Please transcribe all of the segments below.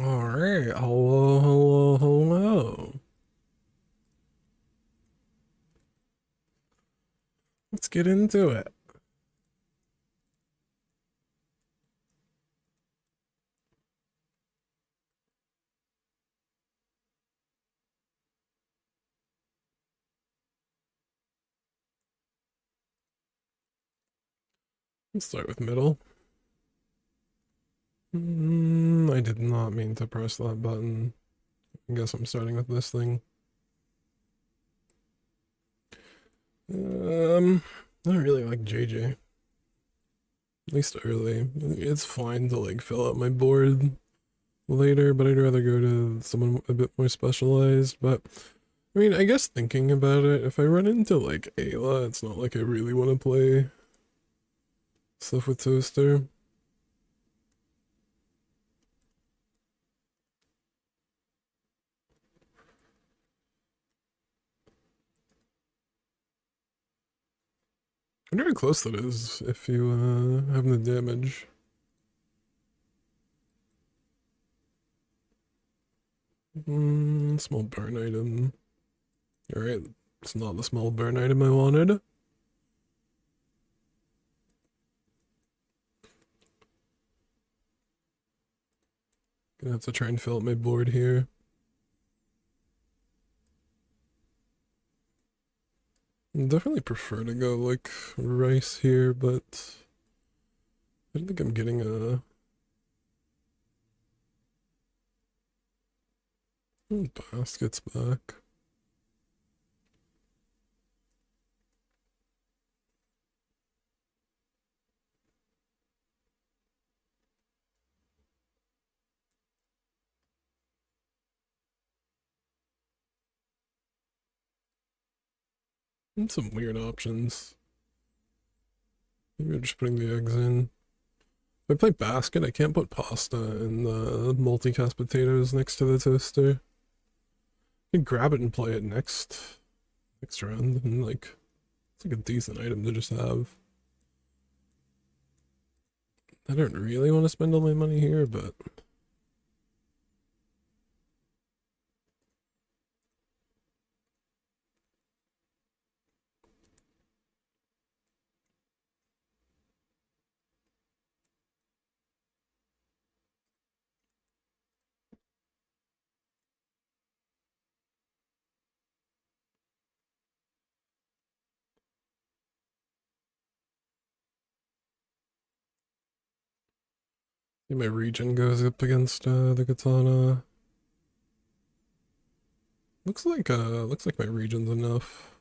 Alright, hello, hello, hello. Let's get into it. Let's start with middle. I did not mean to press that button. I guess I'm starting with this thing. I don't really like JJ. At least early. It's fine to like fill out my board later, but I'd rather go to someone a bit more specialized. But I mean, I guess thinking about it, if I run into like Ayla, it's not like I really want to play stuff with Toaster. I wonder how close that is if you have the damage. Small burn item. Alright, it's not the small burn item I wanted. Gonna have to try and fill up my board here. I definitely prefer to go like rice here, but I don't think I'm getting a baskets back. And some weird options. Maybe I'm just putting the eggs in. If I play basket, I can't put pasta and multicast potatoes next to the toaster. I can grab it and play it next round, and like it's like a decent item to just have. I don't really want to spend all my money here, but my region goes up against the katana. Looks like my region's enough.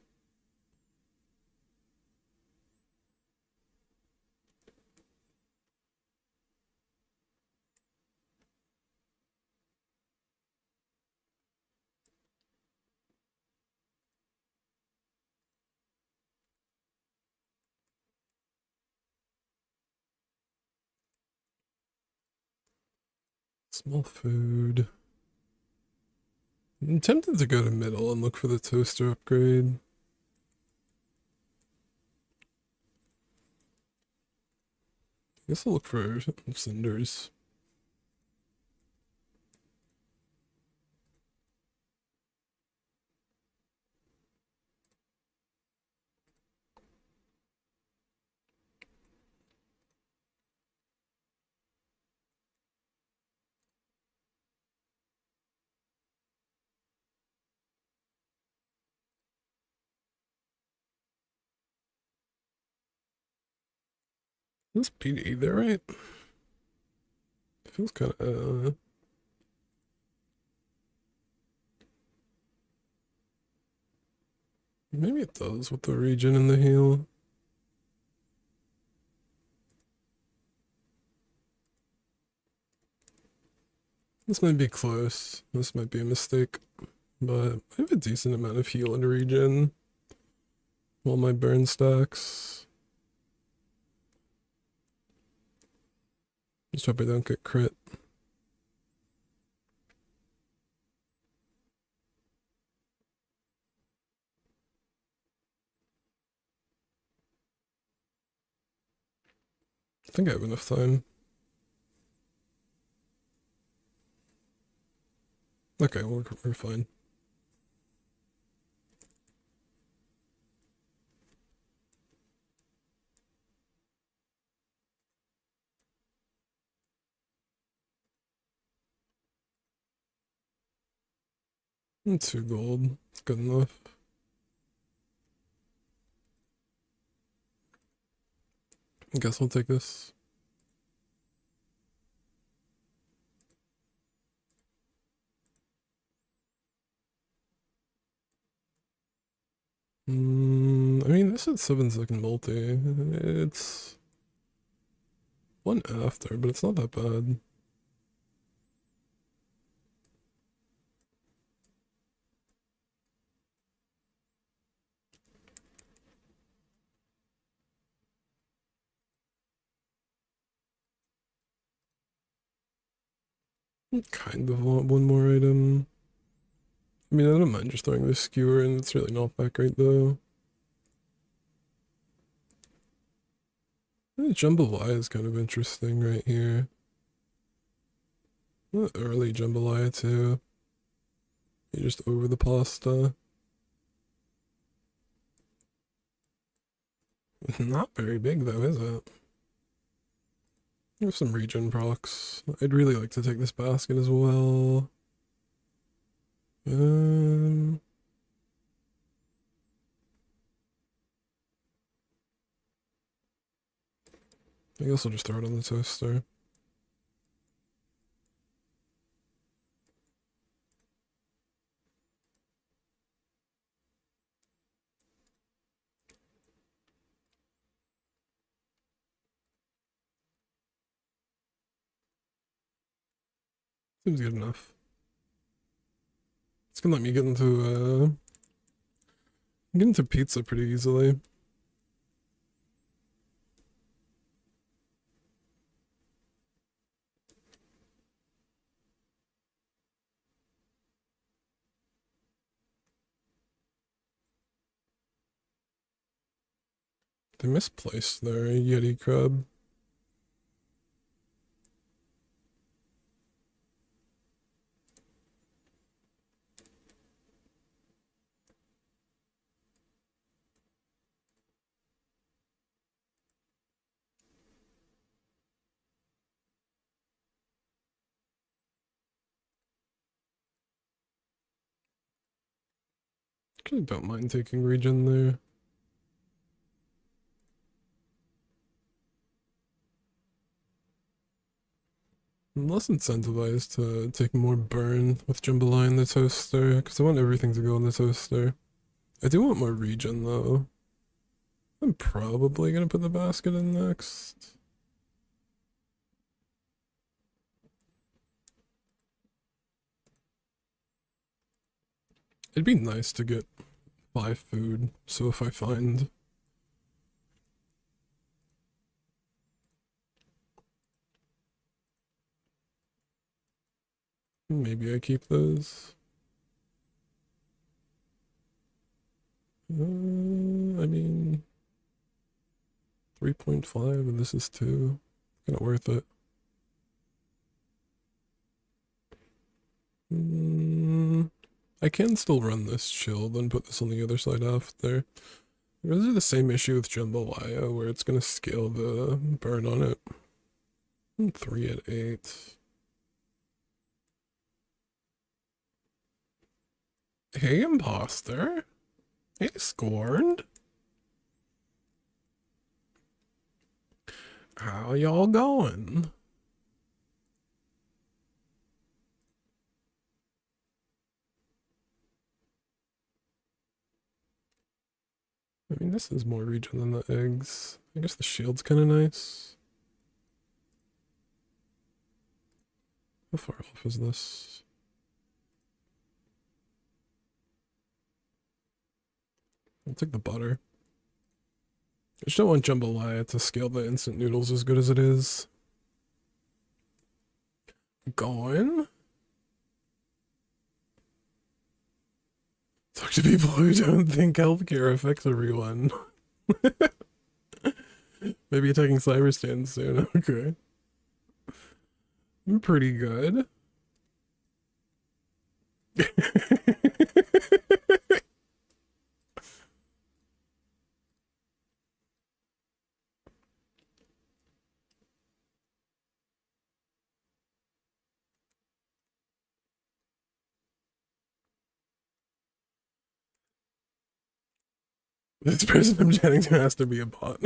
Small food. I'm tempted to go to middle and look for the toaster upgrade. I guess I'll look for cinders. This PD there, right? Feels kind of. Maybe it does with the region and the heal. This might be close. This might be a mistake. But I have a decent amount of heal and regen. All my burn stacks. Just hope I don't get crit. I think I have enough time. Okay, we're fine. And 2 gold. It's good enough. I guess I'll take this. I mean, this is 7-second multi. It's one after, but it's not that bad. Kind of want one more item. I mean, I don't mind just throwing this skewer in. It's really not that great though. Jambalaya is kind of interesting right here. Early jambalaya too. You just over the pasta. Not very big though, is it? There's some regen procs. I'd really like to take this basket as well. I guess I'll just throw it on the toaster. Seems good enough. It's gonna let me get into pizza pretty easily. They misplaced their Yeti crab. Actually don't mind taking regen there. I'm less incentivized to take more burn with jambalaya in the toaster, because I want everything to go in the toaster. I do want more regen though. I'm probably gonna put the basket in next. It'd be nice to get 5 food, so if I find... Maybe I keep those. I mean... 3.5 and this is 2. Kinda worth it. I can still run this chilled and put this on the other side after. Those are the same issue with jambalaya where it's gonna scale the burn on it. 3 at 8. Hey, imposter. Hey, scorned. How y'all going? I mean, this is more regen than the eggs. I guess the shield's kind of nice. How far off is this? I'll take the butter. I just don't want jambalaya to scale the instant noodles as good as it is. Going? Talk to people who don't think healthcare affects everyone. Maybe attacking cyber stands soon. Okay. I'm pretty good. This person I'm chatting to has to be a bot.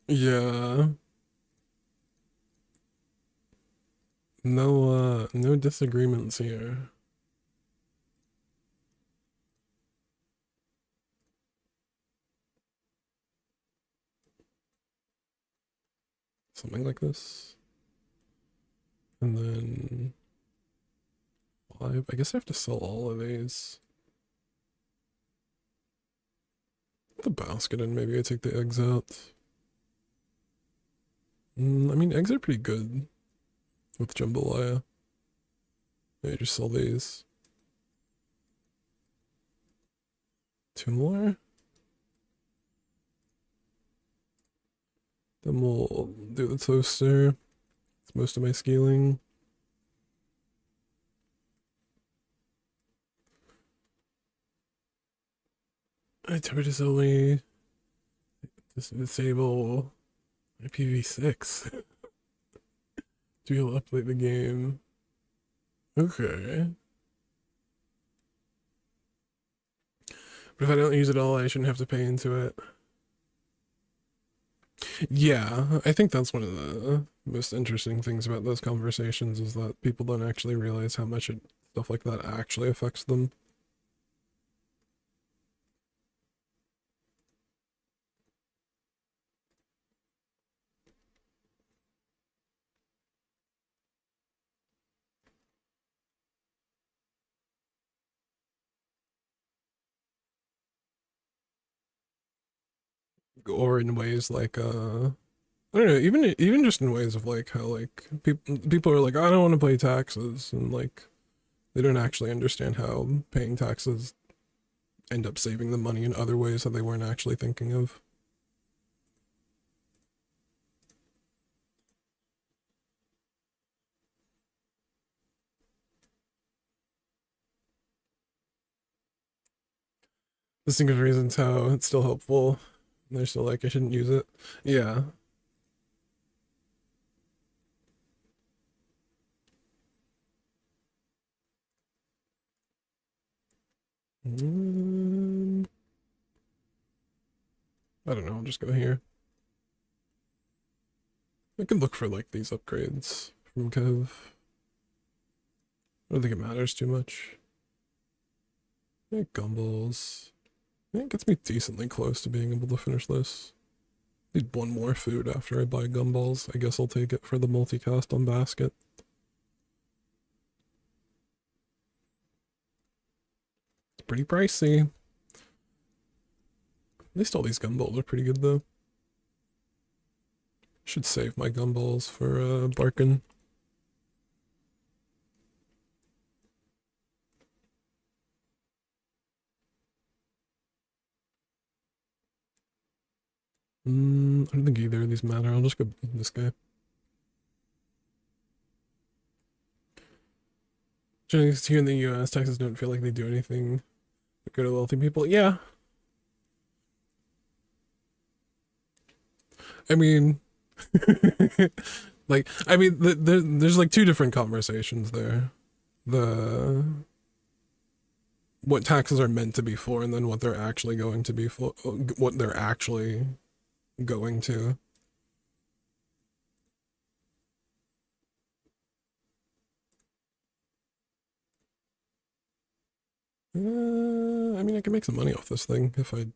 Yeah. No disagreements here. Something like this. And then 5. I guess I have to sell all of these. Put the basket in, maybe I take the eggs out. I mean, eggs are pretty good with jambalaya. Maybe just sell these. 2 more. Then we'll do the toaster. It's most of my scaling. Temperatures only. Disable IPv6. Do you update the game? Okay. But if I don't use it all, I shouldn't have to pay into it. Yeah, I think that's one of the most interesting things about those conversations is that people don't actually realize how much stuff like that actually affects them. Or in ways like I don't know, even just in ways of like how like people are like, I don't want to pay taxes, and like they don't actually understand how paying taxes end up saving them money in other ways that they weren't actually thinking of. Just think of reasons how it's still helpful. And they're still like, I shouldn't use it. Yeah. Mm, I don't know, I'll just go here. I could look for like these upgrades from Kev. I don't think it matters too much. Hey, gumballs. I think it gets me decently close to being able to finish this. Need one more food after I buy gumballs. I guess I'll take it for the multicast on basket. It's pretty pricey. At least all these gumballs are pretty good though. Should save my gumballs for Barkin. I don't think either of these matter. I'll just go this guy. Generally, here in the US, taxes don't feel like they do anything to go to wealthy people. Yeah. I mean, like, I mean, there's like two different conversations there. The what taxes are meant to be for, and then what they're actually going to be for, what they're actually going to. I mean, I can make some money off this thing if I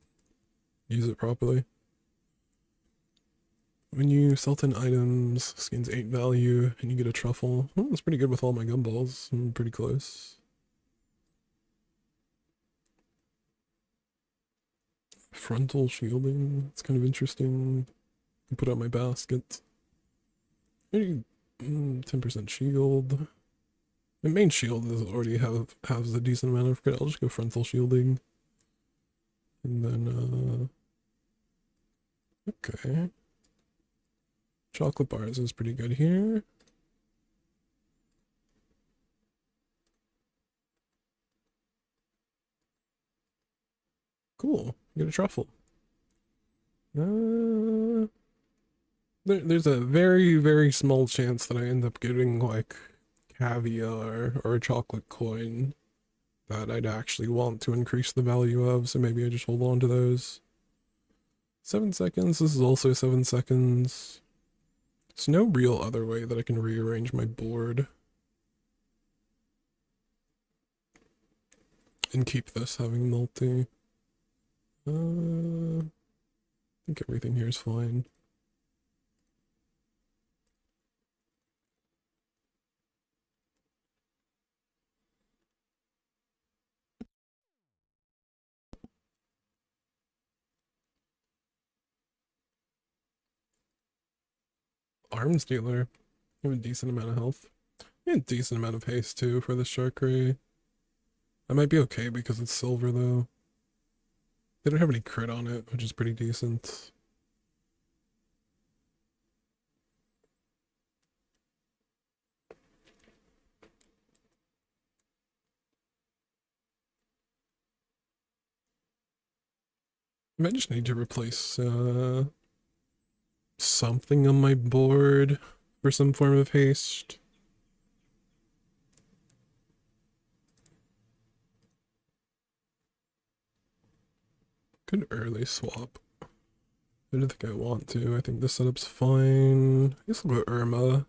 use it properly. When you sell 10 items, skins 8 value, and you get a truffle. Oh, that's pretty good with all my gumballs. I'm pretty close. Frontal shielding. It's kind of interesting. I put out my basket. Maybe 10% shield. My main shield is already has a decent amount of crit. I'll just go frontal shielding. And then, okay. Chocolate bars is pretty good here. Cool. Get a truffle. Uh, there's a very, very small chance that I end up getting like caviar or a chocolate coin that I'd actually want to increase the value of, so maybe I just hold on to those. 7 seconds, this is also 7 seconds. There's no real other way that I can rearrange my board and keep this having multi. I think everything here is fine. Arms dealer. You have a decent amount of health. You have a decent amount of haste too for the shark ray. I might be okay because it's silver though. They don't have any crit on it, which is pretty decent. I might just need to replace something on my board for some form of haste. Could early swap. I don't think I want to. I think this setup's fine. I guess I'll go Irma.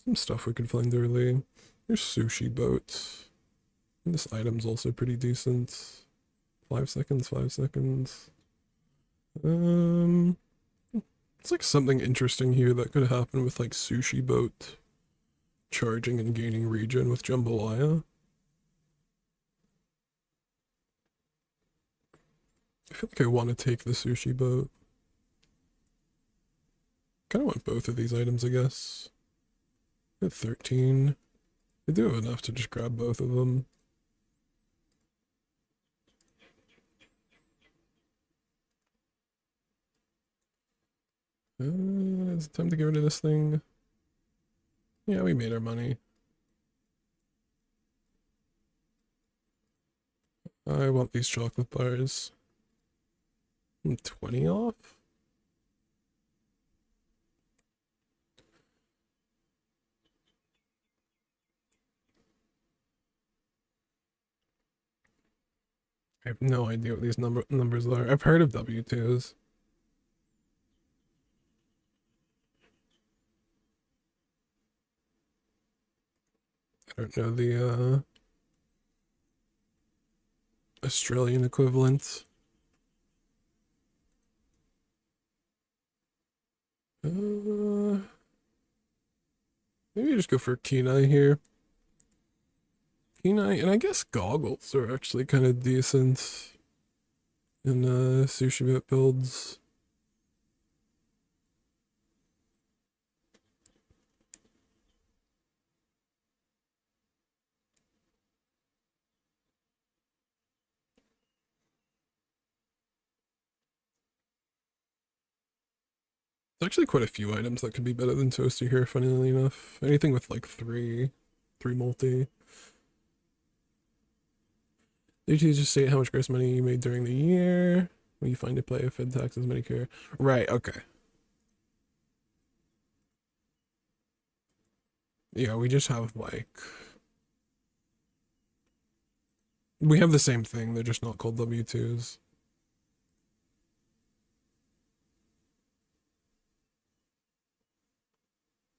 Some stuff we could find early. There's sushi boats. And this item's also pretty decent. 5 seconds, 5 seconds. It's like something interesting here that could happen with like sushi boat charging and gaining regen with jambalaya. I feel like I want to take the sushi boat. Kind of want both of these items, I guess. At 13. I do have enough to just grab both of them. Is it time to get rid of this thing? Yeah, we made our money. I want these chocolate bars. I'm 20 off? I have no idea what these numbers are. I've heard of W2s. I don't know the Australian equivalent. Maybe just go for Kenai here. Kenai, and I guess goggles are actually kind of decent in sushi bit builds. There's actually quite a few items that could be better than Toasty here, funnily enough. Anything with like three multi. Did you just state how much gross money you made during the year? Will you find a play of Fed taxes, Medicare? Right, okay. Yeah, we just have like... We have the same thing, they're just not called W2s.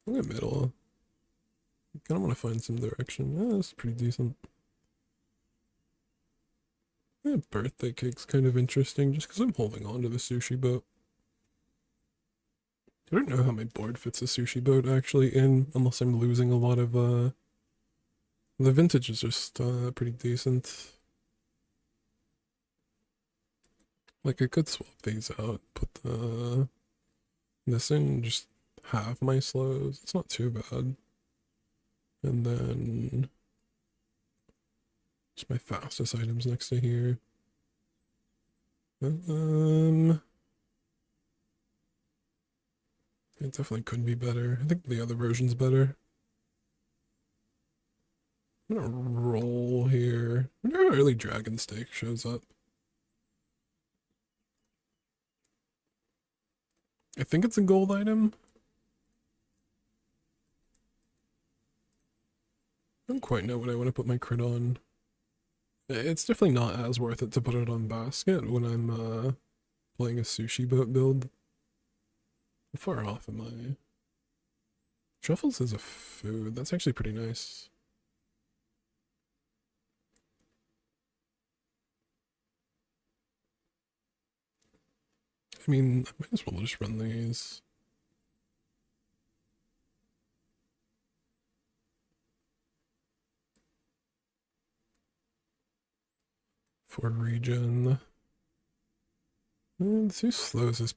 I'm in the middle. I kind of want to find some direction. Yeah, that's pretty decent. Yeah, birthday cake's kind of interesting just because I'm holding on to the sushi boat. I don't know how my board fits a sushi boat actually in, unless I'm losing a lot of, the vintage is just, pretty decent. Like, I could swap these out, put this in, just halve my slows. It's not too bad. And then just my fastest items next to here. It definitely could be better. I think the other version's better. I'm gonna roll here. I wonder how early Dragon Steak shows up. I think it's a gold item. I don't quite know what I want to put my crit on. It's definitely not as worth it to put it on basket when I'm playing a sushi boat build. How far off am I? Truffles is a food. That's actually pretty nice. I mean, I might as well just run these. For regen. 2 slows is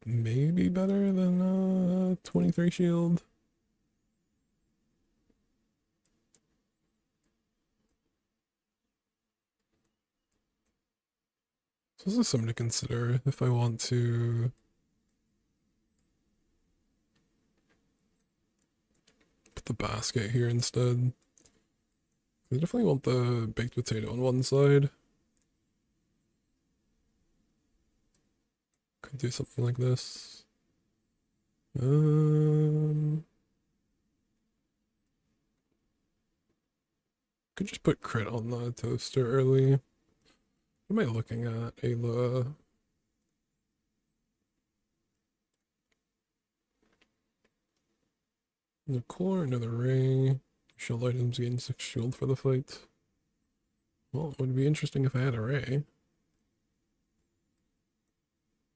maybe better than 23 shield. So this is something to consider if I want to put the basket here instead. I definitely want the baked potato on one side. Could do something like this. Could just put crit on the toaster early. What am I looking at, Ayla? The core, another ray. Shield items gain 6 shield for the fight. Well, it would be interesting if I had a ray.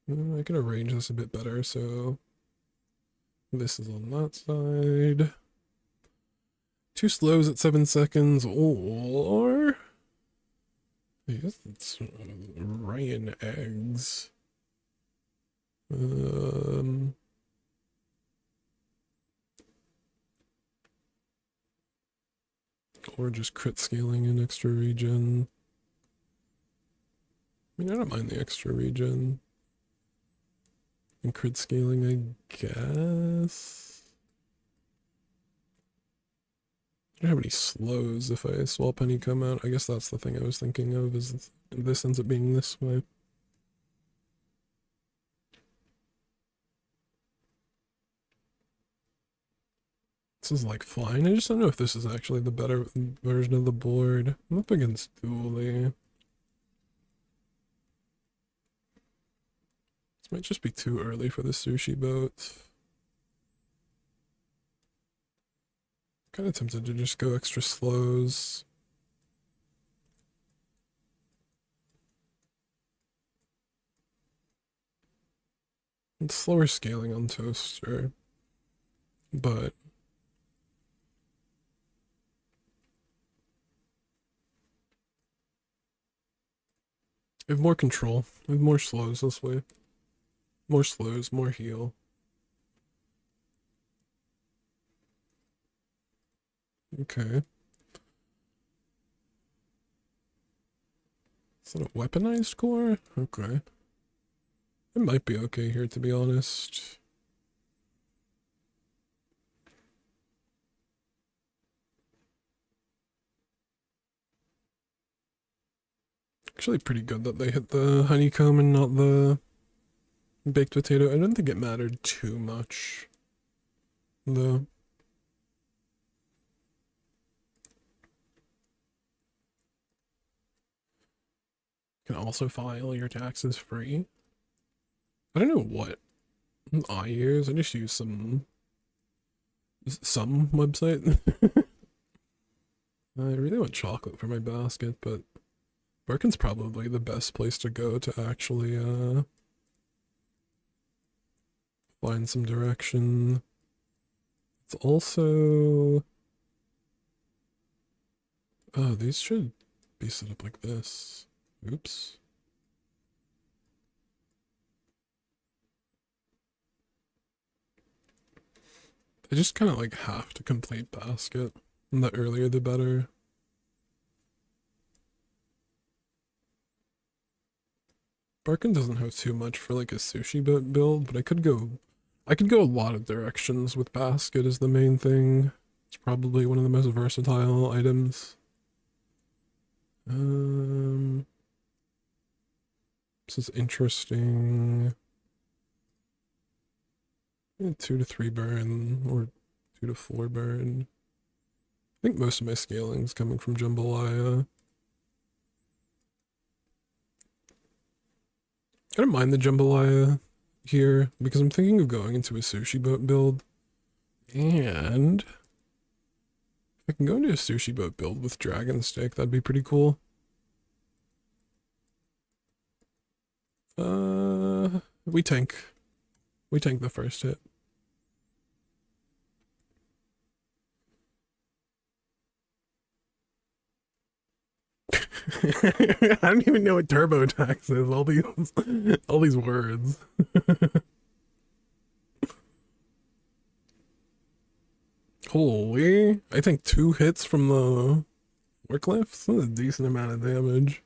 I can arrange this a bit better, so this is on that side. 2 slows at 7 seconds, or I guess it's Ryan eggs. Or just crit scaling an extra regen. I mean, I don't mind the extra regen. And crit scaling, I guess. I don't have any slows if I swap any come out. I guess that's the thing I was thinking of, is this ends up being this way. This is like fine. I just don't know if this is actually the better version of the board. I'm up against Dooley. This might just be too early for the sushi boat. Kind of tempted to just go extra slows. It's slower scaling on toaster, but I have more control. I have more slows this way. More slows, more heal. Okay. Is that a weaponized core? Okay. It might be okay here, to be honest. Actually pretty good that they hit the honeycomb and not the baked potato. I don't think it mattered too much, though. You can also file your taxes free. I don't know what I use. I just use some website. I really want chocolate for my basket, but Birkin's probably the best place to go to actually find some direction. It's also, oh, these should be set up like this. Oops. I just kind of like have to complete basket, and the earlier the better. Barkin doesn't have too much for like a sushi boat build, but I could go a lot of directions with basket as the main thing. It's probably one of the most versatile items. This is interesting. Yeah, 2 to 3 burn, or 2 to 4 burn. I think most of my scaling's coming from jambalaya. I don't mind the jambalaya here, because I'm thinking of going into a sushi boat build. And if I can go into a sushi boat build with dragon stick, that'd be pretty cool. We tank. We tank the first hit. I don't even know what TurboTax is. All these words. Holy! I think 2 hits from the forklift. That's a decent amount of damage,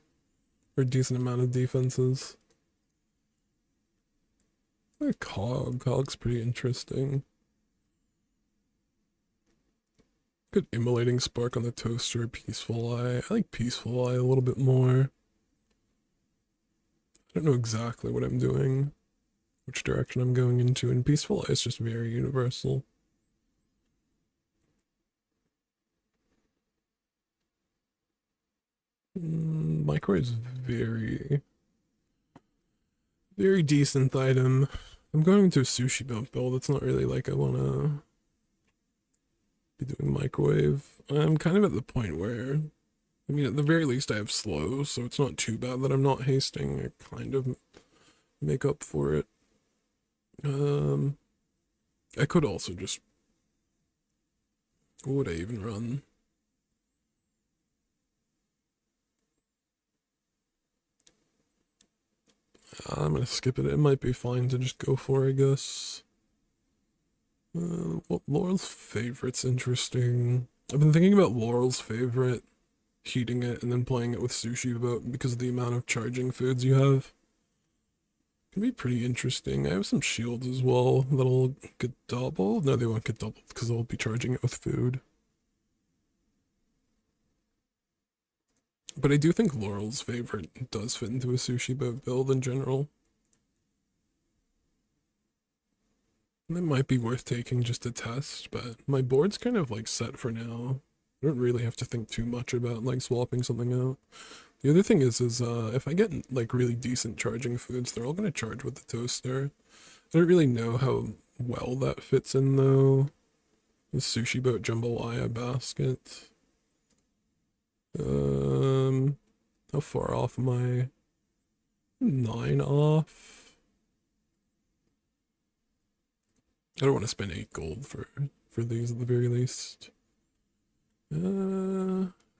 or a decent amount of defenses. The cog's pretty interesting. Good immolating spark on the toaster. Peaceful eye. I like peaceful eye a little bit more. I don't know exactly what I'm doing, which direction I'm going into, and peaceful eye is just very universal. Microwave's very, very decent item. I'm going to a sushi boat build. It's not really like I want to be doing microwave. I'm kind of at the point where, I mean, at the very least I have slow, so it's not too bad that I'm not hasting. I kind of make up for it. I could also just, what would I even run? I'm gonna skip it. It might be fine to just go for, I guess. What Laurel's favorite's interesting. I've been thinking about Laurel's favorite, heating it and then playing it with sushi boat because of the amount of charging foods you have. Can be pretty interesting. I have some shields as well that'll get doubled. No, they won't get doubled because I'll be charging it with food. But I do think Laurel's favorite does fit into a sushi boat build in general. And it might be worth taking just to test, but my board's kind of like set for now. I don't really have to think too much about like swapping something out. The other thing is if I get like really decent charging foods, they're all gonna charge with the toaster. I don't really know how well that fits in though. The sushi boat jambalaya basket. How far off am I? 9 off. I don't want to spend 8 gold for these at the very least.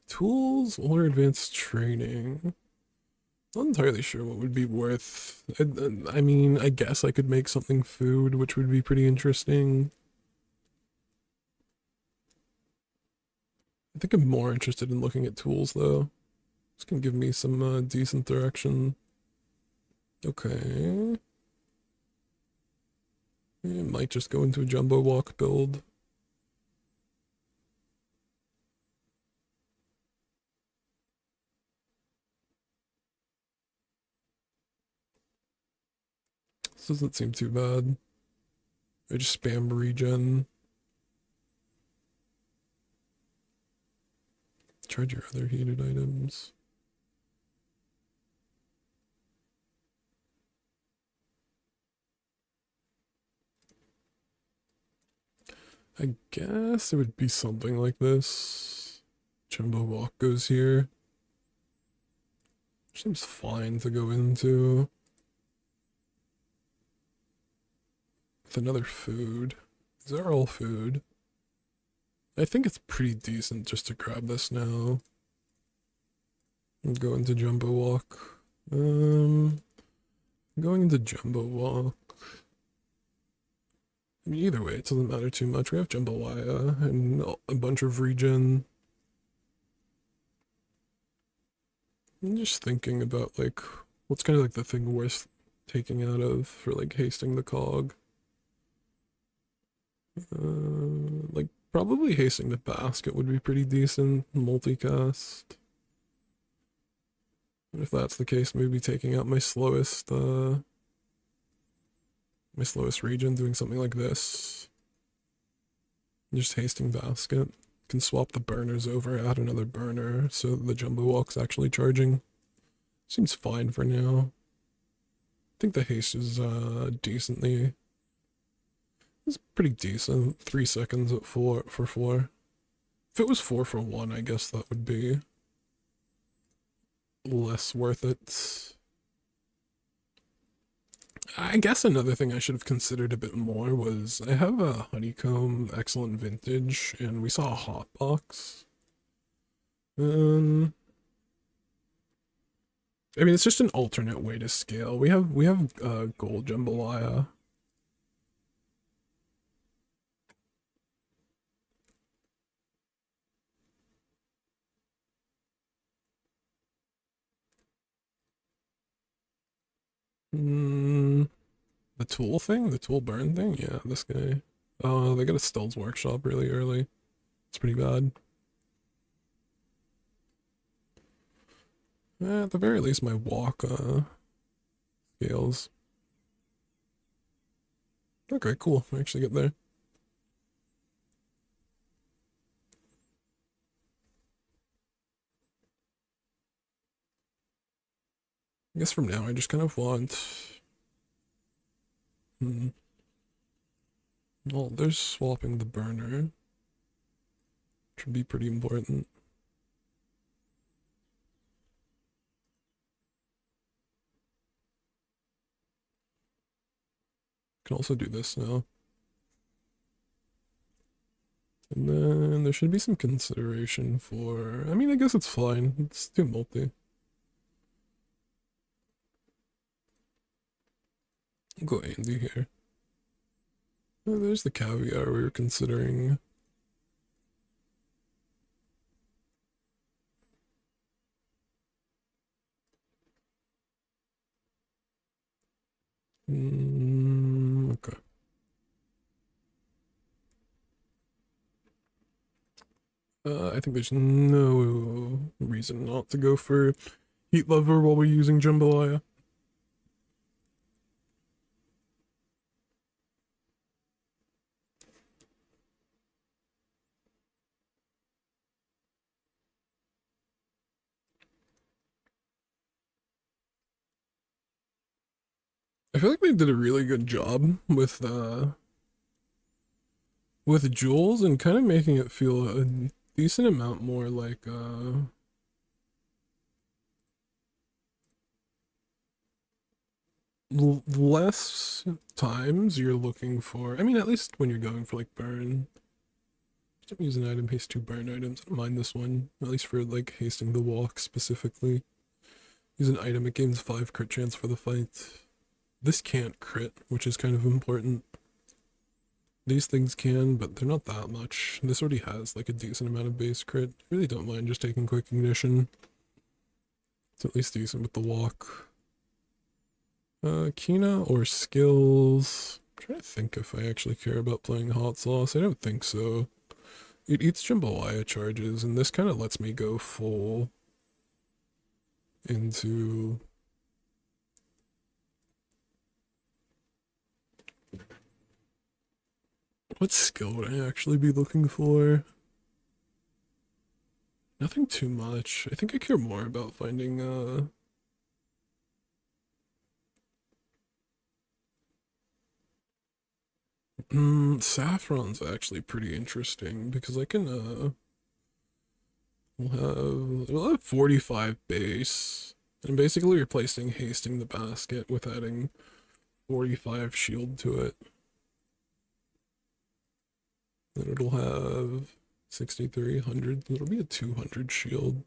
Tools or advanced training. Not entirely sure what would be worth. I mean, I guess I could make something food, which would be pretty interesting. I think I'm more interested in looking at tools though. It's gonna give me some decent direction. Okay. It might just go into a jumbo walk build. This doesn't seem too bad. I just spam regen. Charge your other heated items. I guess it would be something like this. Jumbo walk goes here. Seems fine to go into. With another food. These are all food. I think it's pretty decent just to grab this now. And go into jumbo walk. Going into jumbo walk. I mean, either way, it doesn't matter too much. We have jambalaya and a bunch of regen. I'm just thinking about like what's kind of like the thing worth taking out of for like hasting the cog. Like probably hasting the basket would be pretty decent. Multicast. And if that's the case, maybe taking out my slowest my slowest region doing something like this. Just hasting basket. Can swap the burners over, add another burner, so the jumbo walk's actually charging. Seems fine for now. I think the haste is decently. It's pretty decent. 3 seconds at 4 for 4. If it was 4 for 1, I guess that would be less worth it. I guess another thing I should have considered a bit more was I have a honeycomb excellent vintage and we saw a hot box. I mean it's just an alternate way to scale. We have gold jambalaya. The tool thing? The tool burn thing? Yeah, this guy. Oh, they got a Stills workshop really early. It's pretty bad. At the very least, my walk scales. Okay, cool. I actually get there. I guess from now I just kind of want... Well, there's swapping the burner. Which would be pretty important. Can also do this now. And then there should be some consideration for... I mean, I guess it's fine. It's too multi. I'll go Andy here. Oh, there's the caviar we were considering. Okay. I think there's no reason not to go for Heat Lover while we're using Jambalaya. I feel like they did a really good job with Jules and kind of making it feel a decent amount more like less times you're looking for. I mean, at least when you're going for like burn. Don't use an item haste 2 burn items. I don't mind this one, at least for like hasting the walk specifically. Use an item, it gains 5 crit chance for the fight. This can't crit, which is kind of important. These things can, but they're not that much. This already has like a decent amount of base crit. I really don't mind just taking quick ignition. It's at least decent with the walk. Kina or skills? I'm trying to think if I actually care about playing hot sauce. I don't think so. It eats jambalaya charges, and this kind of lets me go full into... What skill would I actually be looking for? Nothing too much. I think I care more about finding, saffron's actually pretty interesting because I can, we'll have 45 base, and basically replacing hasting the basket with adding 45 shield to it. Then it'll have 6,300, it'll be a 200 shield.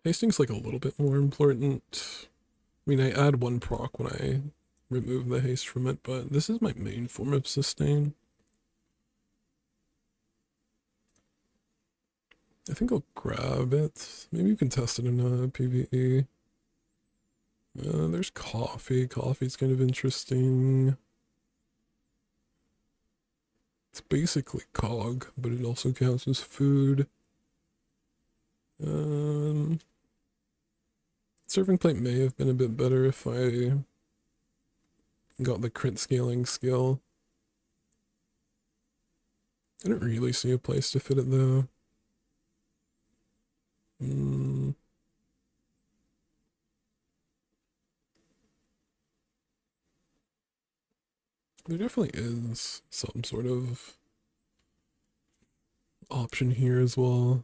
Hasting's like a little bit more important. I mean, I add 1 proc when I remove the haste from it, but this is my main form of sustain. I think I'll grab it. Maybe you can test it in PvE. There's coffee. Coffee's kind of interesting. It's basically cog, but it also counts as food. Um, Serving plate may have been a bit better if I got the crit scaling skill. I don't really see a place to fit it though. There definitely is some sort of option here as well.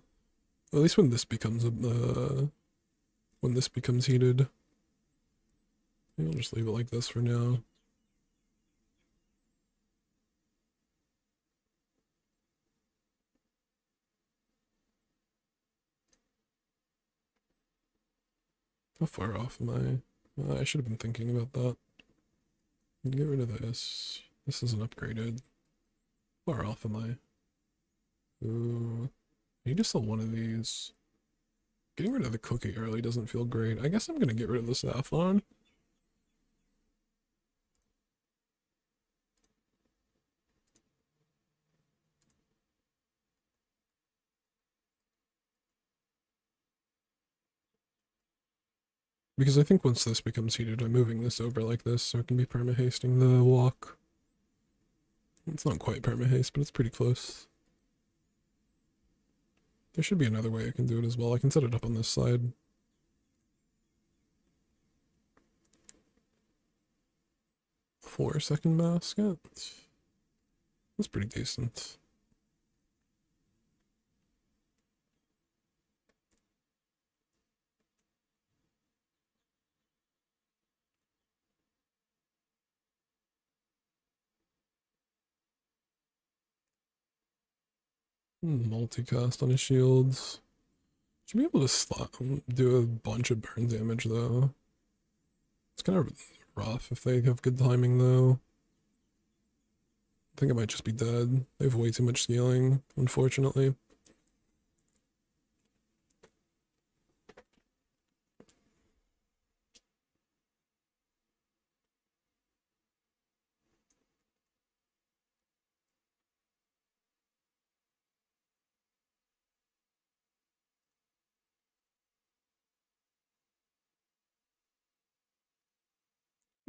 At least when this becomes when this becomes heated. Maybe I'll just leave it like this for now. How far off am I? I should have been thinking about that. Get rid of this. This isn't upgraded. How far off am I? Ooh. I need to sell one of these. Getting rid of the cookie early doesn't feel great. I guess I'm gonna get rid of the saffron. Because I think once this becomes heated, I'm moving this over like this so it can be perma-hasting the walk. It's not quite perma-haste, but it's pretty close. There should be another way I can do it as well. I can set it up on this side. Four-second basket. That's pretty decent. Multicast on his shields. Should be able to do a bunch of burn damage though. It's kind of rough if they have good timing though. I think I might just be dead. They have way too much scaling, unfortunately.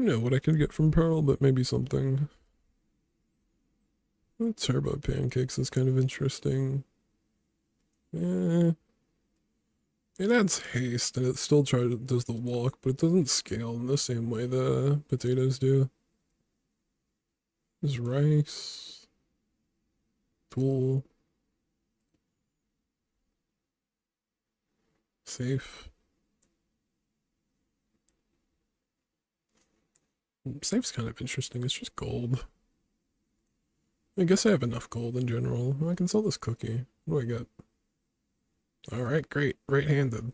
I don't know what I could get from Pearl, but maybe something. Turbo pancakes is kind of interesting. Eh. It adds haste and it still does the walk, but it doesn't scale in the same way the potatoes do. There's rice. Tool. Safe. Safe's kind of interesting. It's just gold. I guess I have enough gold in general. I can sell this cookie. What do I get? Alright, great. Right-handed.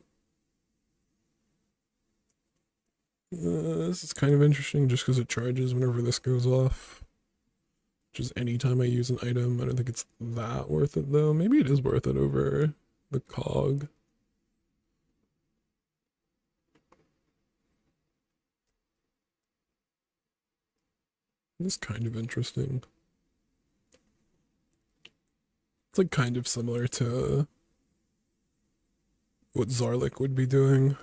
This is kind of interesting just because it charges whenever this goes off. Which is anytime I use an item. I don't think it's that worth it though. Maybe it is worth it over the cog. It's kind of interesting. It's like kind of similar to what Zarlik would be doing.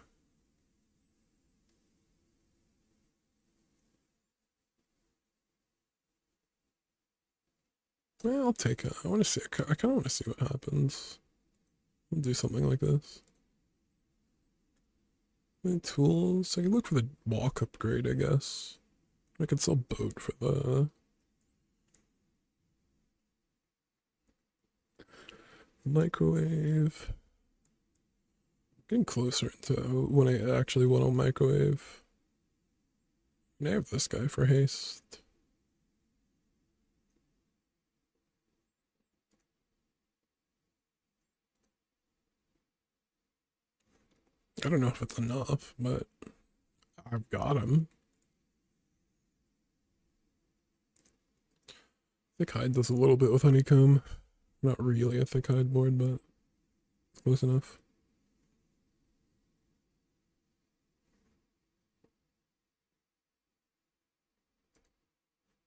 Well, I'll take it. I want to see. I kind of want to see what happens. I'll do something like this. My tools. I can look for the walk upgrade, I guess. I could sell boat for the microwave. Getting closer to when I actually want a microwave. And I have this guy for haste. I don't know if it's enough, but I've got him. Thick hide does a little bit with honeycomb. Not really a thick hide board, but close enough.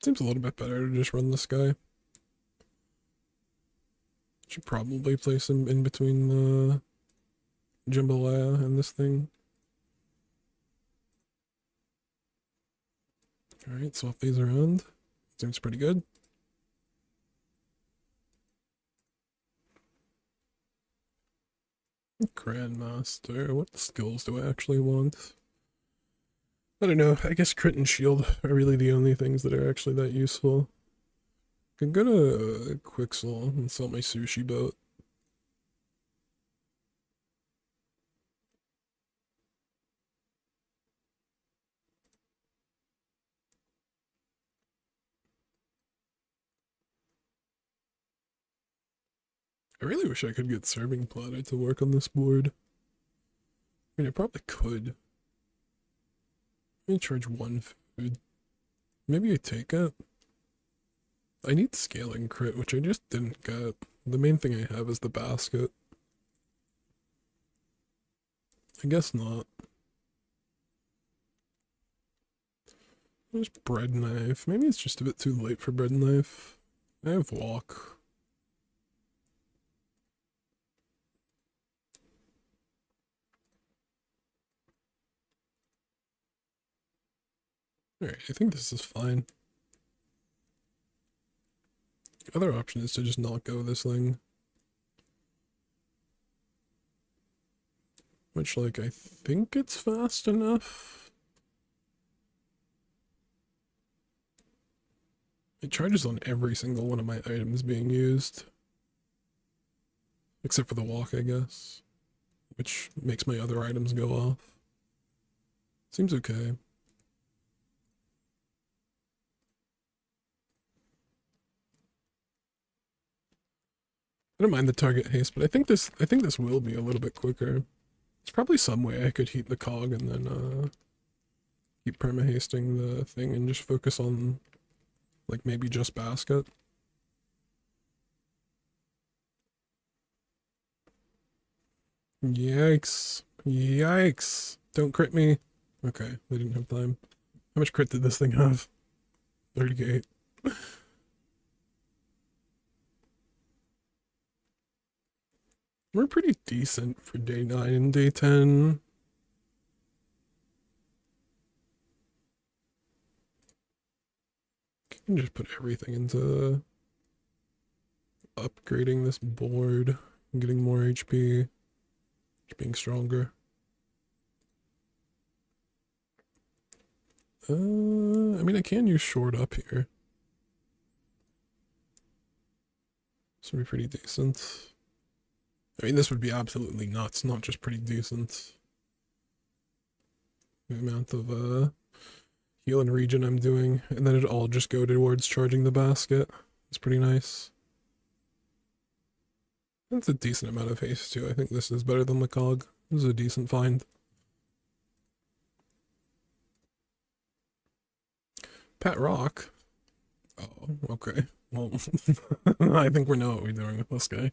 Seems a little bit better to just run this guy. Should probably place him in between the jambalaya in this thing. Alright, swap these around. Seems pretty good. Grandmaster, what skills do I actually want? I don't know, I guess crit and shield are really the only things that are actually that useful. I can go to Quixel and sell my sushi boat. I really wish I could get serving platter to work on this board. I mean, I probably could. Let me charge one food. Maybe I take it. I need scaling crit, which I just didn't get. The main thing I have is the basket. I guess not. There's bread knife. Maybe it's just a bit too late for bread knife. I have walk. Alright, I think this is fine. The other option is to just not go this thing. Which, like, I think it's fast enough. It charges on every single one of my items being used. Except for the walk, I guess. Which makes my other items go off. Seems okay. I don't mind the target haste, but I think this will be a little bit quicker. There's probably some way I could heat the cog and then keep perma-hasting the thing and just focus on like maybe just basket. Yikes. Yikes. Don't crit me. Okay, they didn't have time. How much crit did this thing have? 38. We're pretty decent for day 9 and day 10. I can just put everything into upgrading this board, getting more HP, just being stronger. I mean, I can use short up here. This would be pretty decent. I mean, this would be absolutely nuts, not just pretty decent. The amount of heal and regen I'm doing, and then it'd all just go towards charging the basket. It's pretty nice. That's a decent amount of haste too. I think this is better than the cog. This is a decent find. Pet rock. Oh, okay. Well, I think we know what we're doing with this guy.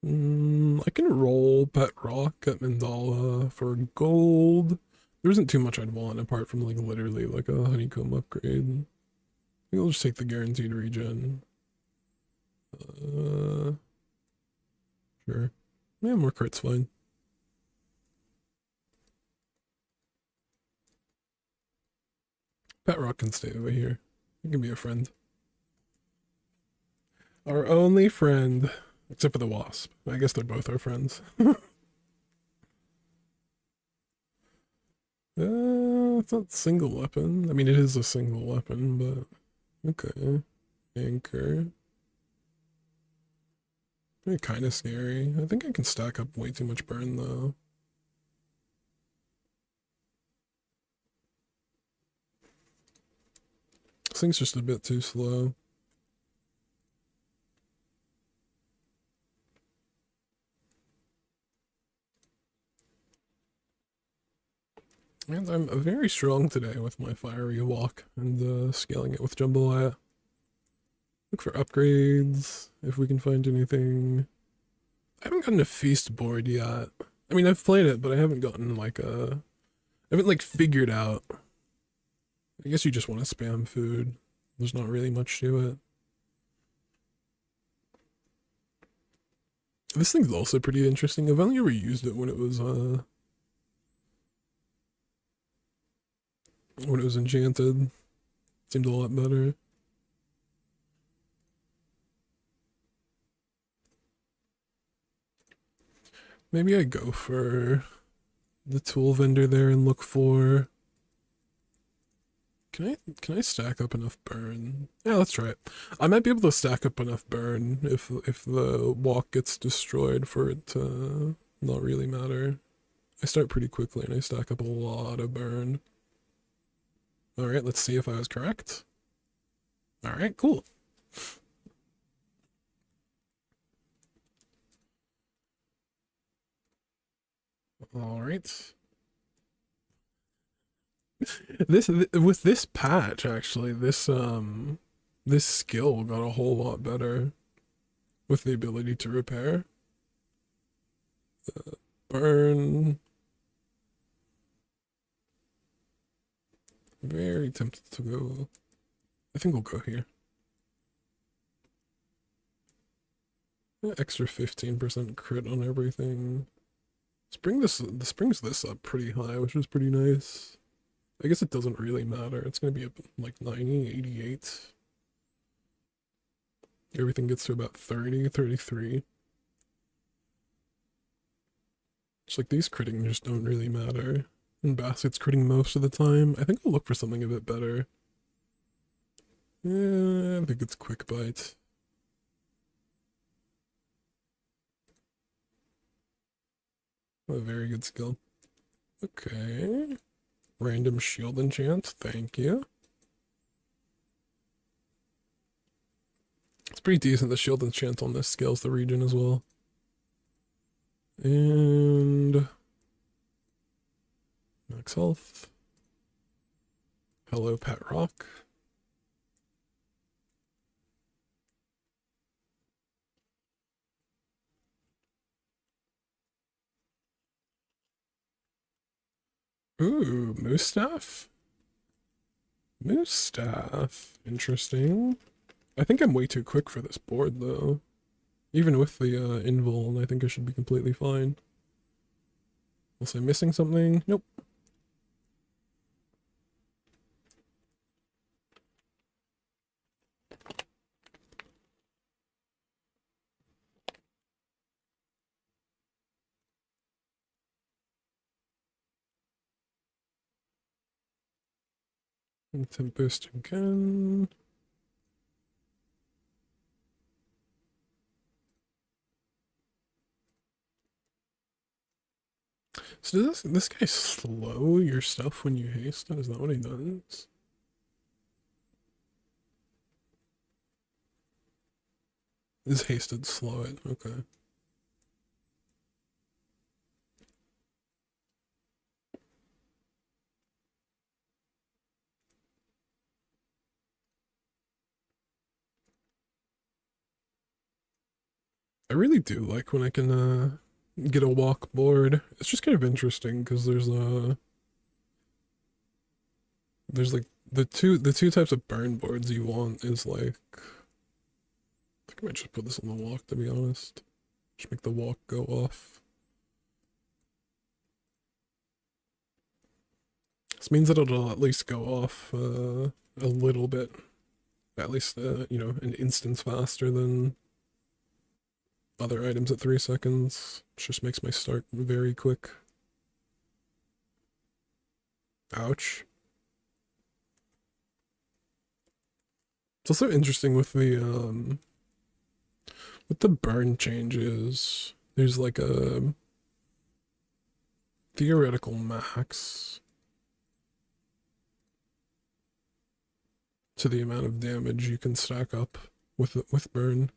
I can roll Pet Rock at Mandala for gold. There isn't too much I'd want apart from like literally like a honeycomb upgrade. I think I'll just take the guaranteed regen. Sure. Yeah, more crit's fine. Pet Rock can stay over here. He can be a friend. Our only friend. Except for the wasp. I guess they're both our friends. It's not single weapon. I mean, it is a single weapon, but okay. Anchor. Kind of scary. I think I can stack up way too much burn though. This thing's just a bit too slow. And I'm very strong today with my fiery walk and scaling it with jambalaya. Look for upgrades, if we can find anything. I haven't gotten a feast board yet. I mean, I've played it, but I haven't gotten like I haven't like figured out. I guess you just want to spam food. There's not really much to it. This thing's also pretty interesting. I've only ever used it when it was enchanted. Seemed a lot better. Maybe I go for the tool vendor there and look for... Can I stack up enough burn? Yeah, let's try it. I might be able to stack up enough burn if the walk gets destroyed for it to not really matter. I start pretty quickly and I stack up a lot of burn. Alright, let's see if I was correct. Alright, cool. Alright. With this patch, actually, this skill got a whole lot better with the ability to repair. Burn. Very tempted to go. I think we'll go here. Extra 15% crit on everything. This brings this up pretty high, which is pretty nice. I guess it doesn't really matter. It's gonna be up like 90, 88. Everything gets to about 30, 33. It's like these critting just don't really matter. And Basket's critting most of the time. I think I'll look for something a bit better. Yeah, I think it's Quick Bite. A very good skill. Okay. Random shield enchant, thank you. It's pretty decent, the shield enchant on this scales the region as well. And... max health. Hello, Pet Rock. Ooh, Moose Staff? Moose Staff. Interesting. I think I'm way too quick for this board, though. Even with the invul, I think I should be completely fine. Was I missing something? Nope. And temp boost again. So does this guy slow your stuff when you haste? Is that what he does? Is hasted slow it? Okay. I really do like when I can get a walk board. It's just kind of interesting because there's like the two types of burn boards you want is like I think I might just put this on the walk, to be honest. Just make the walk go off. This means that it'll at least go off a little bit. At least you know, an instance faster than other items at 3 seconds. Which just makes my start very quick. Ouch. It's also interesting with the burn changes. There's like a theoretical max to the amount of damage you can stack up with burn.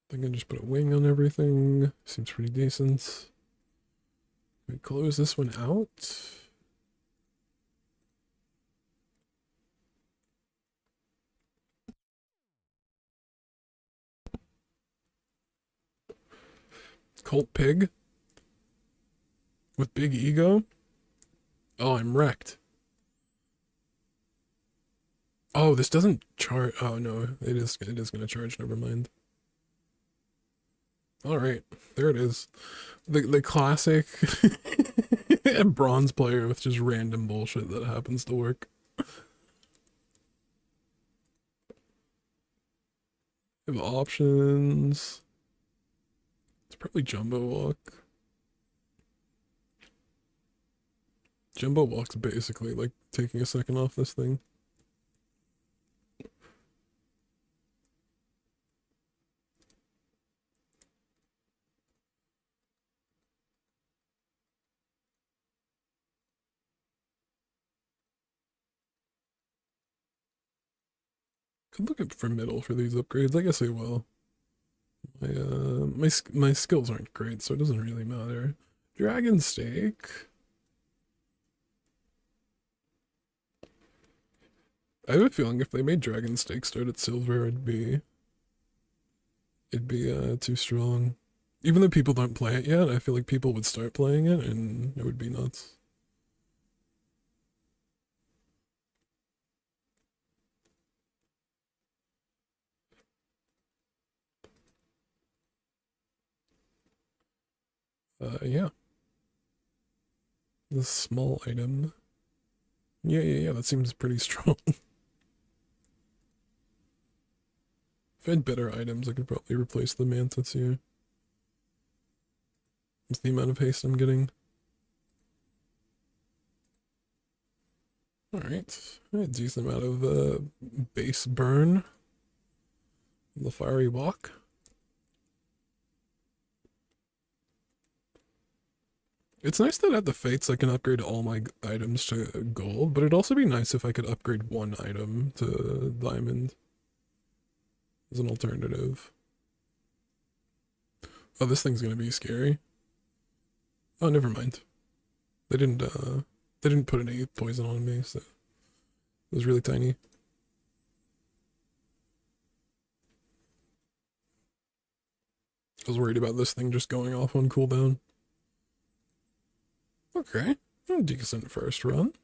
I think I just put a wing on everything. Seems pretty decent. We close this one out. Cult Pig with big ego. Oh, I'm wrecked. Oh, this doesn't charge. Oh no, it is gonna charge. Never mind. All right, there it is. The classic bronze player with just random bullshit that happens to work. Have options. It's probably Jumbo Walk. Jumbo Walk's basically like taking a second off this thing. Could look at for middle for these upgrades. I guess I will. My skills aren't great, so it doesn't really matter. Dragon Steak. I have a feeling if they made Dragon Steak start at silver, it'd be too strong. Even though people don't play it yet, I feel like people would start playing it and it would be nuts. Yeah. The small item. Yeah, that seems pretty strong. If I had better items, I could probably replace the mantis here. With the amount of haste I'm getting. Alright. A decent amount of base burn. The fiery walk. It's nice that at the fates I can upgrade all my items to gold, but it'd also be nice if I could upgrade one item to diamond as an alternative. Oh, this thing's gonna be scary. Oh, never mind. They didn't put any poison on me, so it was really tiny. I was worried about this thing just going off on cooldown. Okay, a decent first run.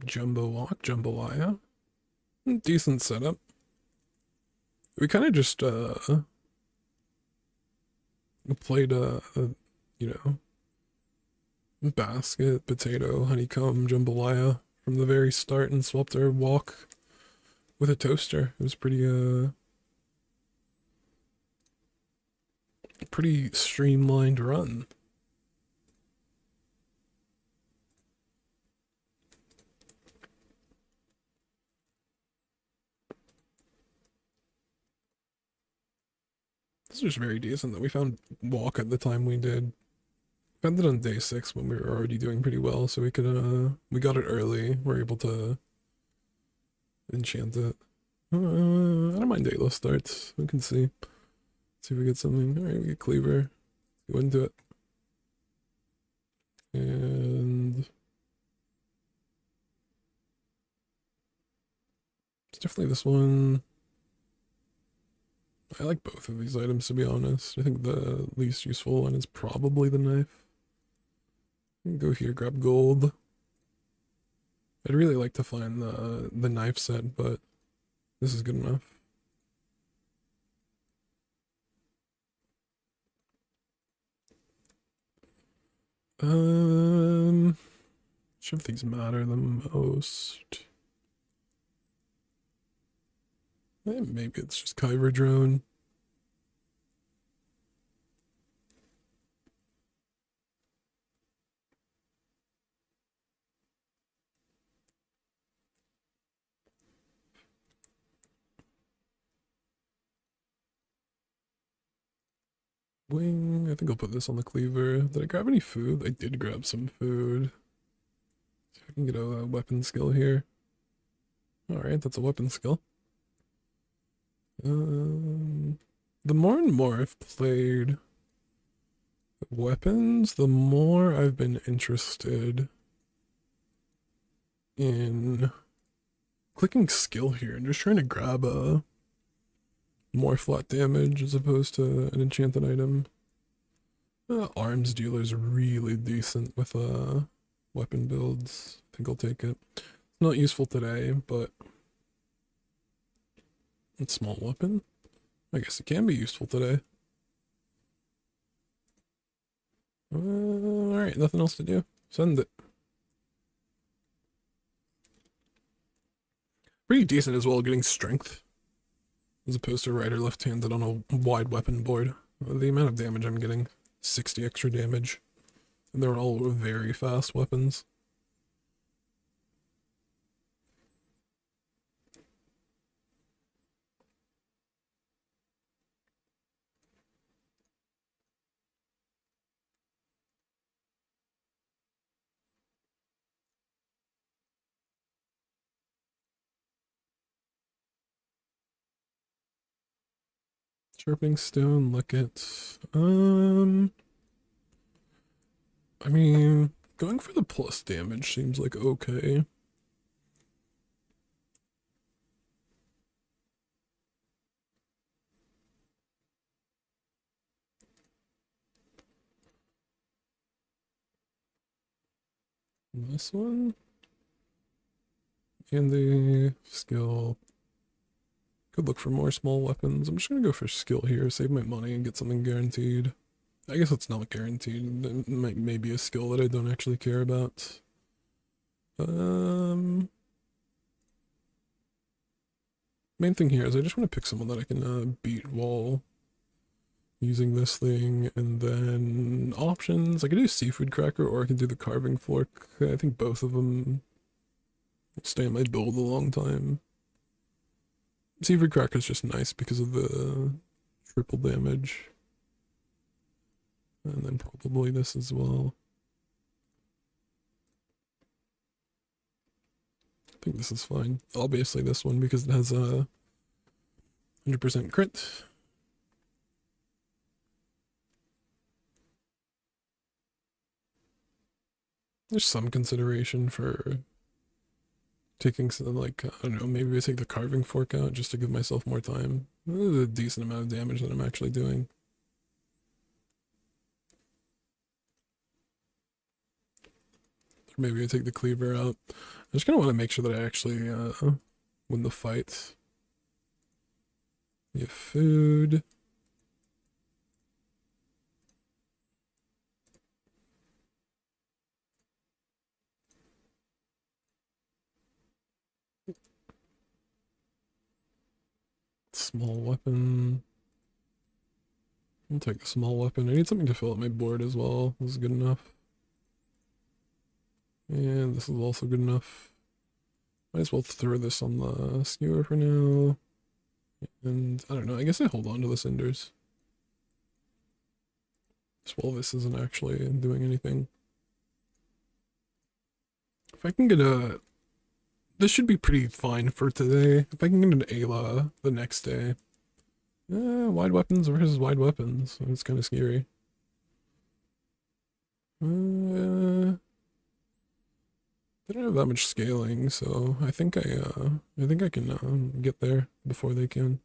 Jumbo walk, jambalaya. Decent setup. We kind of just played you know, basket, potato, honeycomb, jambalaya from the very start and swapped our walk with a toaster. It was pretty streamlined run. This is very decent that we found walk at the time we did. Found it on day 6 when we were already doing pretty well, so we got it early. We're able to enchant it. I don't mind Daylo starts. We can see. See if we get something. Alright, we get Cleaver. Go into it. And it's definitely this one. I like both of these items, to be honest. I think the least useful one is probably the knife. Go here, grab gold. I'd really like to find the knife set, but this is good enough. Which of these matter the most? Maybe it's just Kyber drone. Wing. I think I'll put this on the cleaver. Did I grab any food? I did grab some food. See if I can get a weapon skill here. Alright, that's a weapon skill. The more and more I've played weapons, the more I've been interested in clicking skill here and just trying to grab more flat damage as opposed to an enchanted item. Arms dealer's really decent with weapon builds. I think I'll take it. It's not useful today, but it's small weapon. I guess it can be useful today. Alright, nothing else to do. Send it. Pretty decent as well, getting strength. As opposed to right or left-handed on a wide weapon board. The amount of damage I'm getting, 60 extra damage. And they're all very fast weapons. Sharpening stone, look at I mean, going for the plus damage seems like okay. This one? And the skill. Could look for more small weapons. I'm just gonna go for skill here, save my money, and get something guaranteed. I guess it's not guaranteed. It may be a skill that I don't actually care about. Main thing here is I just want to pick someone that I can beat while using this thing, and then options. I could do seafood cracker or I could do the carving fork. I think both of them stay in my build a long time. Seafood cracker is just nice because of the triple damage. And then probably this as well. I think this is fine. Obviously this one because it has a 100% crit. There's some consideration for taking some, like, I don't know, maybe I take the carving fork out just to give myself more time. This is a decent amount of damage that I'm actually doing. Or maybe I take the cleaver out. I just kind of want to make sure that I actually win the fight. We have food. Small weapon. I'll take the small weapon. I need something to fill up my board as well. This is good enough. And this is also good enough. Might as well throw this on the skewer for now. And I don't know, I guess I hold on to the cinders. Well, this isn't actually doing anything. If I can get a... This should be pretty fine for today. If I can get an Ayla the next day. Wide weapons versus wide weapons. It's kind of scary. They don't have that much scaling, so I think I can get there before they can.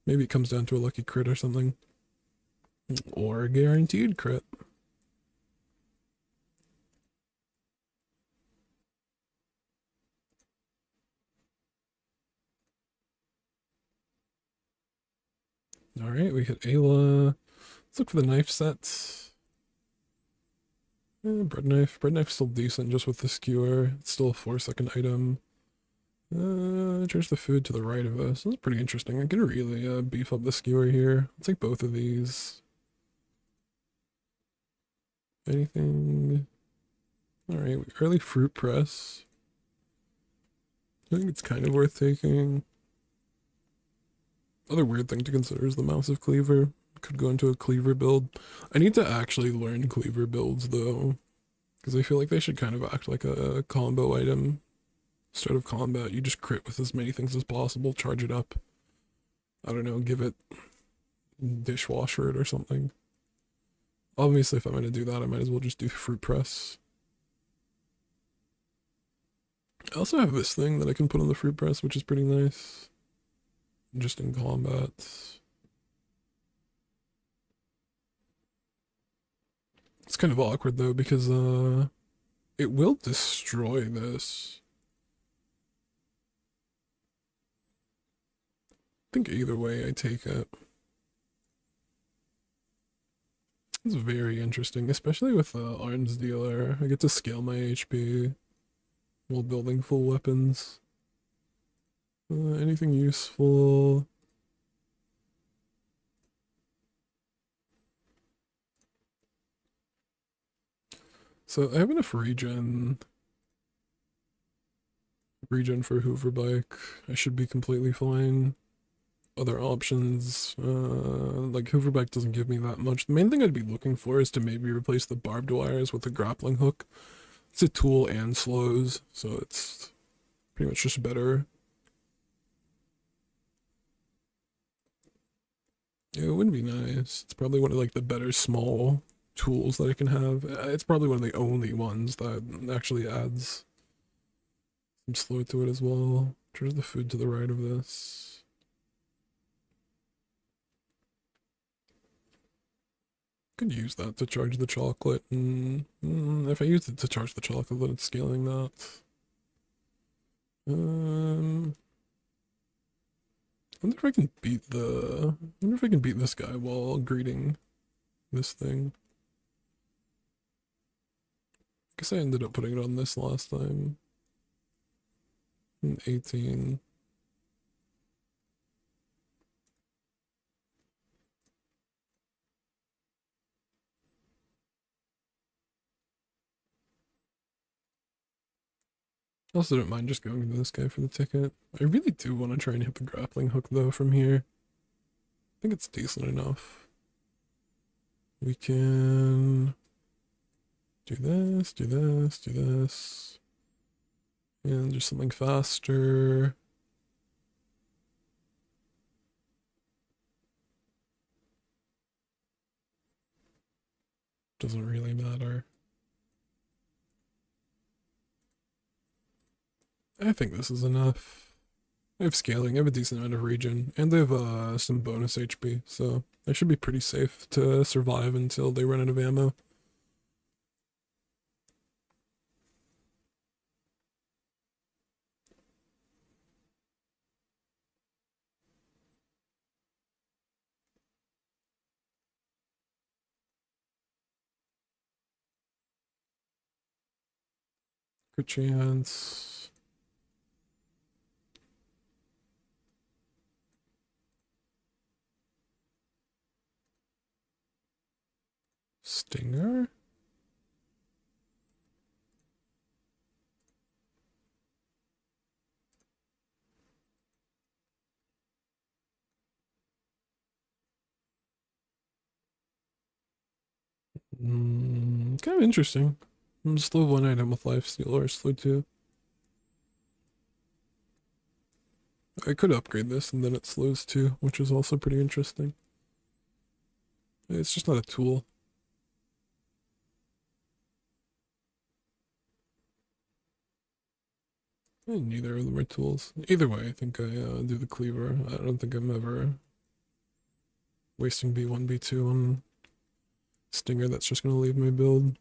Maybe it comes down to a lucky crit or something. Or a guaranteed crit. Alright, we hit Ayla. Let's look for the knife sets. Bread knife. Bread knife's still decent just with the skewer. It's still a 4-second item. Change the food to the right of us. This is pretty interesting. I could really beef up the skewer here. I'll take both of these. Anything? Alright, early fruit press. I think it's kind of worth taking. Other weird thing to consider is the massive cleaver. Could go into a cleaver build. I need to actually learn cleaver builds though, because I feel like they should kind of act like a combo item. Instead of combat, you just crit with as many things as possible, charge it up. I don't know, give it dishwasher it or something. Obviously, if I'm going to do that, I might as well just do fruit press. I also have this thing that I can put on the fruit press, which is pretty nice. just in combat. It's kind of awkward though because it will destroy this. I think either way I take it. It's very interesting, especially with the arms dealer. I get to scale my HP while building full weapons. Anything useful? So I have enough regen for Hoover Bike. I should be completely fine. Other options, like Hoover Bike doesn't give me that much. The main thing I'd be looking for is to maybe replace the barbed wires with a grappling hook. It's a tool and slows, so it's pretty much just better. Yeah, it would be nice. It's probably one of like the better small tools that I can have. It's probably one of the only ones that actually adds some slow to it as well. There's the food to the right of this. Could use that to charge the chocolate, and if I use it to charge the chocolate, then it's scaling that. I wonder if I can beat the. I wonder if I can beat this guy while greeting this thing. I guess I ended up putting it on this last time. 18. I also don't mind just going to this guy for the ticket. I really do want to try and hit the grappling hook though from here. I think it's decent enough. We can do this, do this, do this. And just something faster. Doesn't really matter. I think this is enough. I have scaling, I have a decent amount of regen, and they have some bonus HP, so I should be pretty safe to survive until they run out of ammo. Good chance. Stinger? Kind of interesting. Slow one item with life steal or slow two. I could upgrade this and then it slows two, which is also pretty interesting. It's just not a tool. Neither of them are tools. Either way, I think I do the cleaver. I don't think I'm ever wasting B1, B2 on Stinger. That's just going to leave my build.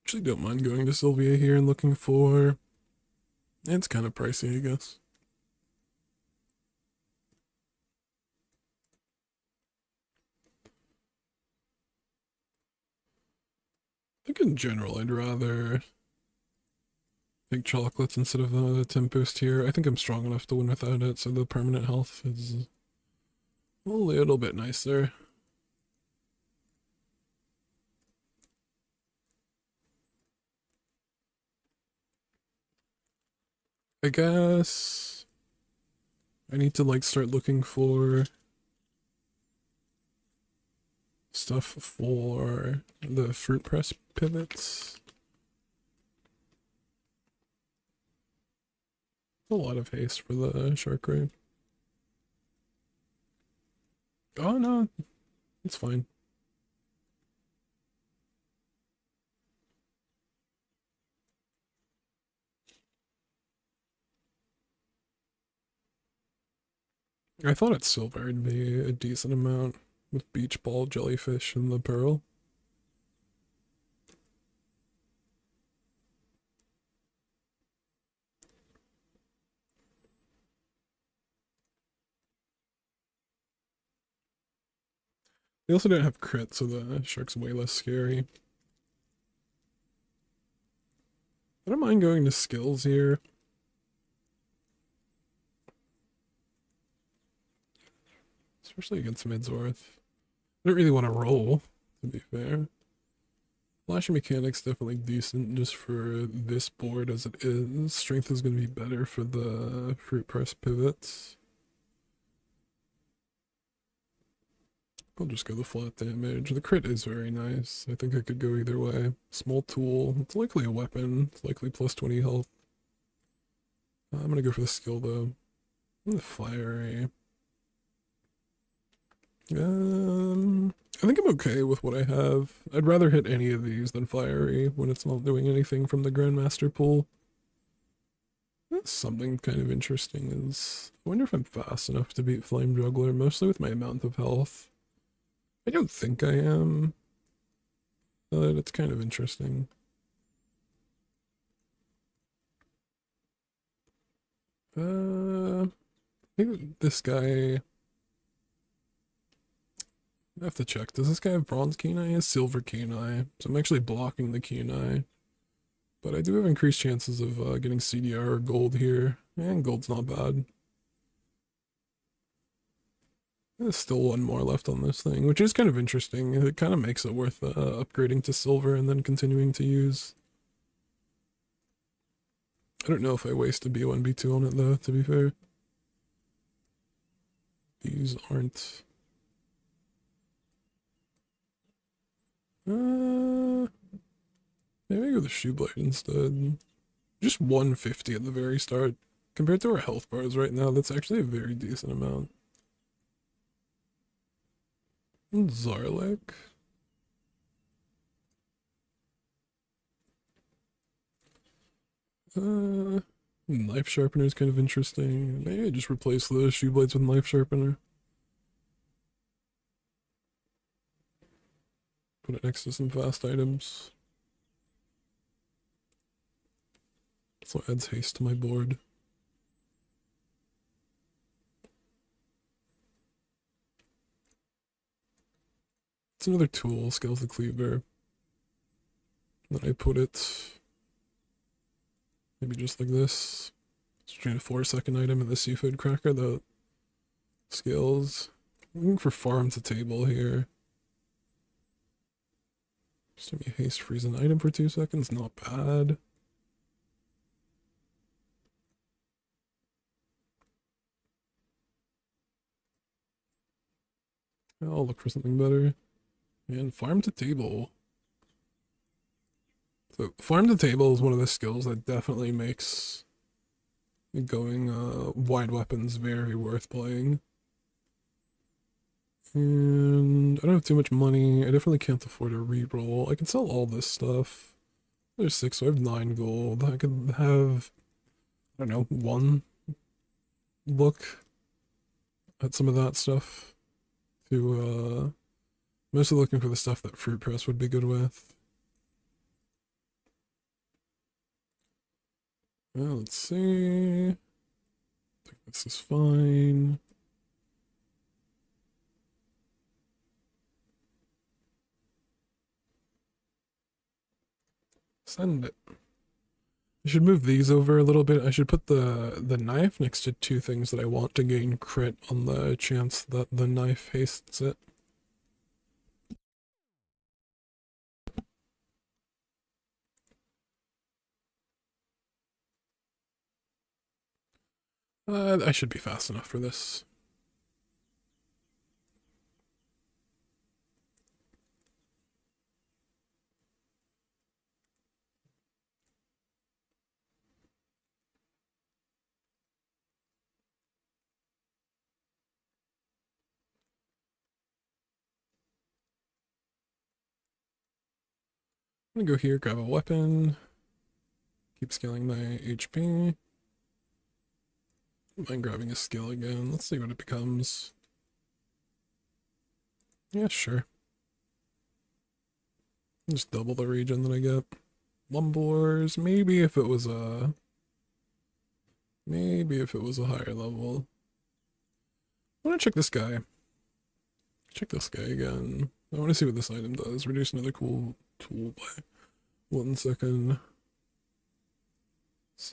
Actually don't mind going to Sylvia here and looking for... It's kind of pricey, I guess. I think in general I'd rather take chocolates instead of the temp boost here. I think I'm strong enough to win without it, so the permanent health is a little bit nicer. I guess I need to like start looking for stuff for the fruit press pivots. A lot of haste for the shark ray. Oh no, it's fine. I thought at silver it'd be a decent amount with beach ball, jellyfish, and the pearl. They also don't have crit, so the shark's way less scary. I don't mind going to skills here. Especially against Midsworth. I don't really want to roll, to be fair. Flashing mechanics definitely decent just for this board as it is. Strength is going to be better for the fruit press pivots. I'll just go the flat damage. The crit is very nice. I think I could go either way. Small tool. It's likely a weapon. It's likely plus 20 health. I'm gonna go for the skill though. And the fiery. I think I'm okay with what I have. I'd rather hit any of these than fiery when it's not doing anything from the Grandmaster pool. Something kind of interesting is, I wonder if I'm fast enough to beat Flame Juggler, mostly with my amount of health. I don't think I am, but it's kind of interesting. I think this guy, I have to check. Does this guy have bronze keen eye? He has silver keen eye, so I'm actually blocking the keen eye. But I do have increased chances of getting CDR or gold here, and gold's not bad. There's still one more left on this thing, which is kind of interesting. It kind of makes it worth upgrading to silver and then continuing to use. I don't know if I waste a B1, B2 on it though, to be fair. These aren't... maybe I go the shoe blade instead. Just 150 at the very start. Compared to our health bars right now, that's actually a very decent amount. And Zarlek. Knife sharpener is kind of interesting. Maybe I just replace the shoe blades with knife sharpener. Put it next to some fast items. So it adds haste to my board. It's another tool, scales the cleaver. Then I put it maybe just like this. Just trying a 4-second item in the seafood cracker that scales. I'm looking for farm to table here. Just let me haste freeze an item for 2 seconds, not bad. I'll look for something better. And farm to table. So farm to table is one of the skills that definitely makes going wide weapons very worth playing. And I don't have too much money. I definitely can't afford a reroll. I can sell all this stuff. There's 6, so I have 9 gold. I could have, I don't know, 1 look at some of that stuff to mostly looking for the stuff that fruit press would be good with. Well, let's see. I think this is fine. Send it. I should move these over a little bit. I should put the knife next to 2 things that I want to gain crit on the chance that the knife hastes it. I should be fast enough for this. I'm gonna go here, grab a weapon, keep scaling my HP. Don't mind grabbing a skill again. Let's see what it becomes. Yeah, sure. Just double the regen that I get. Lumbors, maybe if it was a higher level. I want to check this guy. Check this guy again. I want to see what this item does. Reduce another cool tool by 1 second.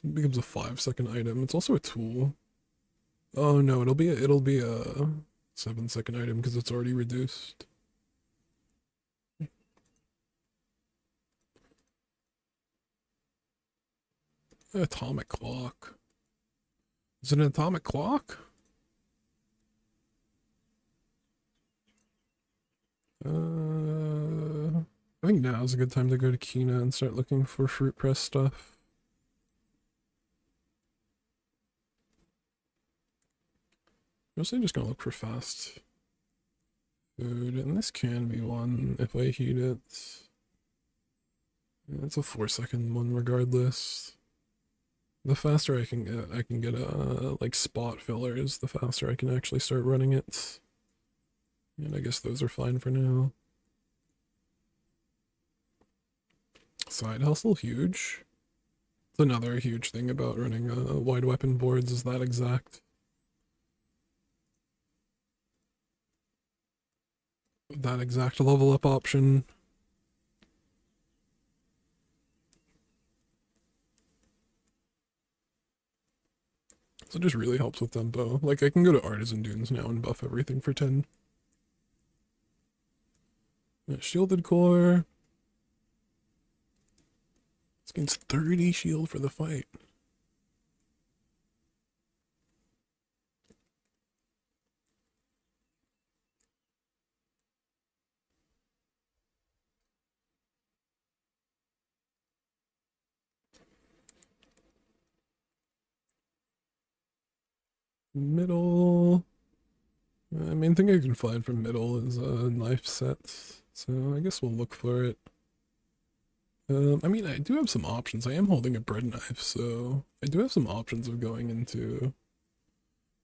It becomes a 5-second item. It's also a tool. Oh no, it'll be a 7-second item because it's already reduced. Atomic clock. Is it an atomic clock? I think now is a good time to go to Kina and start looking for fruit press stuff. Mostly just gonna look for fast food, and this can be one if I heat it. It's a 4-second one regardless. The faster I can get like spot fillers, the faster I can actually start running it. And I guess those are fine for now. Side hustle, huge. It's another huge thing about running wide weapon boards is that exact level up option. So it just really helps with tempo. Like, I can go to Artisan Dunes now and buff everything for 10. Shielded core. This gains 30 shield for the fight. Middle. Main thing I can find from middle is knife sets, so I guess we'll look for it. I mean, I do have some options. I am holding a bread knife, so I do have some options of going into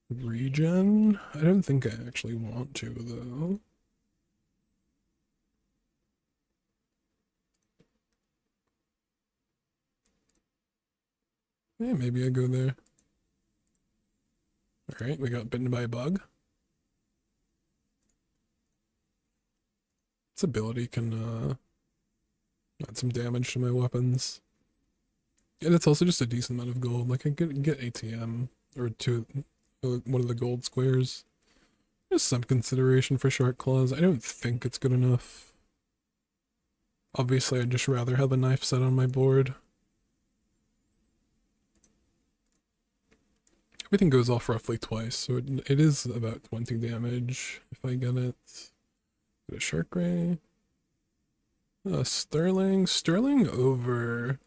regen. I don't think I actually want to, though. Yeah, maybe I go there. Alright, we got bitten by a bug. Its ability can add some damage to my weapons. And it's also just a decent amount of gold. Like, I could get ATM or one of the gold squares. There's some consideration for Shark Claws. I don't think it's good enough. Obviously, I'd just rather have a knife set on my board. Everything goes off roughly twice, so it is about 20 damage if I get it. Get a Shark Ray. Sterling. Sterling over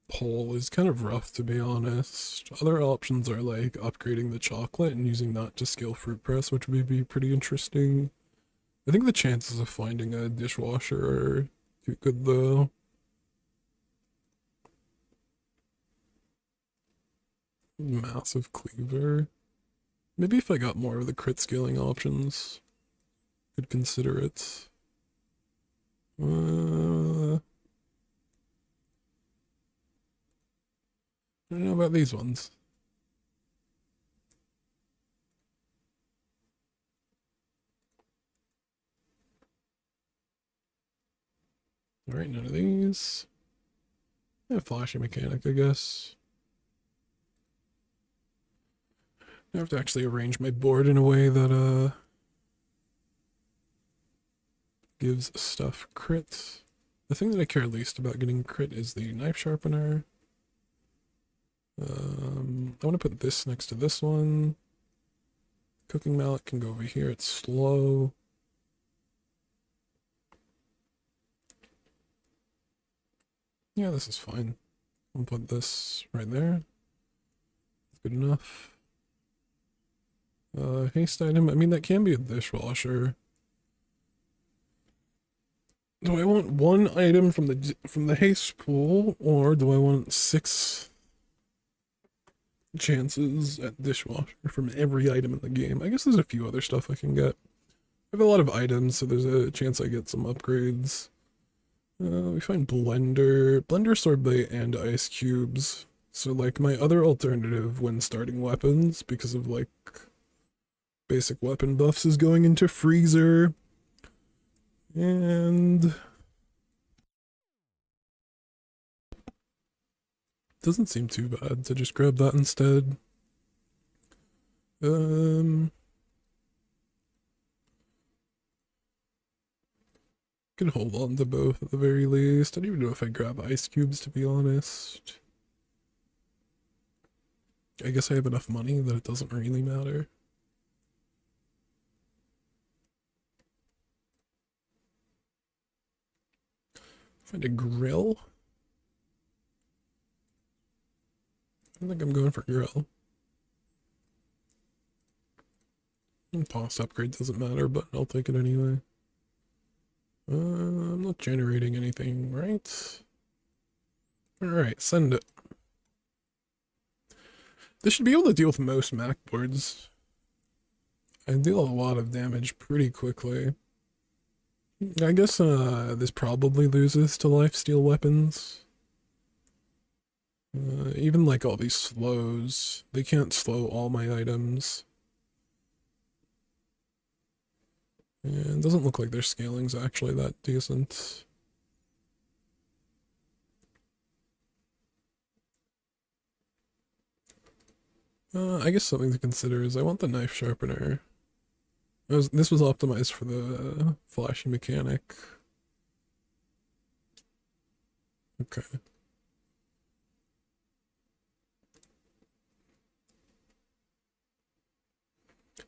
Pole is kind of rough, to be honest. Other options are like upgrading the chocolate and using that to scale fruit press, which would be pretty interesting. I think the chances of finding a dishwasher are too good, though. Massive cleaver. Maybe if I got more of the crit scaling options, could consider it. I don't know about these ones. Alright, none of these. Yeah, flashy mechanic, I guess. I have to actually arrange my board in a way that gives stuff crit. The thing that I care least about getting crit is the knife sharpener. I want to put this next to this one. Cooking mallet can go over here, it's slow. Yeah, this is fine. I'll put this right there. Good enough. Haste item, I mean, that can be a dishwasher. Do I want one item from the haste pool, or do I want 6 chances at dishwasher from every item in the game. I guess there's a few other stuff I can get. I have a lot of items, so there's a chance I get some upgrades. We find blender, sword blade, and ice cubes. So like my other alternative when starting weapons, because of like basic weapon buffs, is going into freezer. And doesn't seem too bad to just grab that instead. Can hold on to both at the very least. I don't even know if I grab ice cubes, to be honest. I guess I have enough money that it doesn't really matter. Find a grill. I think I'm going for grill. And boss upgrade doesn't matter, but I'll take it anyway. I'm not generating anything, right? Alright, send it. This should be able to deal with most Mac boards. I deal a lot of damage pretty quickly. I guess this probably loses to lifesteal weapons. Even like all these slows, they can't slow all my items. And it doesn't look like their scaling's actually that decent. I guess something to consider is I want the knife sharpener. This was optimized for the flashy mechanic. Okay.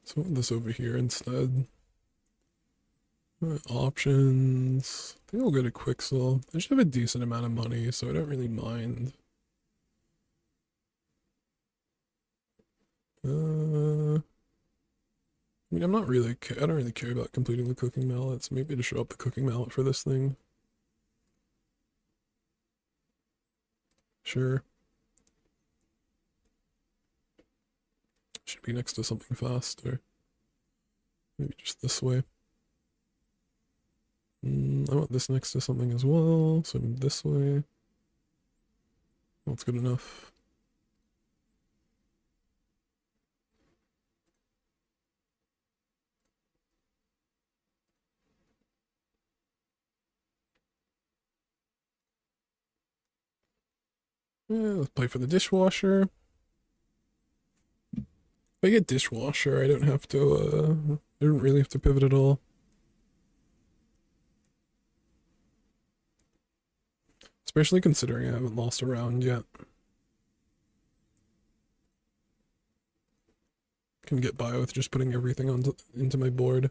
So I want this over here instead. Options. I think I'll go to Quixel. I should have a decent amount of money, so I don't really mind. I mean, I'm not really, I don't really care about completing the cooking mallets. Maybe to show up the cooking mallet for this thing. Sure. Should be next to something faster. Maybe just this way. I want this next to something as well, so this way. That's good enough. Yeah, let's play for the dishwasher. If I get dishwasher, I don't have to, I don't really have to pivot at all. Especially considering I haven't lost a round yet. Can get by with just putting everything into my board.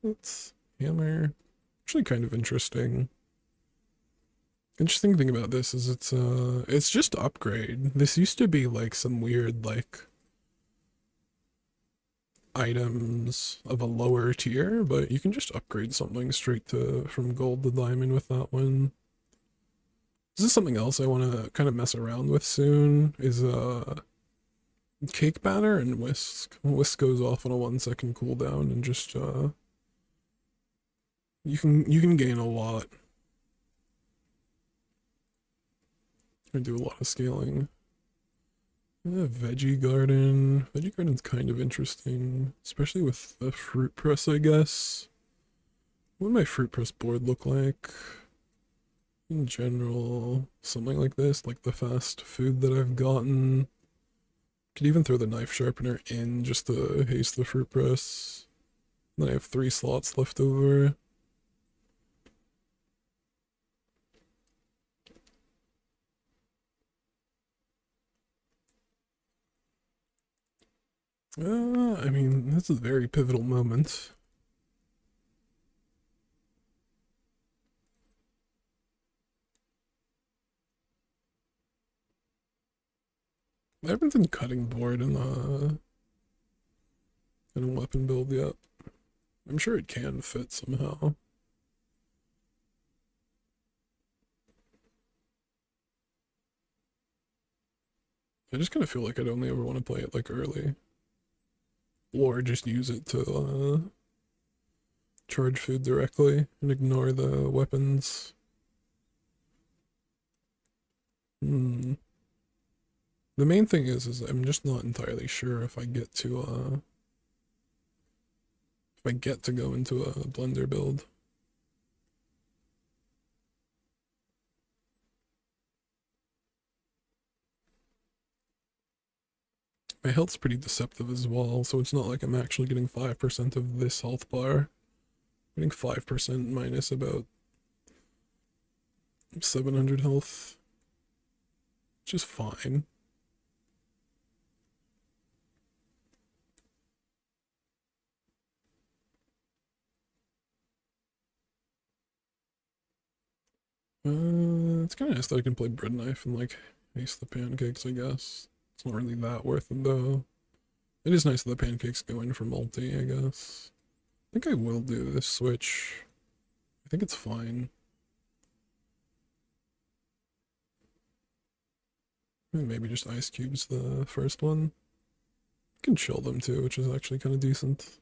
Let's hammer. Actually kind of interesting. Interesting thing about this is it's just upgrade. This used to be like some weird like items of a lower tier, but you can just upgrade something straight to from gold to diamond with that one. This is something else I want to kind of mess around with soon, is cake batter and whisk. Whisk goes off on a 1-second cooldown and just you can gain a lot. I do a lot of scaling. Veggie garden. Veggie garden's kind of interesting, especially with the fruit press, I guess. What would my fruit press board look like? In general, something like this, like the fast food that I've gotten. Could even throw the knife sharpener in just to haste the fruit press. Then I have 3 slots left over. I mean, this is a very pivotal moment. I haven't done cutting board in a weapon build yet. I'm sure it can fit somehow. I just kind of feel like I'd only ever want to play it like early. Or just use it to charge food directly and ignore the weapons. Hmm. The main thing is I'm just not entirely sure if I get to go into a blender build. My health's pretty deceptive as well, so it's not like I'm actually getting 5% of this health bar. I'm getting 5% minus about 700 health, which is fine. It's kind of nice that I can play bread knife and like ace the pancakes, I guess. It's not really that worth it though. It is nice that the pancakes go in for multi, I guess. I think I will do this switch. I think it's fine. And maybe just ice cubes the first one. I can chill them too, which is actually kind of decent.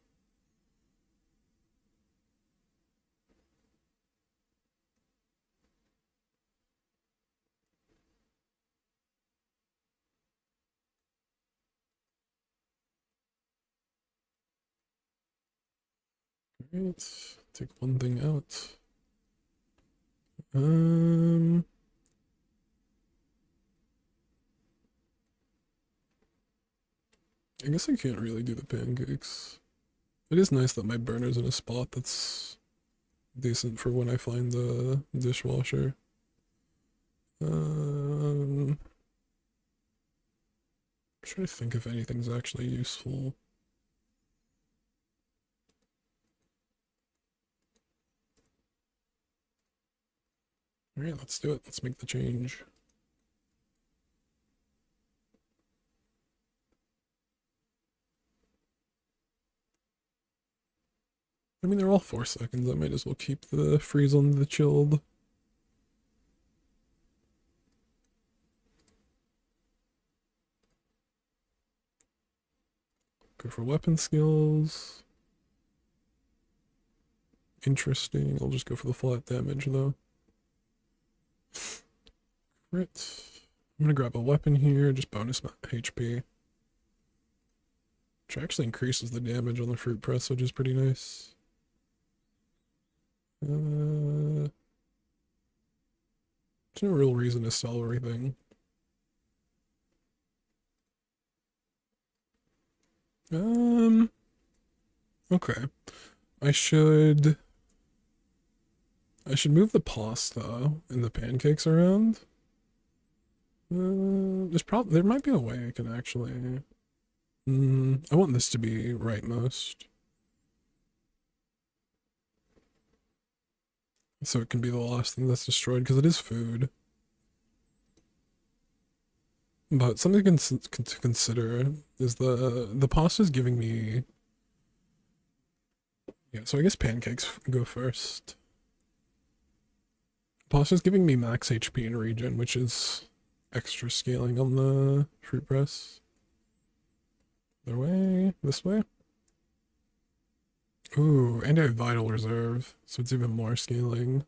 Alright, take one thing out. Um, I guess I can't really do the pancakes. It is nice that my burner's in a spot that's decent for when I find the dishwasher. I'm trying to think if anything's actually useful. Alright, let's do it. Let's make the change. I mean, they're all 4 seconds. I might as well keep the freeze on the chilled. Go for weapon skills. Interesting. I'll just go for the flat damage though. Crit. I'm gonna grab a weapon here, just bonus HP. Which actually increases the damage on the fruit press, which is pretty nice. There's no real reason to sell everything. Okay. I should move the pasta and the pancakes around. There might be a way I can actually. I want this to be rightmost, so it can be the last thing that's destroyed because it is food. But something to consider is the pasta's giving me. Yeah, so I guess pancakes go first. Pasta's giving me max HP in regen, which is extra scaling on the fruit press. Other way, this way. Ooh, and I have vital reserve, so it's even more scaling.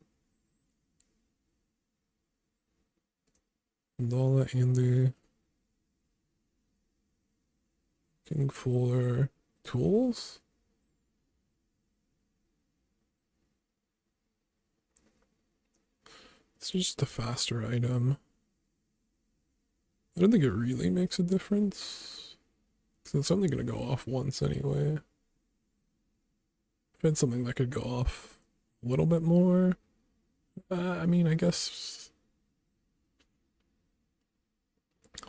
Mandala and the looking for tools. It's just a faster item. I don't think it really makes a difference. So it's only going to go off once anyway. If I had something that could go off a little bit more, I mean, I guess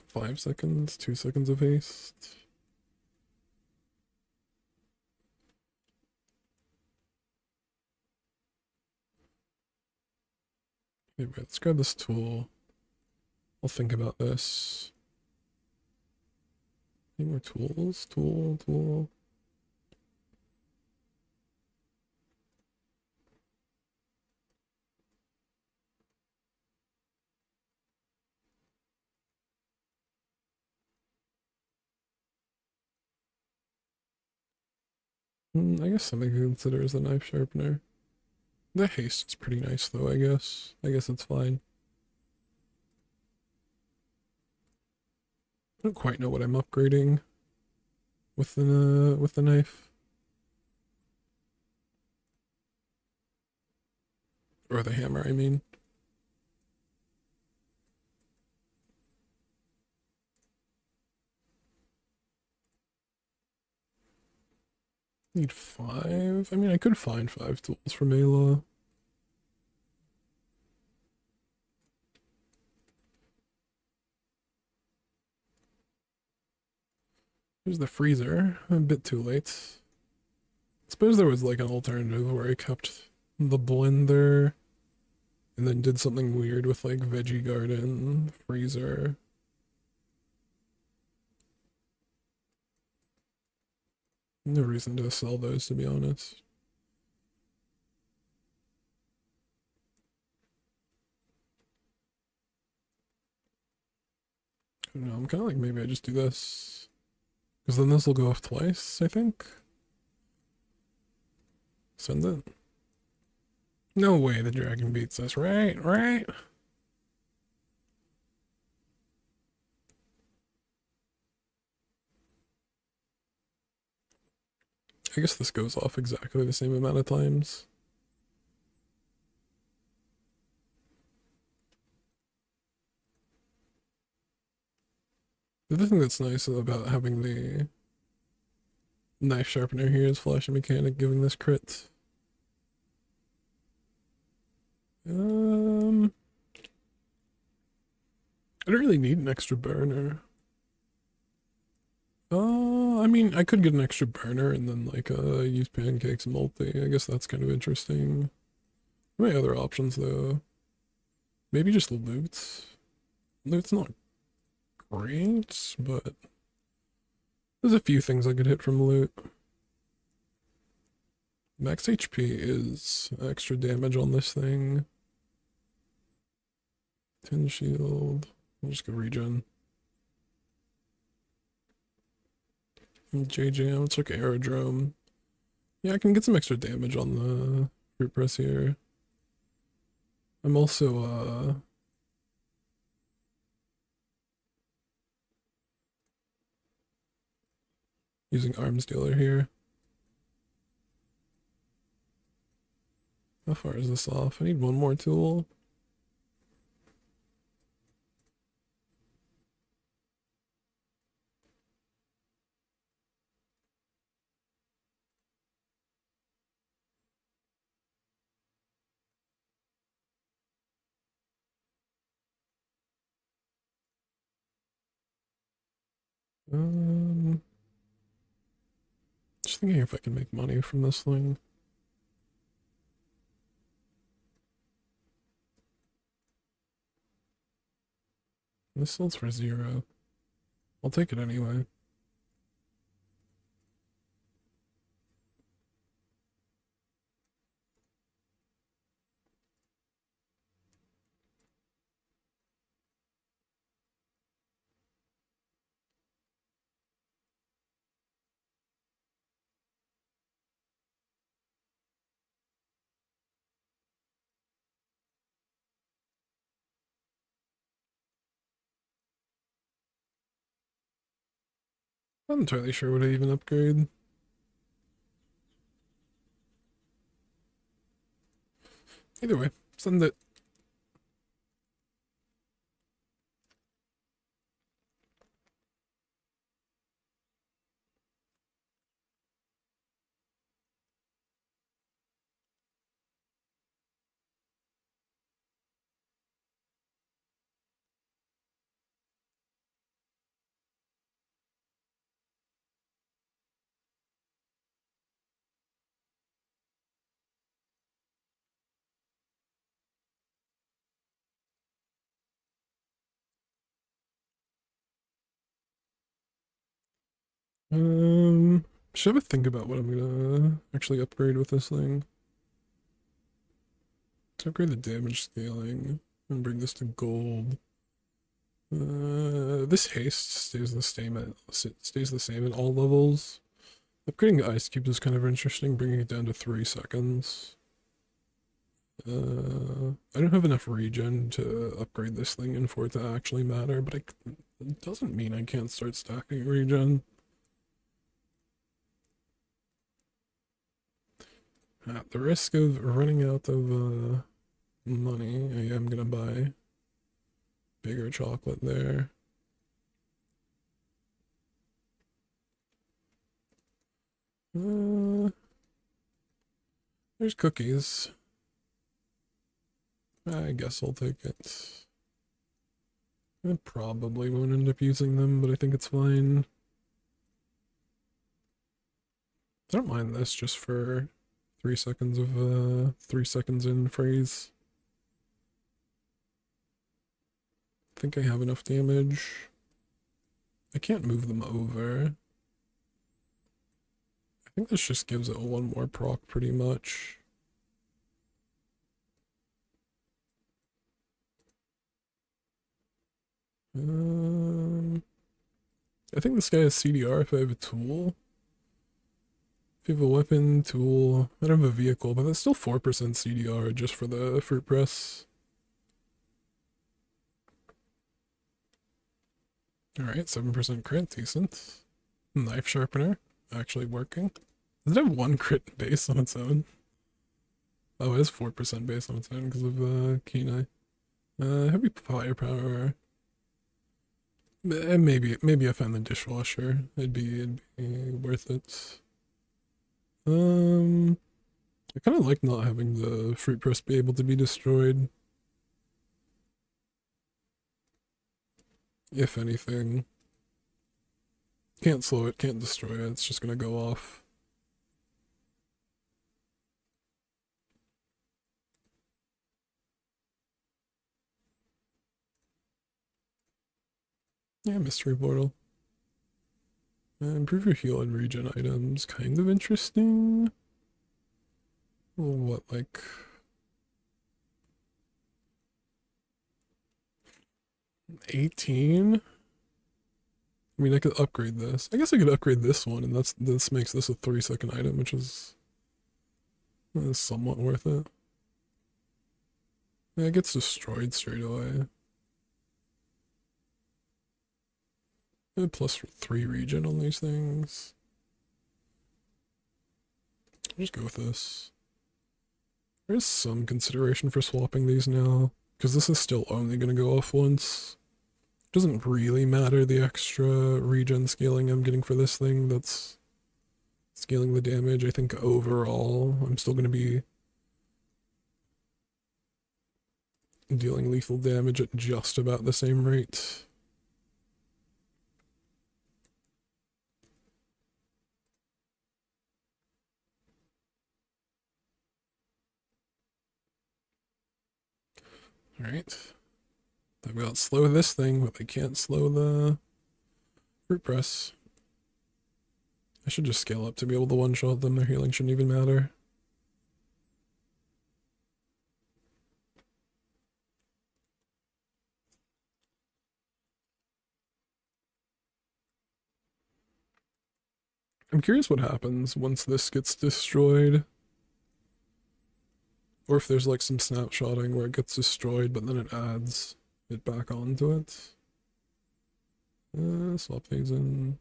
5 seconds, 2 seconds of haste. Anyway, let's grab this tool. I'll think about this. Any more tools? Tool. I guess something to consider is the knife sharpener. The haste is pretty nice though, I guess. I guess it's fine. I don't quite know what I'm upgrading with the knife. Or the hammer, I mean. Need 5? I mean, I could find 5 tools from Ayla. There's the freezer. A bit too late. Suppose there was like an alternative where I kept the blender and then did something weird with like veggie garden, freezer. No reason to sell those, to be honest. I don't know, I'm kind of like, maybe I just do this. Because then this will go off twice, I think. Send it. No way the dragon beats us, right? Right? I guess this goes off exactly the same amount of times. The other thing that's nice about having the knife sharpener here is flashing mechanic giving this crit. I don't really need an extra burner. I mean, I could get an extra burner and then like use pancakes multi. I guess that's kind of interesting. My other options though, maybe just loot. Loot's not great, but there's a few things I could hit from loot. Max HP is extra damage on this thing. 10 shield. I'll just go regen. JJ, let's check aerodrome. Yeah, I can get some extra damage on the fruit press here. I'm also using arms dealer here. How far is this off? I need one more tool. Just thinking if I can make money from this thing. This sells for 0. I'll take it anyway. I'm not entirely sure what I even upgrade. Either way, send it. Should have a think about what I'm gonna actually upgrade with this thing. Let's upgrade the damage scaling and bring this to gold. This haste stays the same at all levels. Upgrading the ice cubes is kind of interesting, bringing it down to 3 seconds. I don't have enough regen to upgrade this thing and for it to actually matter, but it doesn't mean I can't start stacking regen. At the risk of running out of money, I am gonna buy bigger chocolate there. There's cookies. I guess I'll take it. I probably won't end up using them, but I think it's fine. I don't mind this just for 3 seconds of 3 seconds in phrase. I think I have enough damage. I can't move them over. I think this just gives it one more proc pretty much. I think this guy has CDR if I have a tool. If you have a weapon, tool, I don't have a vehicle, but that's still 4% CDR just for the fruit press. Alright, 7% crit, decent. Knife sharpener, actually working. Does it have 1 crit base on its own? Oh, it is 4% base on its own because of Kenai. Heavy firepower. Maybe I find the dishwasher. It'd be worth it. I kind of like not having the fruit press be able to be destroyed. If anything. Can't slow it, can't destroy it, it's just gonna go off. Yeah, mystery portal. Improve your heal and regen items, kind of interesting. What, like... $18? I mean, I could upgrade this. I guess I could upgrade this one, and this makes this a 3-second item, which is somewhat worth it. Yeah, it gets destroyed straight away. Plus 3 regen on these things. I'll just go with this. There is some consideration for swapping these now, because this is still only going to go off once. Doesn't really matter the extra regen scaling I'm getting for this thing that's scaling the damage. I think overall I'm still going to be dealing lethal damage at just about the same rate. Alright. They've got slow this thing, but they can't slow the fruit press. I should just scale up to be able to one-shot them. Their healing shouldn't even matter. I'm curious what happens once this gets destroyed. Or if there's like some snapshotting where it gets destroyed, but then it adds it back onto it. Swap things in.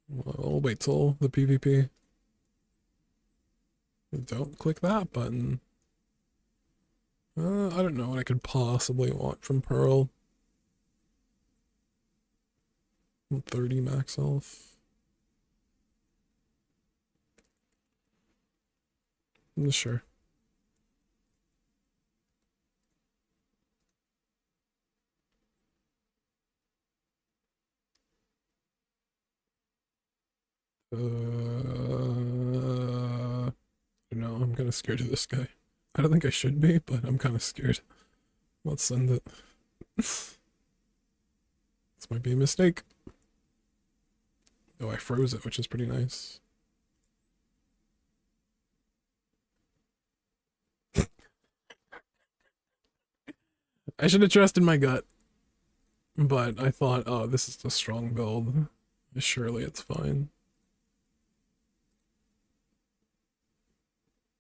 Well, I'll wait till the PvP. Don't click that button. I don't know what I could possibly want from Pearl. 30 max health. Sure. No, I'm kind of scared of this guy. I don't think I should be, but I'm kind of scared. Let's send it. This might be a mistake. Oh, I froze it, which is pretty nice. I should have trusted my gut. But I thought, oh, this is a strong build. Surely it's fine.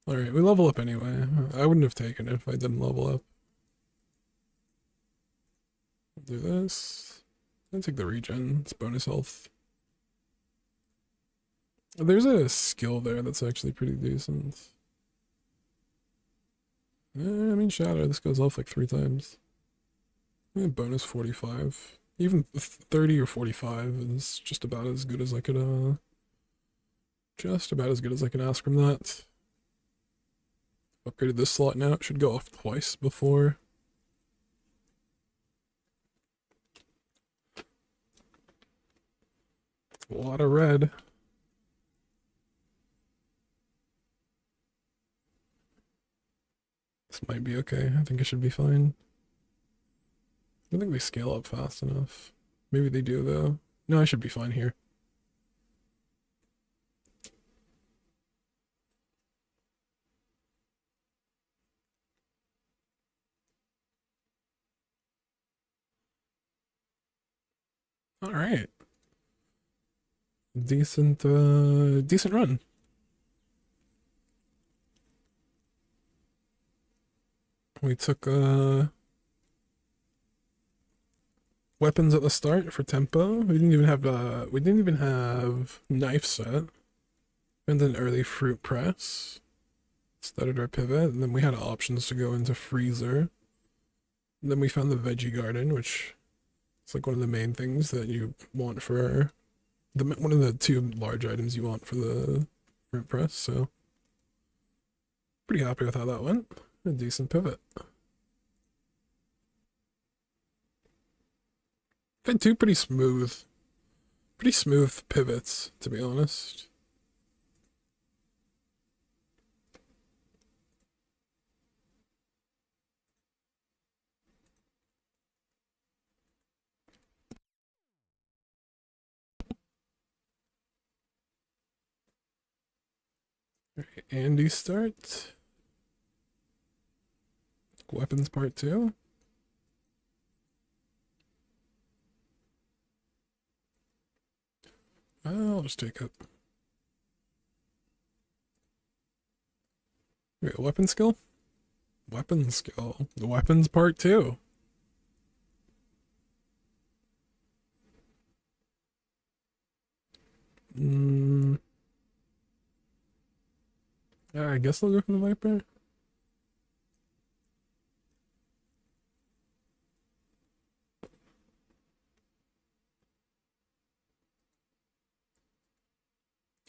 Alright, we level up anyway. I wouldn't have taken it if I didn't level up. Do this. And take the regen. It's bonus health. There's a skill there that's actually pretty decent. I mean, Shadow, this goes off like 3 times. Bonus 45. Even 30 or 45 is just about as good as I could, just about as good as I can ask from that. Upgraded this slot now, it should go off twice before. A lot of red. This might be okay. I think it should be fine. I don't think they scale up fast enough. Maybe they do, though. No, I should be fine here. Alright. Decent run. We took, weapons at the start for tempo. We didn't even have knife set. And then early fruit press. Started our pivot, and then we had options to go into freezer. And then we found the veggie garden, which is like one of the main things that you want for one of the 2 large items you want for the fruit press, so pretty happy with how that went. A decent pivot. Had 2 pretty smooth pivots, to be honest. Alright, Andy start. Weapons part 2. I'll just take it. Wait, weapon skill? Weapon skill. The weapons part 2. Yeah, I guess I'll go for the Viper.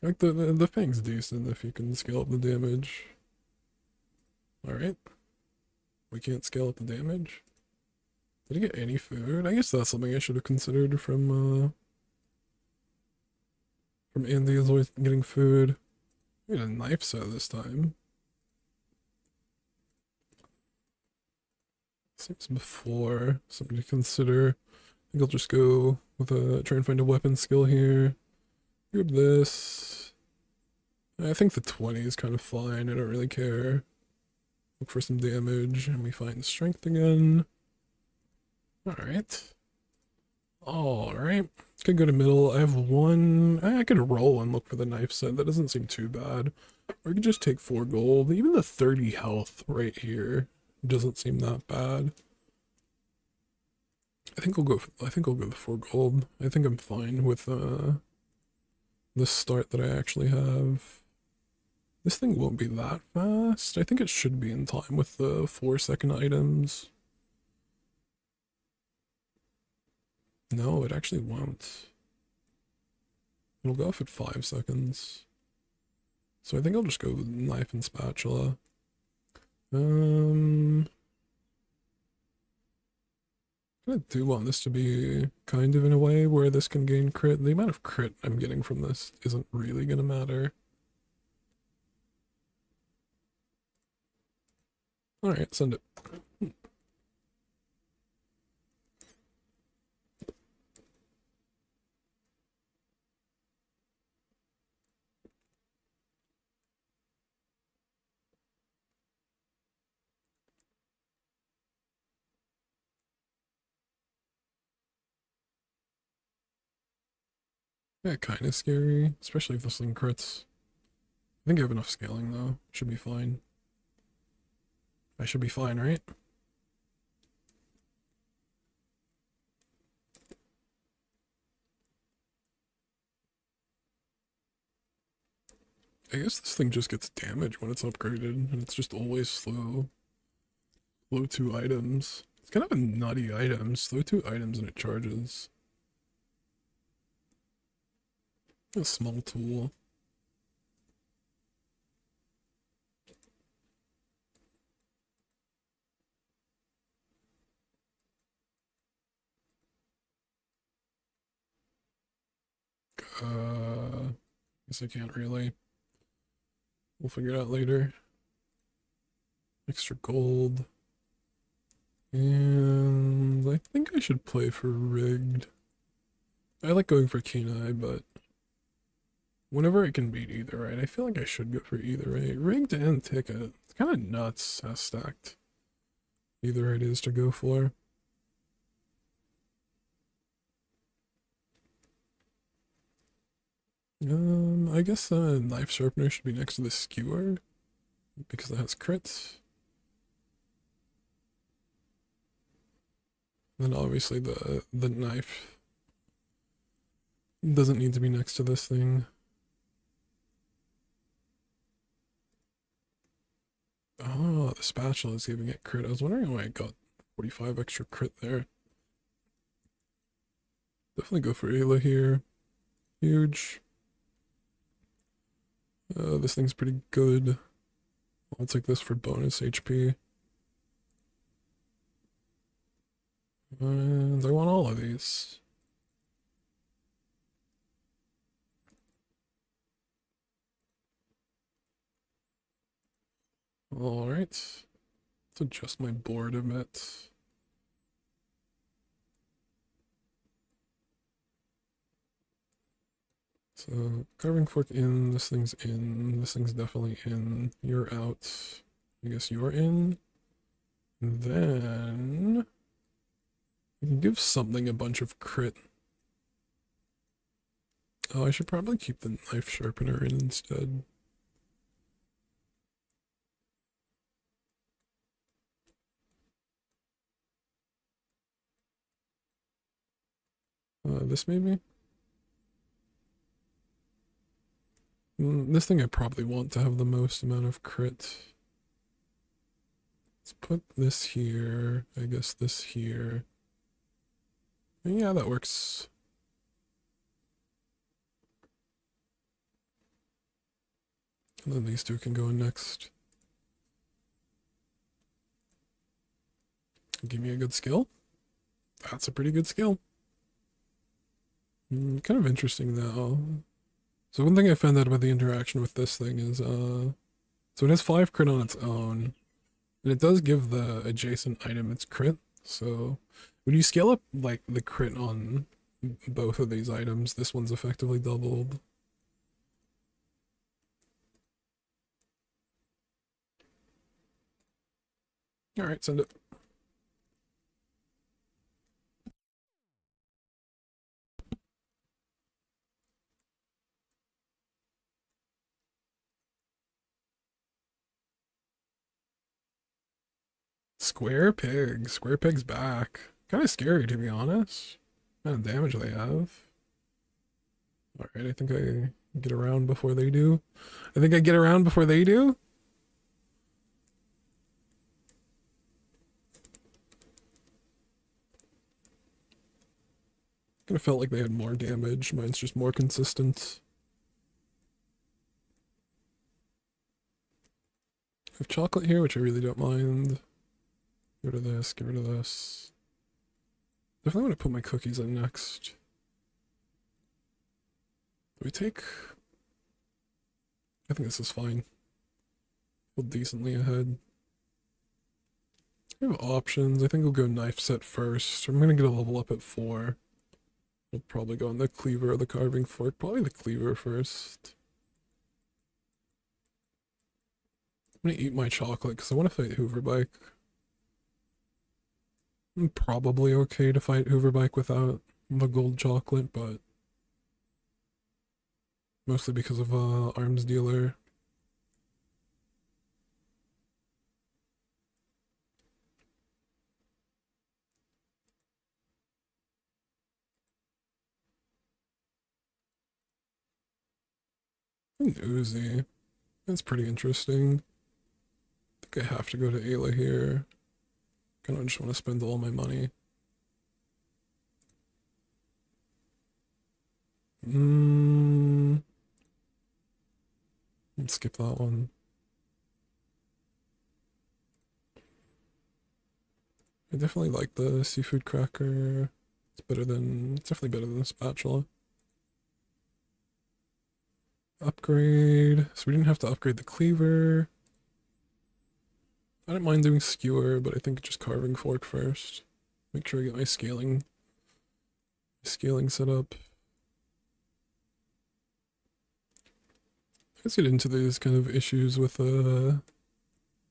Like the Fang's decent if you can scale up the damage. Alright. We can't scale up the damage. Did I get any food? I guess that's something I should have considered from Andy is always getting food. We had a knife set this time. Seems before something to consider. I think I'll just go with try and find a weapon skill here. Grab this. I think the 20 is kind of fine. I don't really care. Look for some damage, and we find strength again. Alright. Alright. Could go to middle. I have 1. I could roll and look for the knife set. That doesn't seem too bad. Or I could just take 4 gold. Even the 30 health right here doesn't seem that bad. I think I'll go with 4 gold. I think I'm fine with the start that I actually have. This thing won't be that fast. I think it should be in time with the 4-second items. No, it actually won't. It'll go off at 5 seconds. So I think I'll just go with knife and spatula. I do want this to be kind of in a way where this can gain crit. The amount of crit I'm getting from this isn't really gonna matter. Alright, send it. Yeah, kind of scary, especially if this thing crits. I think I have enough scaling though. Should be fine. I should be fine, right? I guess this thing just gets damaged when it's upgraded, and it's just always slow. Slow 2 items. It's kind of a nutty item. Slow 2 items and it charges. A small tool. Guess I can't really. We'll figure it out later. Extra gold. And I think I should play for rigged. I like going for Kenai, but whenever I can beat either right, I feel like I should go for either right. Rigged and ticket. It's kind of nuts how stacked either right is to go for. I guess knife sharpener should be next to the skewer because it has crits. Then obviously the knife doesn't need to be next to this thing. Oh, the spatula is giving it crit. I was wondering why I got 45 extra crit there. Definitely go for Ayla here. Huge. This thing's pretty good. I'll take this for bonus HP. And I want all of these. Alright. Let's adjust my board a bit. So, carving fork in, this thing's definitely in. You're out. I guess you're in. And then you can give something a bunch of crit. Oh, I should probably keep the knife sharpener in instead. This maybe? This thing I probably want to have the most amount of crit. Let's put this here. I guess this here. Yeah, that works. And then these two can go in next. Give me a good skill. That's a pretty good skill. Kind of interesting though. So one thing I found out about the interaction with this thing is, so it has 5 crit on its own, and it does give the adjacent item its crit. So when you scale up like the crit on both of these items, this one's effectively doubled. Alright, send it. Square pig. Square pig's back. Kind of scary, to be honest. What kind of damage they have. Alright, I think I get around before they do. I think I get around before they do. Kind of felt like they had more damage. Mine's just more consistent. I have chocolate here, which I really don't mind. Get rid of this, get rid of this. Definitely want to put my cookies in next. Do we take... I think this is fine. Feel decently ahead. I have options. I think we'll go knife set first. I'm gonna get a level up at 4. We'll probably go on the cleaver or the carving fork. Probably the cleaver first. I'm gonna eat my chocolate because I want to fight Hooverbike. I'm probably okay to fight Hooverbike without the gold chocolate, but mostly because of arms dealer. An Uzi. That's pretty interesting. I think I have to go to Ayla here. Kind of just want to spend all my money. Let's skip that one. I definitely like the seafood cracker. It's definitely better than the spatula. Upgrade. So we didn't have to upgrade the cleaver. I don't mind doing skewer, but I think just carving fork first. Make sure I get my scaling set up. Let's get into these kind of issues with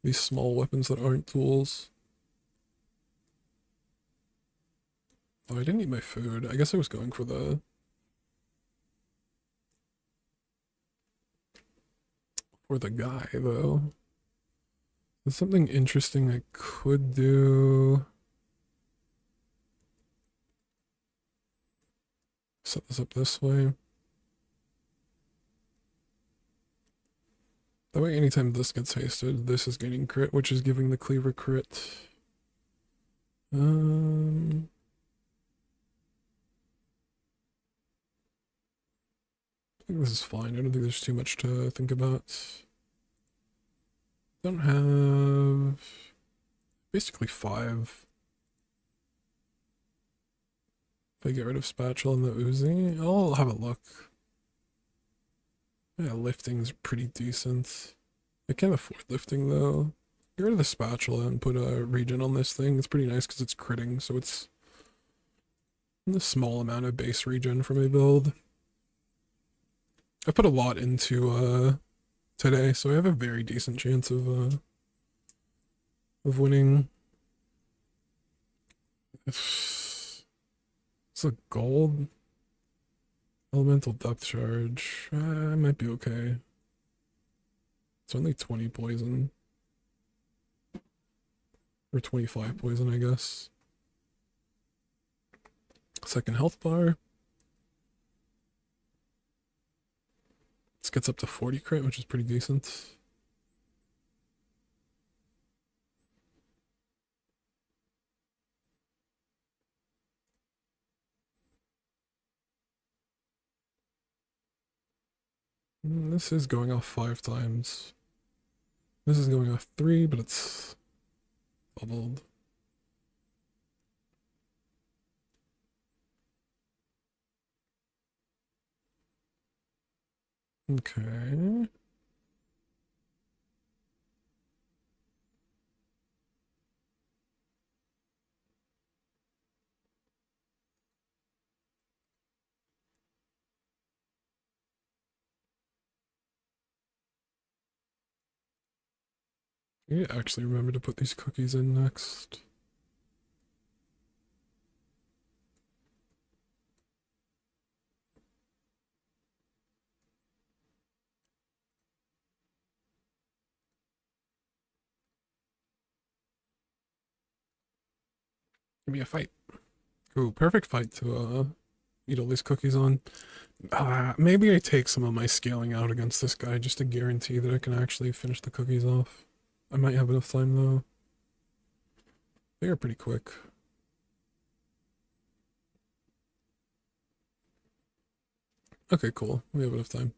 these small weapons that aren't tools. Oh, I didn't eat my food. I guess I was going for the guy though. There's something interesting I could do. Set this up this way. That way anytime this gets hasted, this is gaining crit, which is giving the cleaver crit. I think this is fine. I don't think there's too much to think about. Don't have basically 5. If I get rid of spatula and the Uzi, I'll have a look. Yeah, lifting's pretty decent. I can't afford lifting though. Get rid of the spatula and put a regen on this thing. It's pretty nice because it's critting, so it's a small amount of base regen for my build. I put a lot into today, so I have a very decent chance of winning. It's a gold elemental depth charge. I might be okay. It's only 20 poison. Or 25 poison, I guess. Second health bar. This gets up to 40 crit, which is pretty decent. This is going off 5 times. This is going off 3, but it's bubbled. Okay. I need to actually remember to put these cookies in next. Give me a fight. Ooh, perfect fight to eat all these cookies on. Maybe I take some of my scaling out against this guy just to guarantee that I can actually finish the cookies off. I might have enough time though. They are pretty quick. Okay, cool. We have enough time.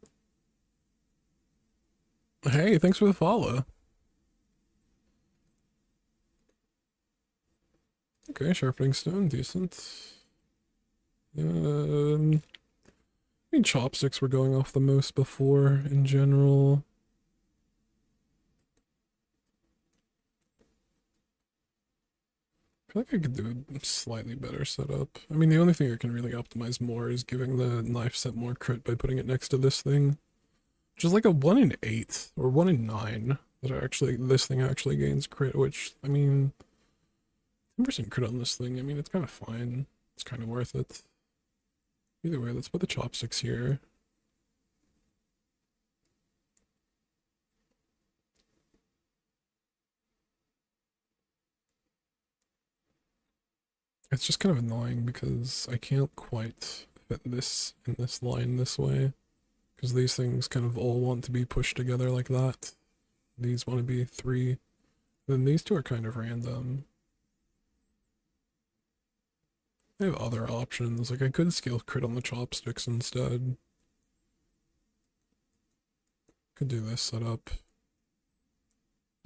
Hey, thanks for the follow. Okay, sharpening stone, decent. I mean, chopsticks were going off the most before in general. I feel like I could do a slightly better setup. I mean, the only thing I can really optimize more is giving the knife set more crit by putting it next to this thing. Which is like a 1 in 8 or 1 in 9 that this thing actually gains crit, which, I mean, 10% crit on this thing, I mean, it's kind of fine. It's kind of worth it. Either way, let's put the chopsticks here. It's just kind of annoying because I can't quite fit this in this line this way. Because these things kind of all want to be pushed together like that. These want to be 3. Then these 2 are kind of random. I have other options, like I could scale crit on the chopsticks instead. Could do this setup.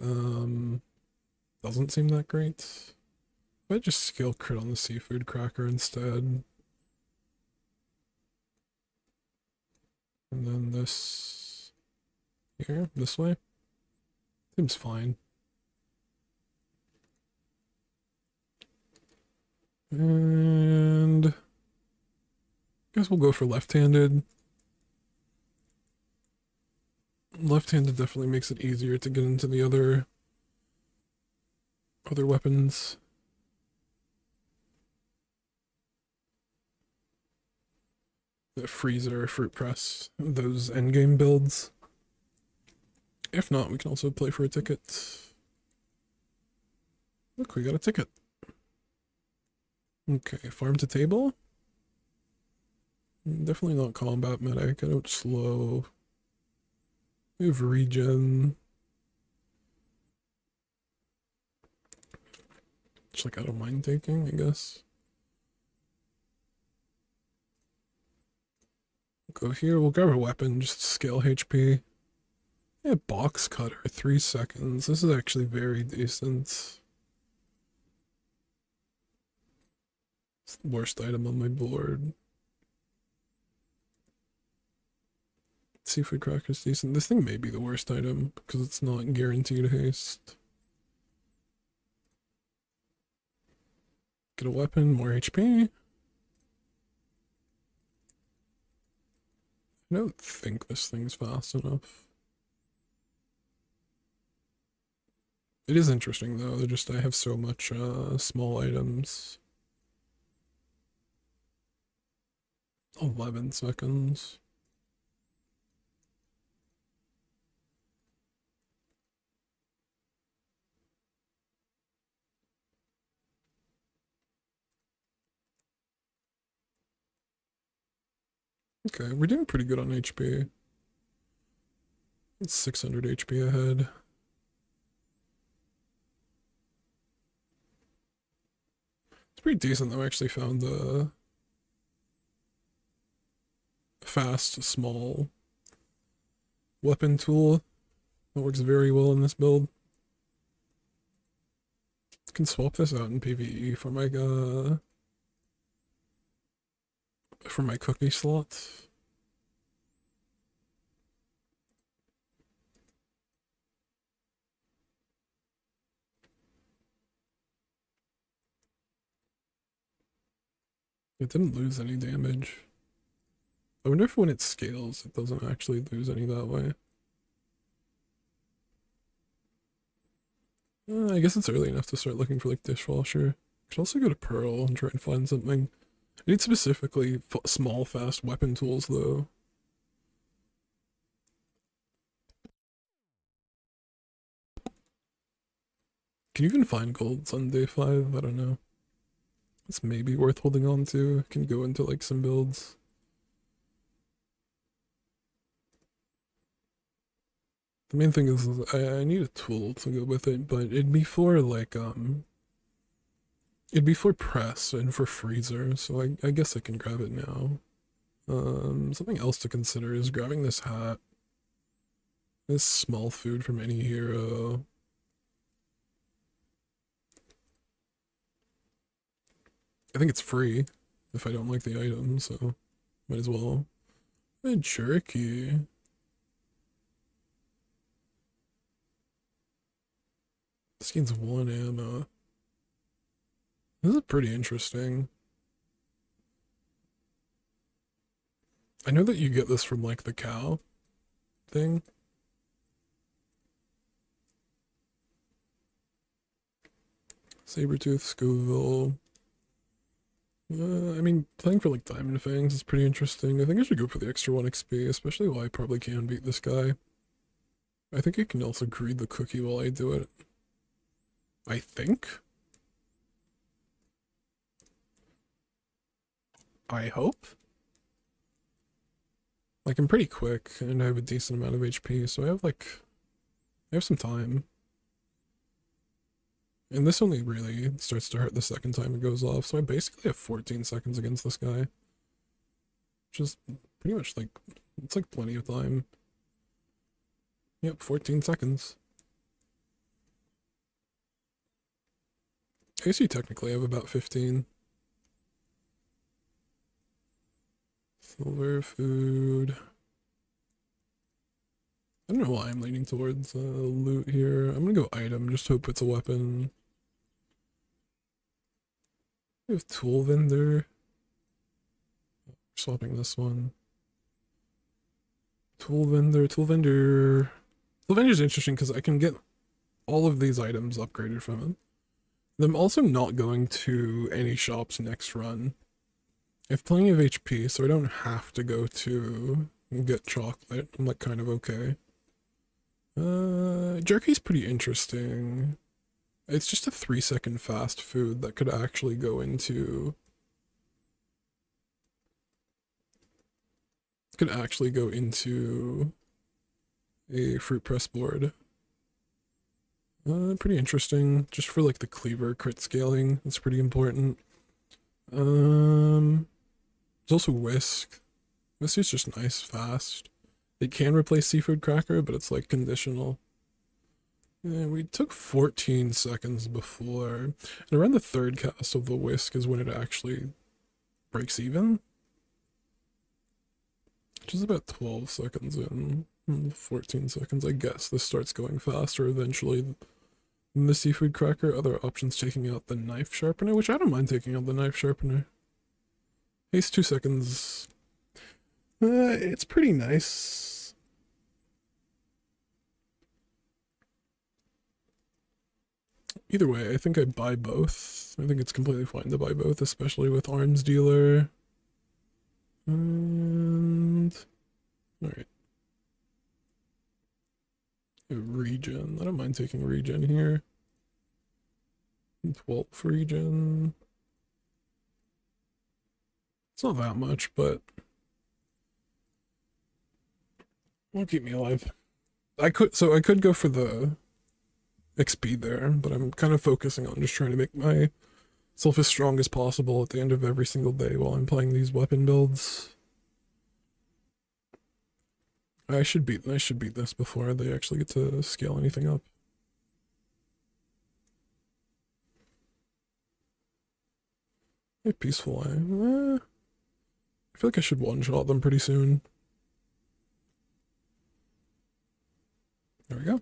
Doesn't seem that great. I just scale crit on the seafood cracker instead. And then this here, this way. Seems fine. And I guess we'll go for left-handed. Left-handed definitely makes it easier to get into the other weapons. The freezer, fruit press, those endgame builds. If not, we can also play for a ticket. Look, we got a ticket. Okay, farm to table. Definitely not combat medic. I don't slow. We have regen. Just like I don't mind taking, I guess. Go here, we'll grab a weapon, just scale HP. Yeah, box cutter, 3 seconds. This is actually very decent. It's the worst item on my board. Seafood cracker's decent. This thing may be the worst item, because it's not guaranteed haste. Get a weapon, more HP. I don't think this thing's fast enough. It is interesting though, I have so much small items. 11 seconds. Okay, we're doing pretty good on HP. It's 600 HP ahead. It's pretty decent though. I actually found the fast, small weapon tool that works very well in this build. Can swap this out in PvE for my cookie slot. It didn't lose any damage. I wonder if when it scales, it doesn't actually lose any that way. I guess it's early enough to start looking for like dishwasher. Could also go to Pearl and try and find something. I need specifically small, fast weapon tools though. Can you even find golds on day 5? I don't know. It's maybe worth holding on to. Can go into like some builds. The main thing is I need a tool to go with it, but it'd be for like it'd be for press and for freezer, so I guess I can grab it now. Something else to consider is grabbing this hat. This small food from any hero. I think it's free if I don't like the item, so might as well. A jerky. This gains 1 ammo. This is pretty interesting. I know that you get this from like the cow thing. Sabertooth, Scoville. I mean, playing for like Diamond Fangs is pretty interesting. I think I should go for the extra 1 XP, especially while I probably can beat this guy. I think I can also greed the cookie while I do it. I think? I hope? Like, I'm pretty quick, and I have a decent amount of HP, so I have some time. And this only really starts to hurt the second time it goes off, so I basically have 14 seconds against this guy. Which is pretty much like, it's like plenty of time. Yep, 14 seconds. I guess you technically have about 15. Silver, food. I don't know why I'm leaning towards loot here. I'm gonna go item, just hope it's a weapon. We have tool vendor. Swapping this one. Tool vendor, tool vendor. Tool vendor is interesting because I can get all of these items upgraded from it. I'm also not going to any shops next run. I have plenty of HP, so I don't have to go to get chocolate. I'm like kind of okay. Jerky's pretty interesting. It's just a 3-second fast food that could actually go into... Could actually go into a fruit press board. Pretty interesting, just for like the cleaver crit scaling. That's pretty important. There's also whisk. Whisk is just nice, fast. It can replace seafood cracker, but it's like conditional. And we took 14 seconds before. And around the third cast of the whisk is when it actually breaks even. Which is about 12 seconds in. 14 seconds, I guess. This starts going faster eventually. The seafood cracker, other options taking out the knife sharpener, which I don't mind taking out the knife sharpener. Haste 2 seconds. It's pretty nice. Either way, I think I buy both. I think it's completely fine to buy both, especially with arms dealer. And... Alright. Regen. I don't mind taking regen here. 12 for regen. It's not that much, but won't keep me alive. I could go for the XP there, but I'm kind of focusing on just trying to make myself as strong as possible at the end of every single day while I'm playing these weapon builds. I should beat this before they actually get to scale anything up. A peaceful eye. I feel like I should one-shot them pretty soon. There we go.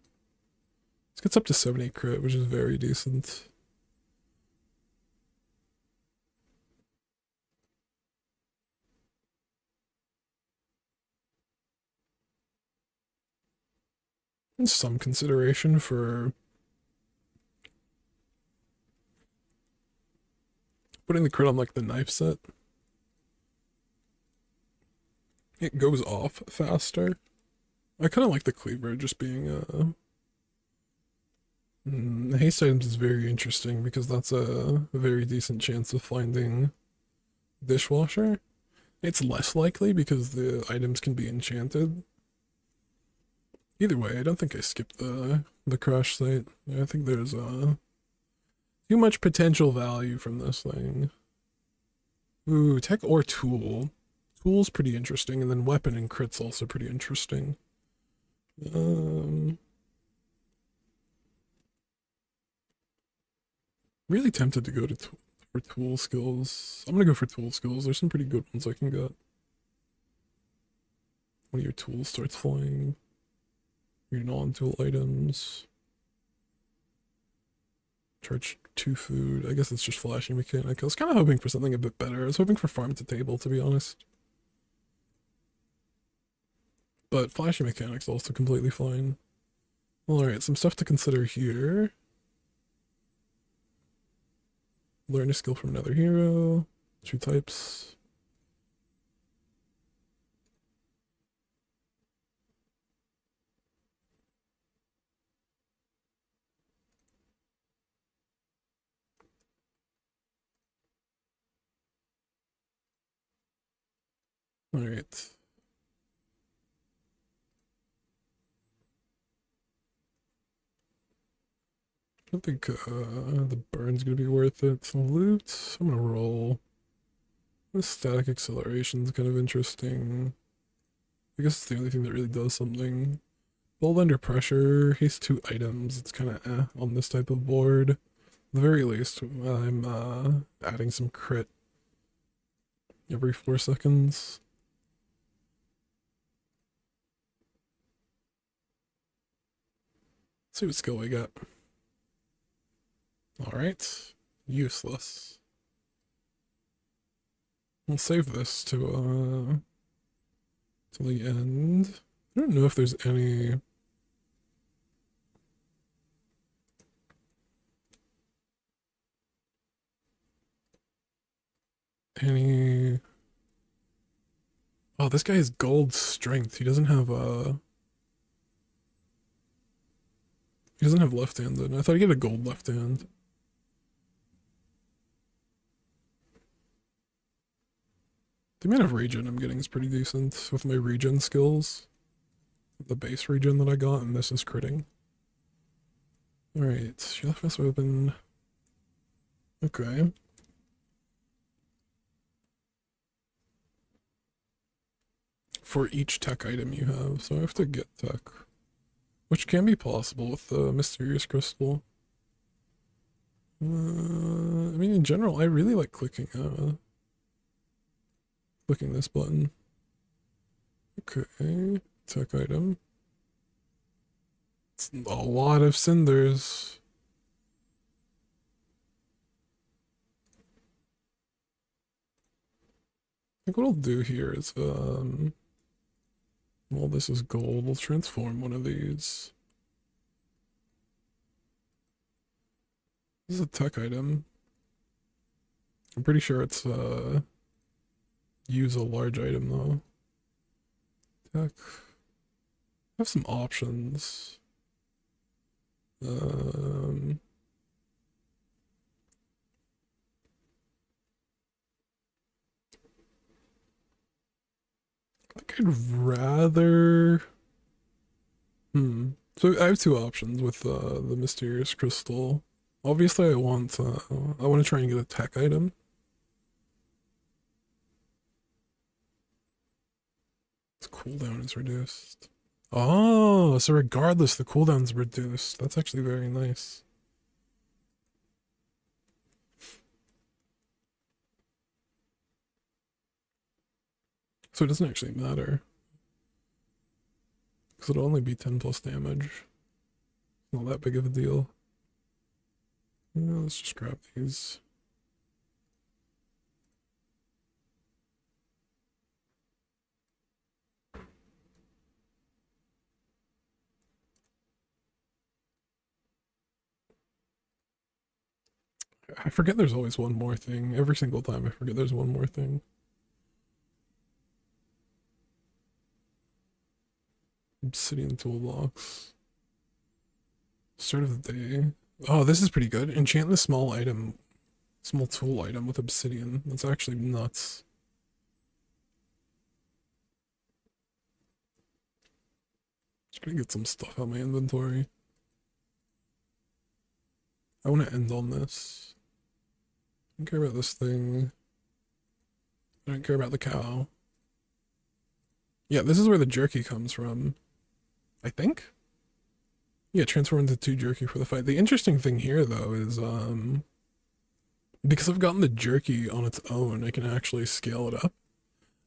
This gets up to 70 crit, which is very decent. And some consideration for putting the crit on like the knife set. It goes off faster. I kind of like the cleaver just being haste items is very interesting because that's a very decent chance of finding dishwasher. It's less likely because the items can be enchanted. Either way, I don't think I skipped the crash site. I think there's too much potential value from this thing. Ooh, tech or tool. Tool's pretty interesting, and then weapon and crit's also pretty interesting. Really tempted to go to for tool skills. I'm gonna go for tool skills. There's some pretty good ones I can get. One of your tools starts flying. Your non-tool items. Charge 2 food. I guess it's just flashing mechanic. I was kind of hoping for something a bit better. I was hoping for farm to table, to be honest. But flashing mechanic's also completely fine. Alright, some stuff to consider here. Learn a skill from another hero. 2 types. Alright. don't think the burn's gonna be worth it. Loot, I'm gonna roll. This static acceleration's kind of interesting. I guess it's the only thing that really does something. Hold under pressure, haste 2 items. It's kind of on this type of board. At the very least, I'm adding some crit every 4 seconds. Let's see what skill we got. Alright, useless. We'll save this to the end. I don't know if there's any oh, this guy has gold strength. He doesn't have left-handed. I thought he'd get a gold left hand. The amount of regen I'm getting is pretty decent with my regen skills. The base regen that I got, and this is critting. Alright, your left mouse weapon. Okay. For each tech item you have, so I have to get tech. Which can be possible with the mysterious crystal. I mean, in general, I really like clicking this button. Okay, tech item. It's a lot of cinders. I think what I'll do here is, well, this is gold. We'll transform one of these. This is a tech item. I'm pretty sure it's, use a large item though. Tech. I have some options. I think I'd rather... So I have 2 options with the mysterious crystal. Obviously I want to try and get a tech item. Its cooldown is reduced. Oh, so regardless, the cooldown's reduced. That's actually very nice. So it doesn't actually matter. Because it'll only be 10 plus damage. Not that big of a deal. Yeah, let's just grab these. I forget there's always one more thing. Every single time I forget there's one more thing. Obsidian toolbox. Start of the day. Oh, this is pretty good. Enchant the small item, small tool item with obsidian. That's actually nuts. Just gonna get some stuff out of my inventory. I want to end on this. I don't care about this thing. I don't care about the cow. Yeah, this is where the jerky comes from. I think? Yeah, transform into 2 jerky for the fight. The interesting thing here, though, is, because I've gotten the jerky on its own, I can actually scale it up.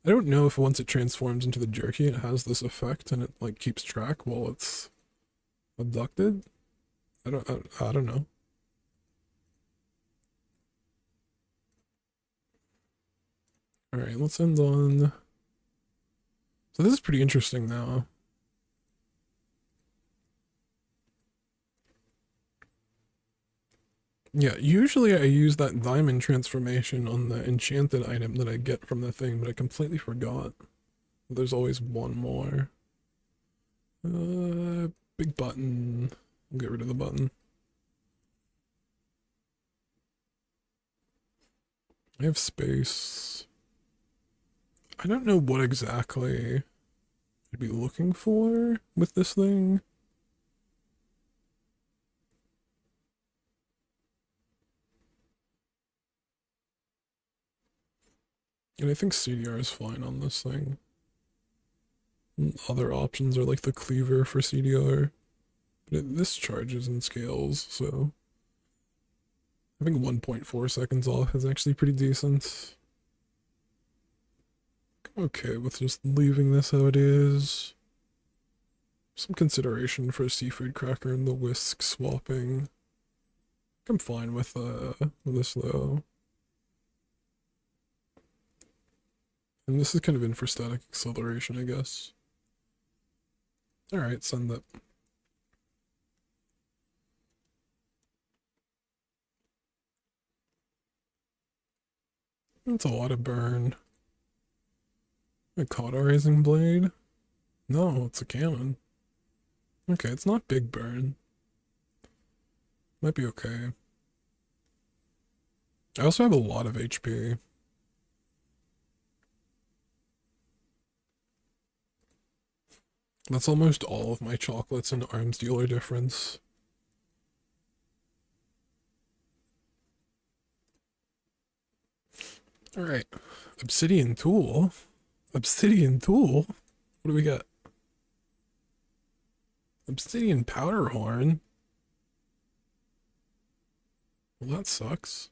I don't know if once it transforms into the jerky, it has this effect and it, like, keeps track while it's abducted. I don't know. Alright, let's end on... So this is pretty interesting now. Yeah, usually I use that diamond transformation on the enchanted item that I get from the thing, but I completely forgot. There's always one more. Big button. I'll get rid of the button. I have space. I don't know what exactly I'd be looking for with this thing. And I think CDR is fine on this thing. Other options are like the cleaver for CDR. But this charges and scales, so I think 1.4 seconds off is actually pretty decent. I'm okay with just leaving this how it is. Some consideration for a seafood cracker and the whisk swapping. I'm fine with this though. And this is kind of in for static acceleration, I guess. Alright, send that. That's a lot of burn. A cauterizing blade? No, it's a cannon. Okay, it's not big burn. Might be okay. I also have a lot of HP. That's almost all of my chocolates and arms dealer difference. Alright. Obsidian tool? Obsidian tool? What do we got? Obsidian powder horn? Well, that sucks.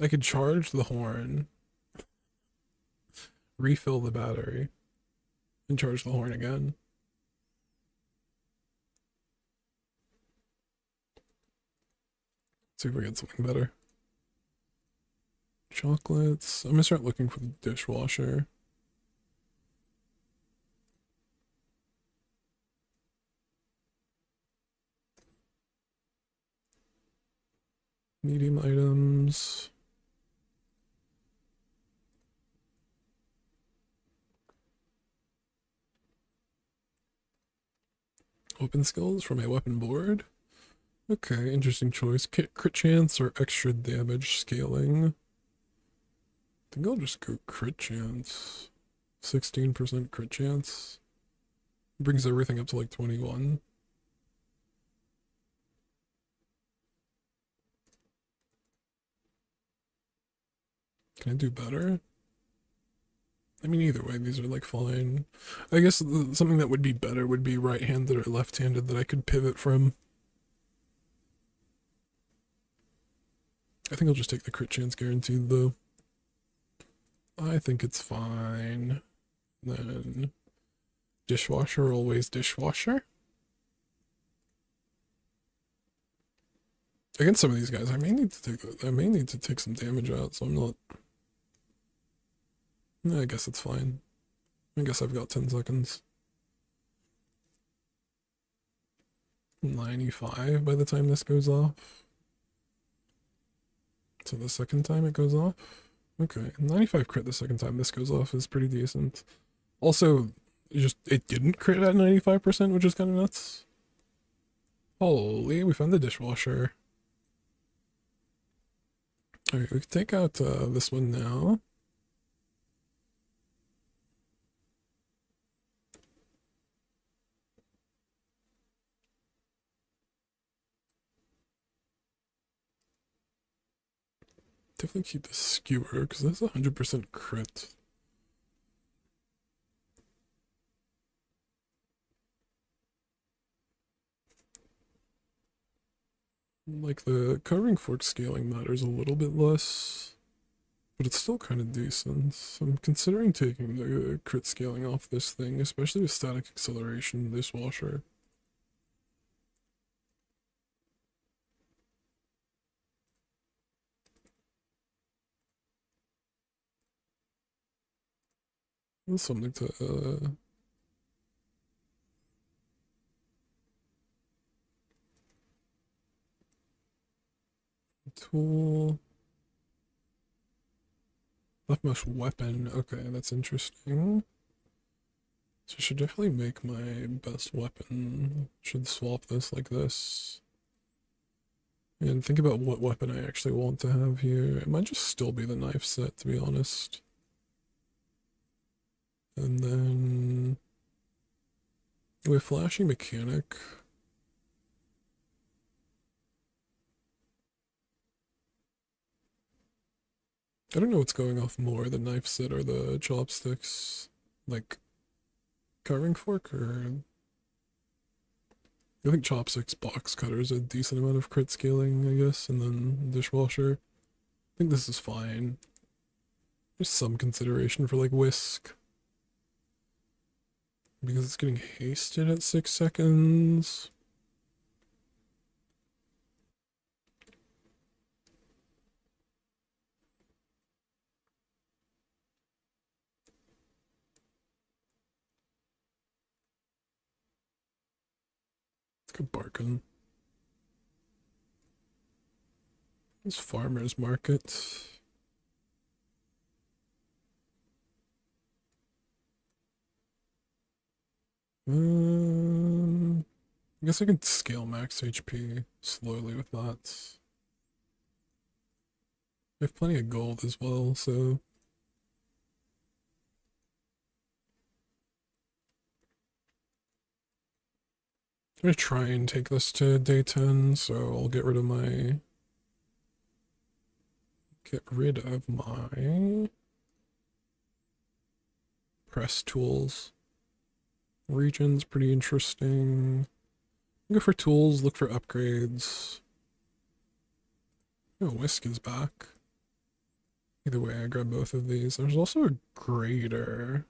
I could charge the horn, refill the battery, and charge the horn again. See if we get something better. Chocolates. I'm gonna start looking for the dishwasher. Medium items. Open skills for my weapon board. Okay, interesting choice. Crit chance or extra damage scaling. I think I'll just go crit chance. 16% crit chance. Brings everything up to like 21. Can I do better? I mean, either way, these are like fine. I guess something that would be better would be right-handed or left-handed that I could pivot from. I think I'll just take the crit chance guaranteed though. I think it's fine. Then dishwasher, always dishwasher. Against some of these guys, I may need to take some damage out, so I'm not. I guess it's fine. I guess I've got 10 seconds. 95 by the time this goes off. So the second time it goes off? Okay, 95 crit the second time this goes off is pretty decent. Also, it didn't crit at 95%, which is kind of nuts. Holy, we found the dishwasher. Alright, we can take out this one now. Definitely keep the skewer, because that's 100% crit. Like, the covering fork scaling matters a little bit less, but it's still kind of decent. I'm considering taking the crit scaling off this thing, especially with static acceleration dishwasher. That's something to, tool. Leftmost weapon. Okay, that's interesting. So I should definitely make my best weapon. Should swap this like this. And think about what weapon I actually want to have here. It might just still be the knife set, to be honest. And then with flashy mechanic. I don't know what's going off more, the knife set or the chopsticks. Like, carving fork or... I think chopsticks box cutter is a decent amount of crit scaling, I guess, and then dishwasher. I think this is fine. There's some consideration for like whisk. Because it's getting hasted at 6 seconds. Let's go barking. This farmer's market. I guess I can scale max HP slowly with that. I have plenty of gold as well, so... I'm gonna try and take this to day 10, so I'll get rid of my... press tools. Region's pretty interesting. Go for tools, look for upgrades. Oh, whisk is back. Either way, I grab both of these. There's also a grater,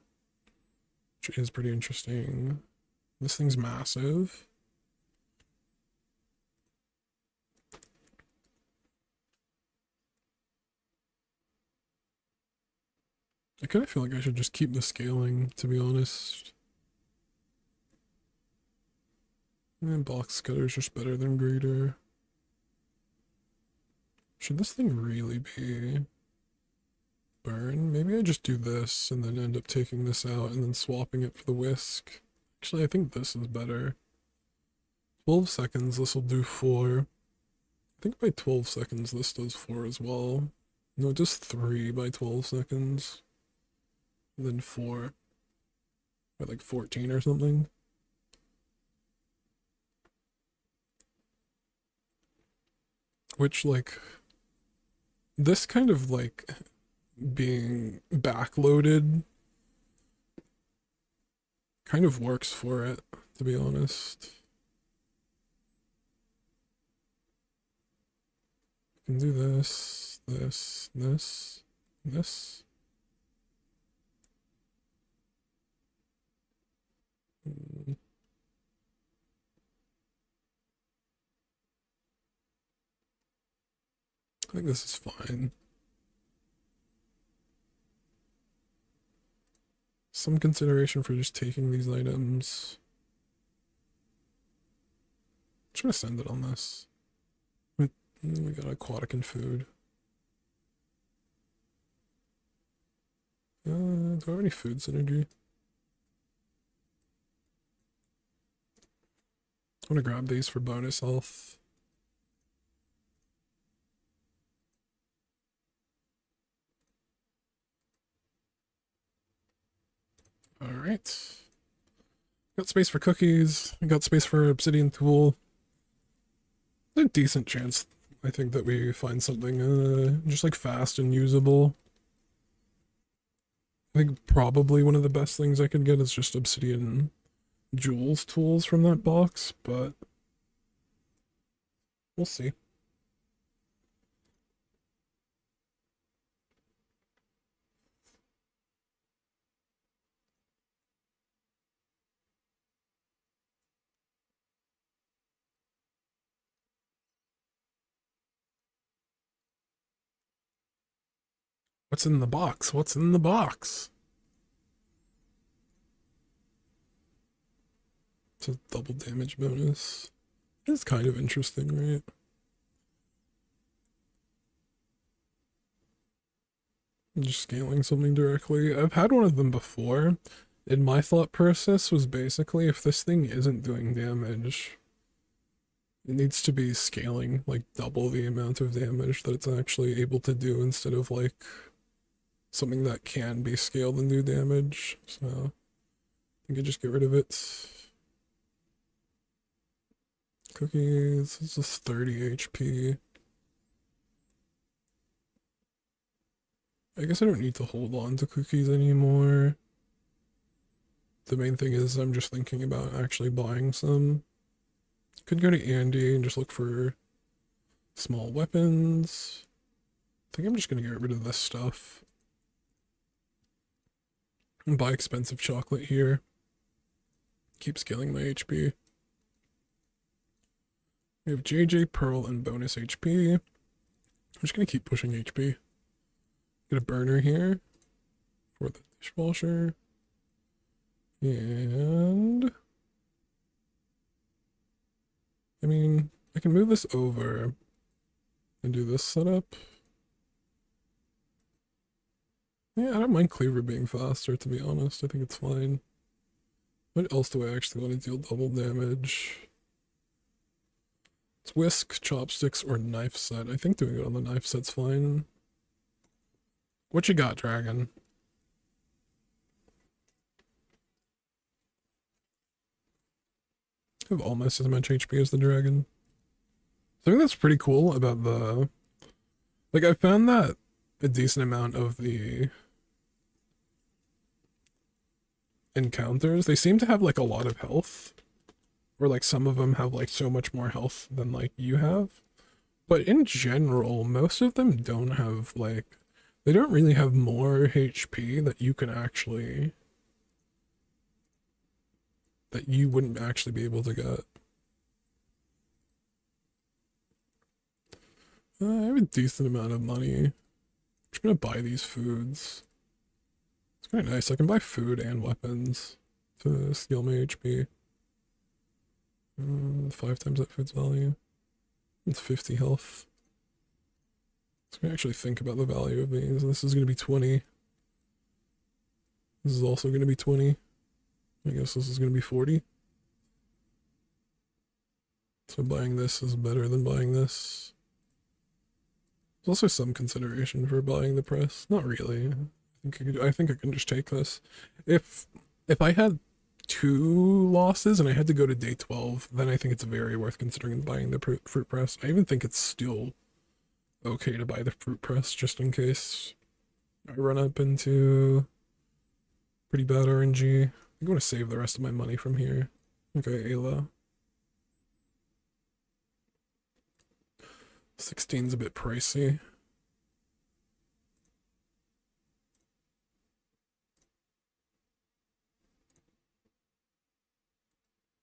which is pretty interesting. This thing's massive. I kind of feel like I should just keep the scaling, to be honest. And box cutter's just better than grater. Should this thing really be burn? Maybe I just do this and then end up taking this out and then swapping it for the whisk. Actually, I think this is better. 12 seconds, this will do 4. I think by 12 seconds this does 4 as well. No, it does 3 by 12 seconds. And then 4 by like 14 or something. Which, like, this kind of like being backloaded kind of works for it, to be honest. I can do this, this, this, this. I think this is fine. Some consideration for just taking these items. I'm just gonna send it on this. We got aquatic and food. Do I have any food synergy? I'm gonna grab these for bonus health. Alright. Got space for cookies. I got space for obsidian tool. There's a decent chance, I think, that we find something just like fast and usable. I think probably one of the best things I could get is just obsidian Jules tools from that box, but we'll see. What's in the box? What's in the box? It's a double damage bonus. It's kind of interesting, right? Just scaling something directly. I've had one of them before, and my thought process was basically if this thing isn't doing damage, it needs to be scaling like double the amount of damage that it's actually able to do instead of like something that can be scaled and do damage. So I think I just get rid of it. Cookies, this is 30 HP. I guess I don't need to hold on to cookies anymore. The main thing is I'm just thinking about actually buying some. Could go to Andy and just look for small weapons. I think I'm just gonna get rid of this stuff. And buy expensive chocolate here. Keep scaling my HP. We have JJ, Pearl, and bonus HP. I'm just gonna keep pushing HP. Get a burner here for the dishwasher. And I mean, I can move this over and do this setup. Yeah, I don't mind Cleaver being faster, to be honest. I think it's fine. What else do I actually want to deal double damage? It's whisk, chopsticks, or knife set. I think doing it on the knife set's fine. What you got, dragon? I have almost as much HP as the dragon. So I think that's pretty cool about the... Like, I found that a decent amount of the encounters, they seem to have, like, a lot of health. Or, like, some of them have, like, so much more health than, like, you have. But in general, most of them don't have, like... They don't really have more HP that you can actually... that you wouldn't actually be able to get. I have a decent amount of money. I'm just gonna buy these foods. It's kind of nice. I can buy food and weapons to steal my HP. 5 times that food's value. It's 50 health. So I can actually think about the value of these. This is gonna be 20. This is also gonna be 20. I guess this is gonna be 40. So buying this is better than buying this. There's also some consideration for buying the press. Not really. I think I can just take this. If I had 2 losses and I had to go to day 12, then I think it's very worth considering buying the fruit press. I even think it's still okay to buy the fruit press just in case I run up into pretty bad RNG. I'm going to save the rest of my money from here. Okay, Ayla. 16's a bit pricey.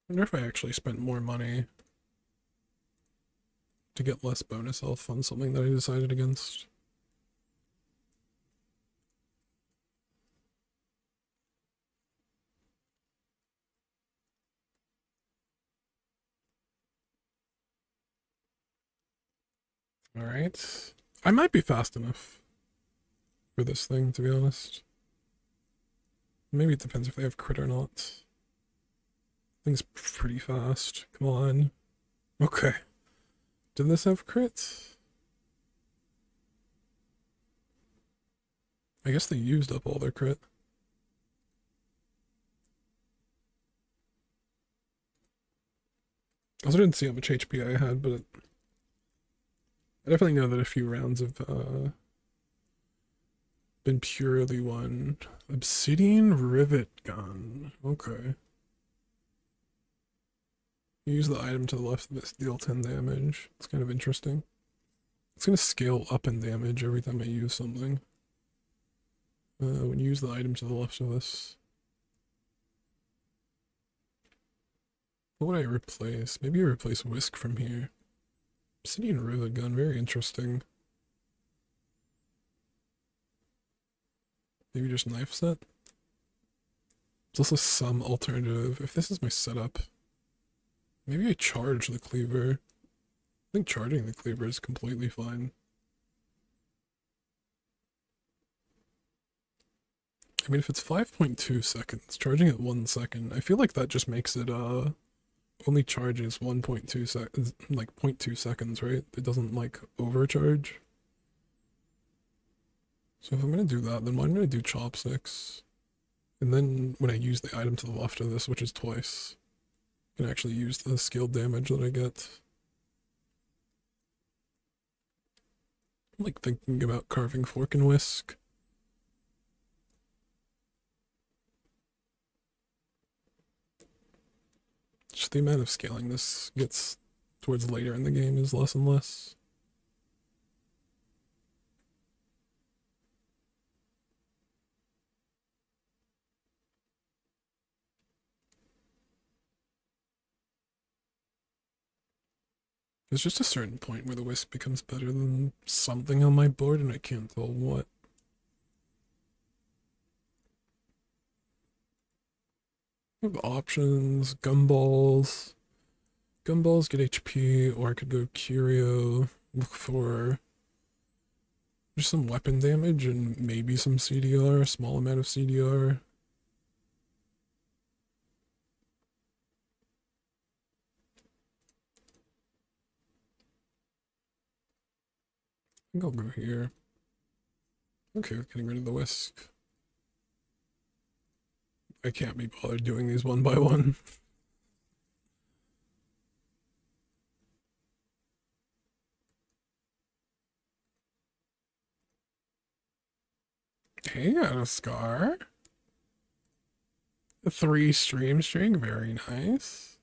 I wonder if I actually spent more money to get less bonus health on something that I decided against. Alright. I might be fast enough for this thing, to be honest. Maybe it depends if they have crit or not. Thing's pretty fast. Come on. Okay. Did this have crit? I guess they used up all their crit. I also didn't see how much HP I had, but I definitely know that a few rounds have been purely won. Obsidian rivet gun. Okay. Use the item to the left of this, deal 10 damage. It's kind of interesting. It's going to scale up in damage every time I use something. When you use the item to the left of this. What would I replace? Maybe I replace Whisk from here. Obsidian rivet gun, very interesting. Maybe just knife set? There's also some alternative. If this is my setup, maybe I charge the cleaver. I think charging the cleaver is completely fine. I mean, if it's 5.2 seconds, charging it 1 second, I feel like that just makes it, only charges 1.2 seconds, like 0.2 seconds, right? It doesn't, like, overcharge. So if I'm gonna do that, then I'm gonna do chopsticks. And then when I use the item to the left of this, which is twice, I can actually use the skilled damage that I get. I'm like thinking about carving fork and whisk. damage, the amount of scaling this gets towards later in the game is less and less. There's just a certain point where the whisk becomes better than something on my board, and I can't tell what. I have options, gumballs. Gumballs get HP, or I could go Curio, look for just some weapon damage and maybe some CDR, a small amount of CDR. I think I'll go here. Okay, with getting rid of the whisk. I can't be bothered doing these one by one. Hey, got a scar. A 3 stream string, very nice.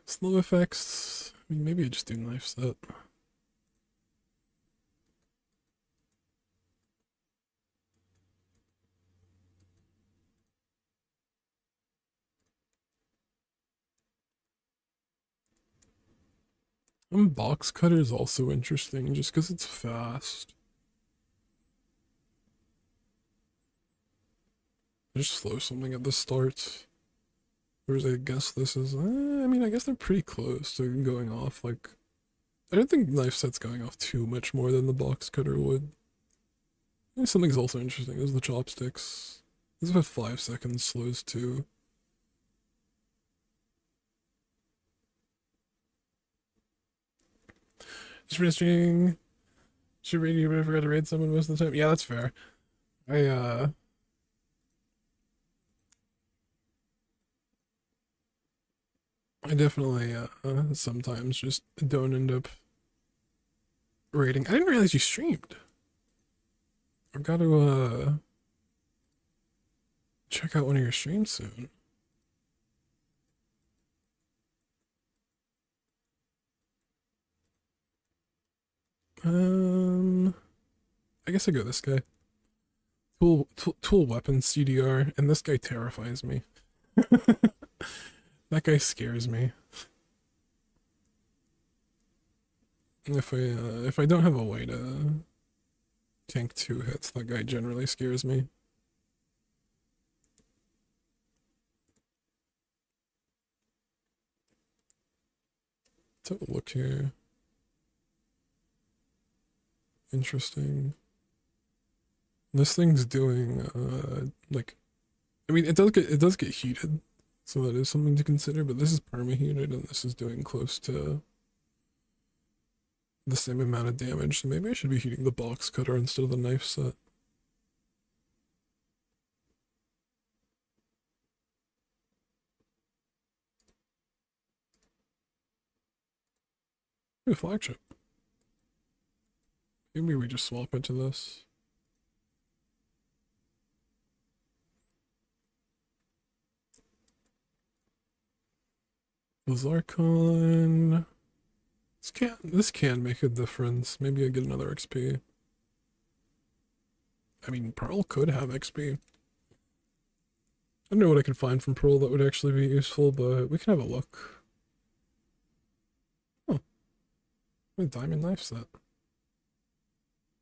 Slow effects. I mean, maybe I just do knife set. Box cutter is also interesting just because it's fast. I just slow something at the start. Whereas I guess this is, I mean, I guess they're pretty close to going off. Like, I don't think knife set's going off too much more than the box cutter would. Something's also interesting is the chopsticks. This is about 5 seconds slows too. Just finishing. Should raid you, but I forgot to raid someone most of the time. Yeah, that's fair. I definitely sometimes just don't end up raiding. I didn't realize you streamed. I've got to check out one of your streams soon. I guess I go this guy. Tool weapon CDR, and this guy terrifies me. That guy scares me. If I don't have a way to tank 2 hits, that guy generally scares me. Let's have a look here. Interesting. This thing's doing like, I mean, it does get heated, so that is something to consider. But this is perma-heated, and this is doing close to the same amount of damage. So maybe I should be heating the box cutter instead of the knife set. Ooh, flagship. Maybe we just swap into this. Zarkon. This can make a difference. Maybe I get another XP. I mean, Pearl could have XP. I don't know what I could find from Pearl that would actually be useful, but we can have a look. Oh, a diamond knife set.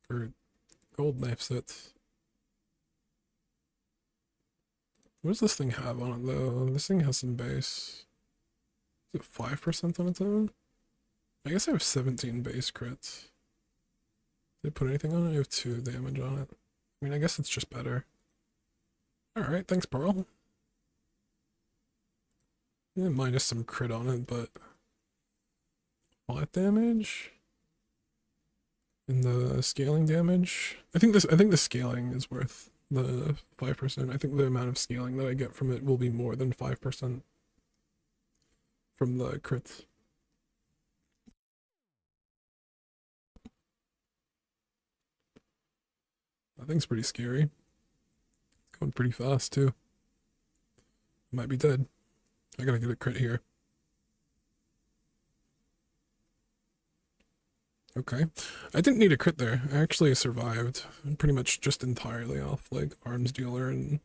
Or gold knife set. What does this thing have on it though? This thing has some base. Is it 5% on its own? I guess I have 17 base crits. Did I put anything on it? I have 2 damage on it. I mean, I guess it's just better. Alright, thanks, Pearl. Yeah, minus some crit on it, but flat damage? And the scaling damage? I think the scaling is worth the 5%. I think the amount of scaling that I get from it will be more than 5% from the crits. That thing's pretty scary. Let's Went pretty fast too. Might be dead. I gotta get a crit here. Okay. I didn't need a crit there. I actually survived. I'm pretty much just entirely off like arms dealer and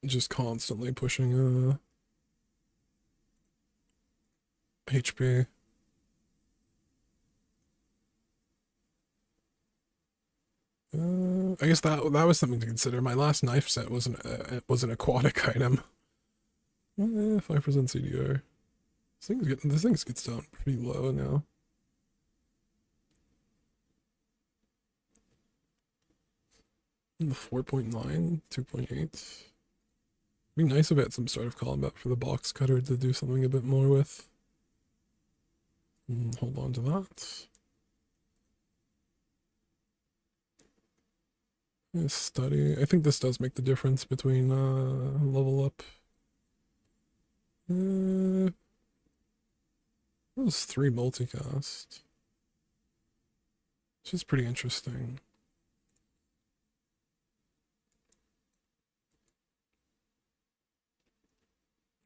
just constantly pushing HP. I guess that was something to consider. My last knife set was an aquatic item. 5% CDR. This thing gets down pretty low now. The 4.9, 2.8. Be nice if I had some sort of combat for the box cutter to do something a bit more with. Hold on to that. Study. I think this does make the difference between level up. That was 3 multicast. Which is pretty interesting.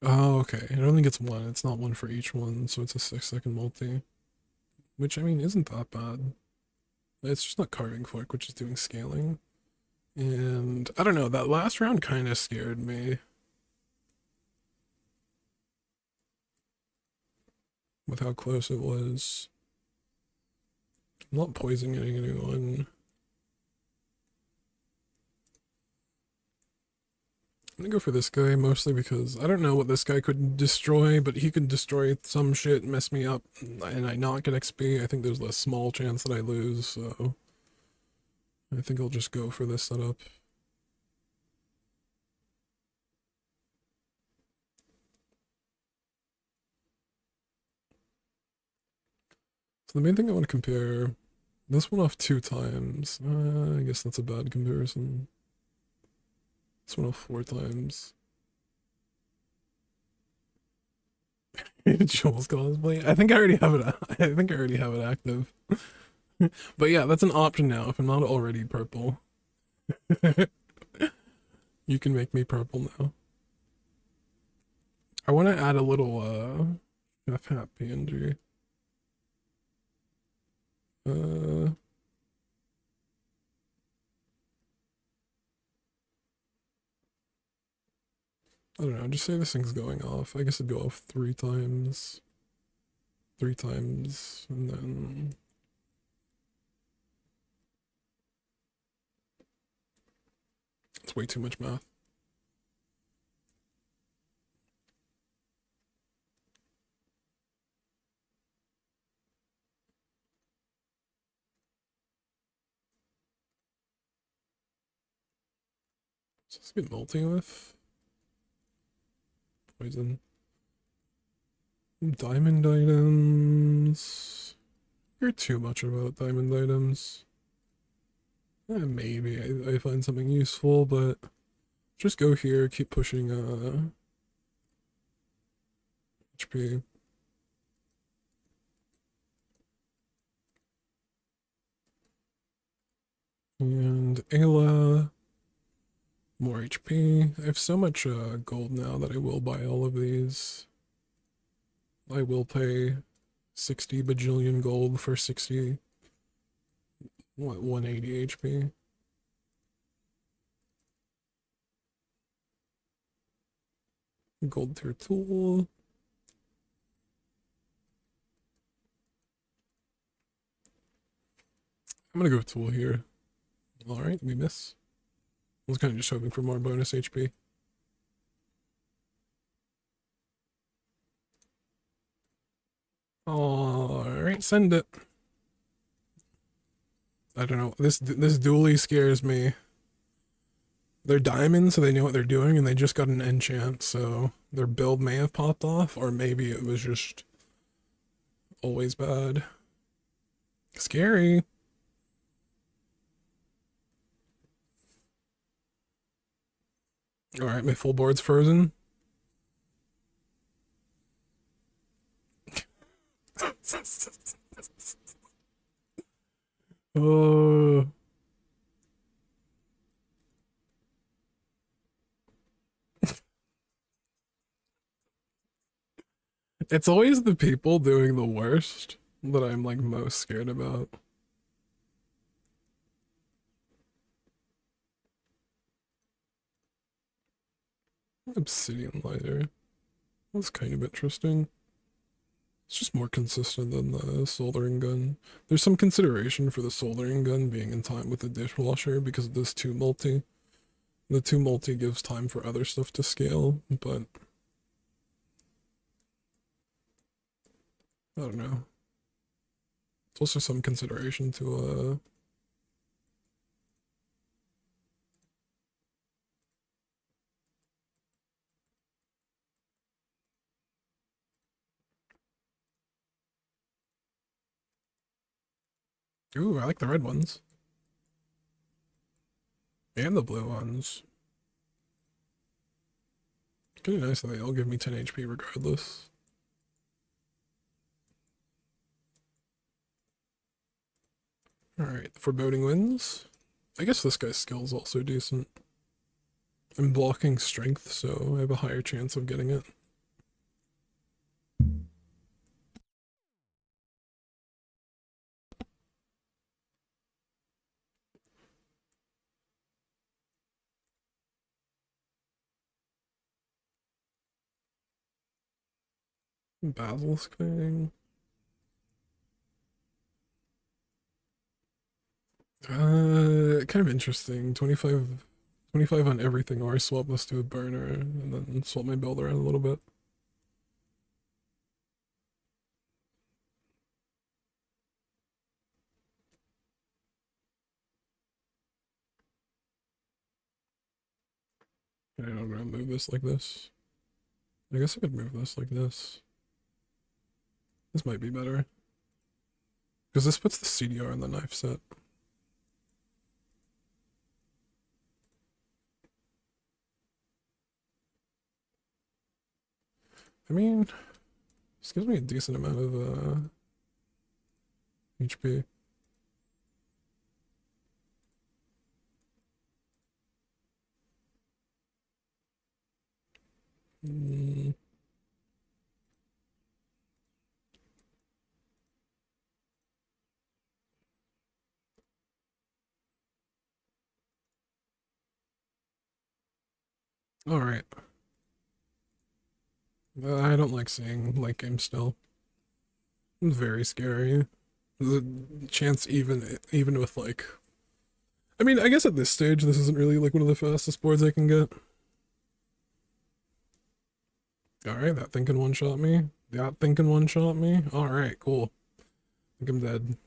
Oh, okay. It only gets 1. It's not 1 for each one, so it's a 6-second multi. Which, I mean, isn't that bad. It's just not carving fork, which is doing scaling. And I don't know, that last round kind of scared me. With how close it was. I'm not poisoning anyone. I'm gonna go for this guy mostly because I don't know what this guy could destroy, but he could destroy some shit, mess me up, and I not get XP. I think there's a small chance that I lose, so I think I'll just go for this setup. So the main thing I want to compare, this one off 2 times. I guess that's a bad comparison. This one off 4 times. Jules cosplay. I think I already have it. I think I already have it active. But yeah, that's an option now. If I'm not already purple, you can make me purple now. I want to add a little Chef Hat PNG. I don't know, just say this thing's going off. I guess it'd go off 3 times. 3 times, and then... It's way too much math. Does this get multi with? Poison. Diamond items. You're too much about diamond items. Maybe I find something useful, but just go here, keep pushing HP. And Ayla, more HP. I have so much gold now that I will buy all of these. I will pay 60 bajillion gold for 60, what, 180 HP. Gold tier tool. I'm gonna go with tool here. Alright, we miss. I was kind of just hoping for more bonus HP. Alright, send it. I don't know. This dually scares me. They're diamonds, so they know what they're doing, and they just got an enchant, so their build may have popped off, or maybe it was just always bad. Scary. Alright, my full board's frozen. Oh, it's always the people doing the worst that I'm like most scared about. Obsidian lighter. That's kind of interesting. It's just more consistent than the soldering gun. There's some consideration for the soldering gun being in time with the dishwasher because of this 2 multi. The 2 multi gives time for other stuff to scale, but I don't know. It's also some consideration to ooh, I like the red ones. And the blue ones. Kind of nice that they all give me 10 HP regardless. Alright, the foreboding wins. I guess this guy's skill is also decent. I'm blocking strength, so I have a higher chance of getting it. Basilisk thing. Kind of interesting. 25 on everything, or I swap this to a burner and then swap my build around a little bit. I don't know, move this like this. I guess I could move this like this. This might be better. Because this puts the CDR in the knife set. I mean, this gives me a decent amount of HP. Mm, Alright. I don't like seeing late game still. It's very scary. The chance even with like I mean, I guess at this stage this isn't really like one of the fastest boards I can get. Alright, that thing can one-shot me. That thing can one-shot me. Alright, cool. I think I'm dead.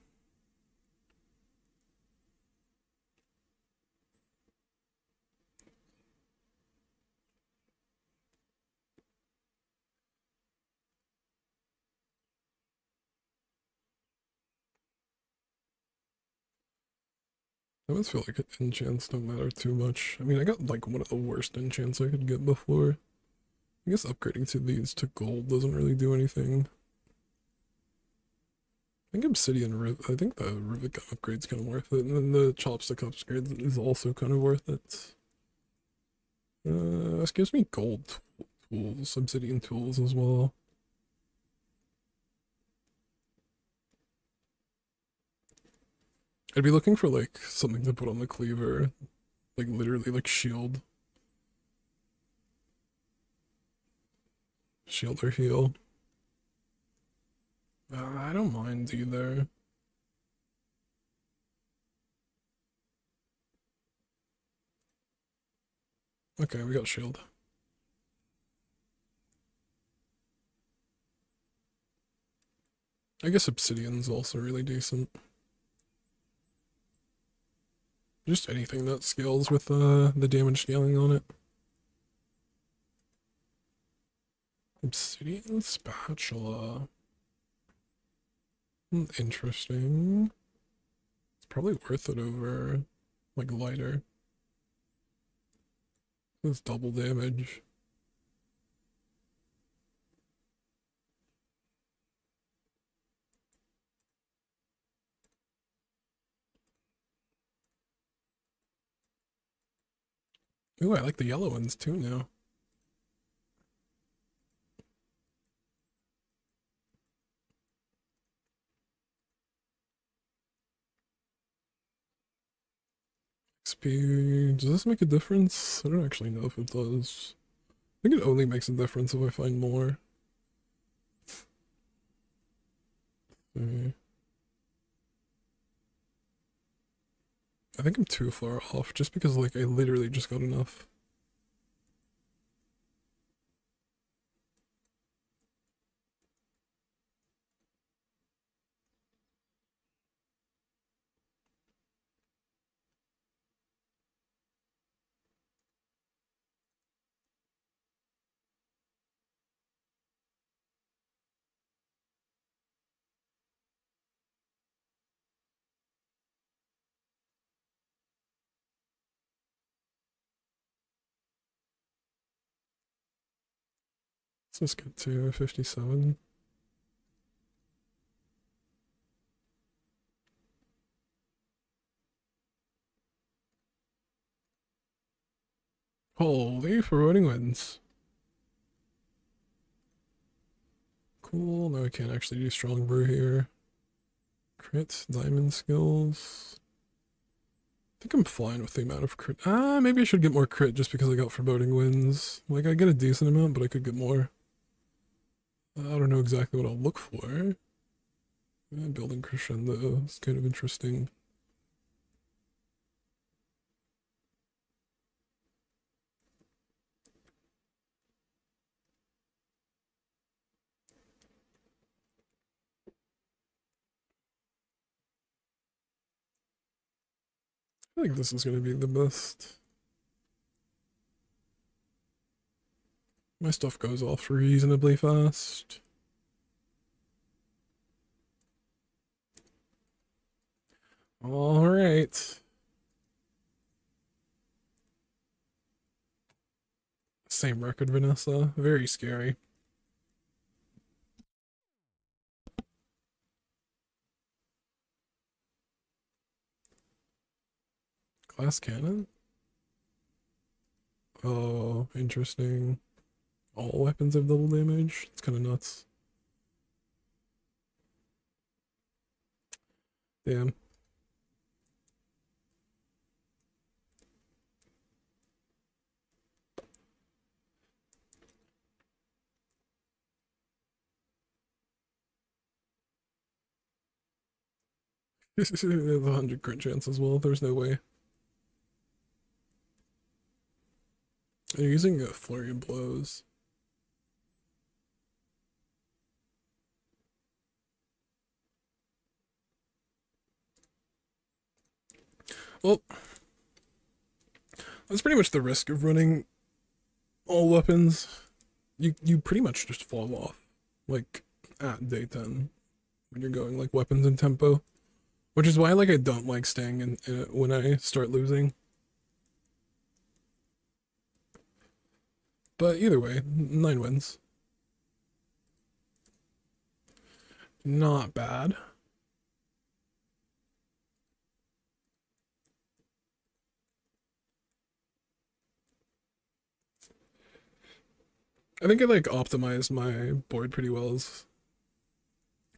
I always feel like enchants don't matter too much. I mean, I got like one of the worst enchants I could get before. I guess upgrading to these to gold doesn't really do anything. I think Obsidian I think the Rivet Gun upgrade's kind of worth it, and then the Chopstick upgrade is also kind of worth it. This gives me gold tools, Obsidian tools as well. I'd be looking for like something to put on the cleaver, like literally like shield or heal. I don't mind either. Okay, we got shield. I guess Obsidian's also really decent. Just anything that scales with the damage scaling on it. Obsidian spatula. Interesting. It's probably worth it over like lighter. It's double damage. Ooh, I like the yellow ones too now. XP, does this make a difference? I don't actually know if it does. I think it only makes a difference if I find more. Okay. I think I'm too far off just because like I literally just got enough. Let's just get to 57. Holy, foreboding wins. Cool, now I can't actually do strong brew here. Crit, diamond skills. I think I'm fine with the amount of crit. Maybe I should get more crit just because I got foreboding wins. Like, I get a decent amount, but I could get more. I don't know exactly what I'll look for. Building crescendo is kind of interesting. I think this is going to be the best. My stuff goes off reasonably fast. All right. Same record, Vanessa. Very scary. Glass cannon? Oh, interesting. All weapons have double damage? It's kind of nuts. Damn. There's a 100 crit chance as well. There's no way. Are you using a flurry of blows? Well, that's pretty much the risk of running all weapons. You pretty much just fall off, like, at day 10 when you're going, like, weapons and tempo. Which is why, like, I don't like staying in it when I start losing. But either way, 9 wins. Not bad. I think I, like, optimized my board pretty well,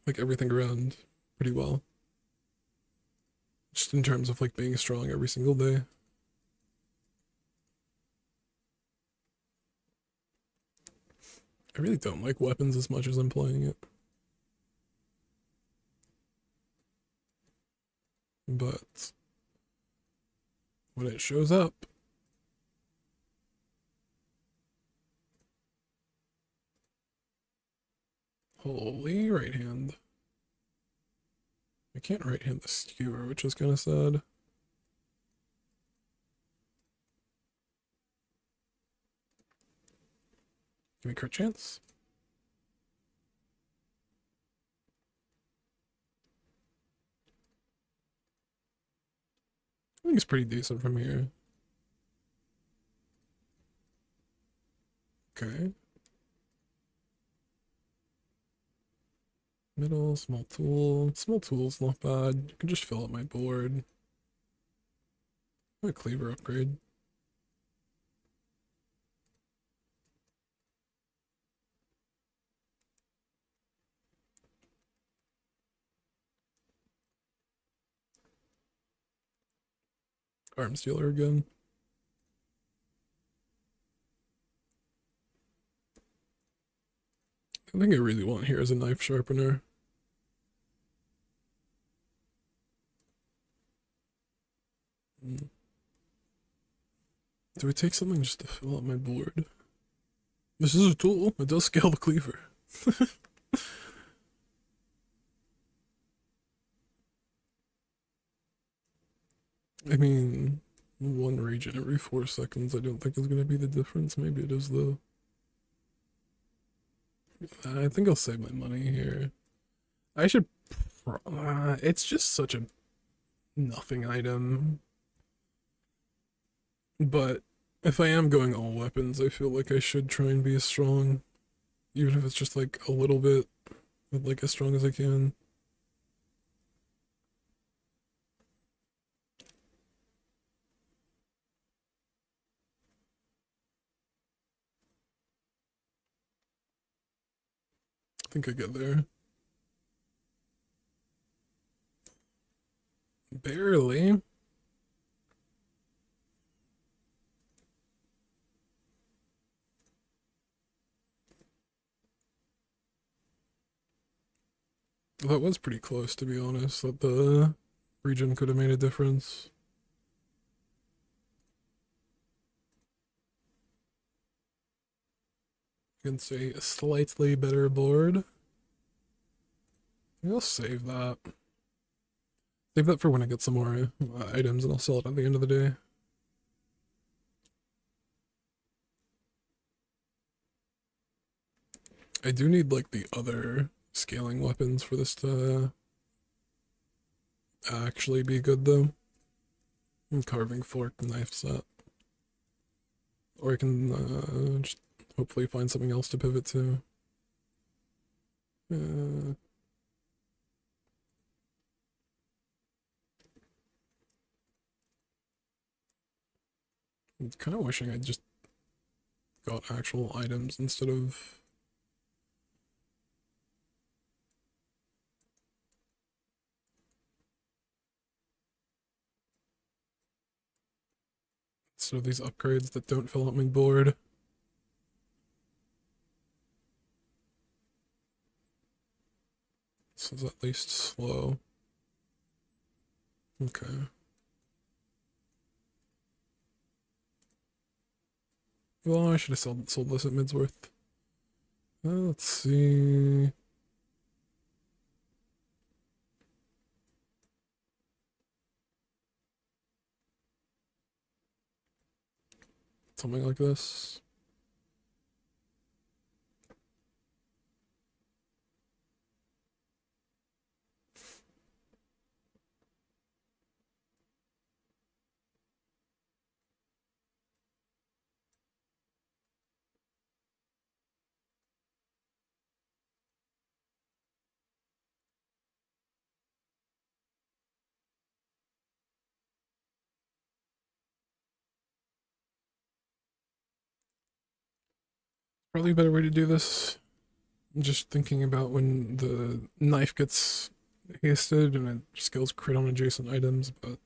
like, everything around pretty well. Just in terms of, like, being strong every single day. I really don't like weapons as much as I'm playing it. But when it shows up, holy right hand. I can't right hand the skewer, which is kind of sad. Give me crit chance. I think it's pretty decent from here. Okay. Middle, small tool. Small tool's not bad. You can just fill up my board. A cleaver upgrade. Arms dealer again. I think I really want here is a knife sharpener. Do I take something just to fill out my board? This is a tool. It does scale the cleaver. I mean, one region every 4 seconds I don't think is going to be the difference. Maybe it is though. I think I'll save my money here. I should... it's just such a nothing item. But if I am going all weapons, I feel like I should try and be as strong. Even if it's just like a little bit, but like as strong as I can. I think I get there. Barely. That was pretty close, to be honest, that the region could have made a difference. You can say a slightly better board. I'll save that. Save that for when I get some more items and I'll sell it at the end of the day. I do need like the other scaling weapons for this to actually be good though. Carving fork, knife set. Or I can just hopefully find something else to pivot to. I'm kind of wishing I just got actual items instead of... instead of these upgrades that don't fill out my board. This is at least slow. Okay. Well, I should have sold this at Midsworth. Let's see. Something like this. Probably a better way to do this. I'm just thinking about when the knife gets hasted and it skills crit on adjacent items, but...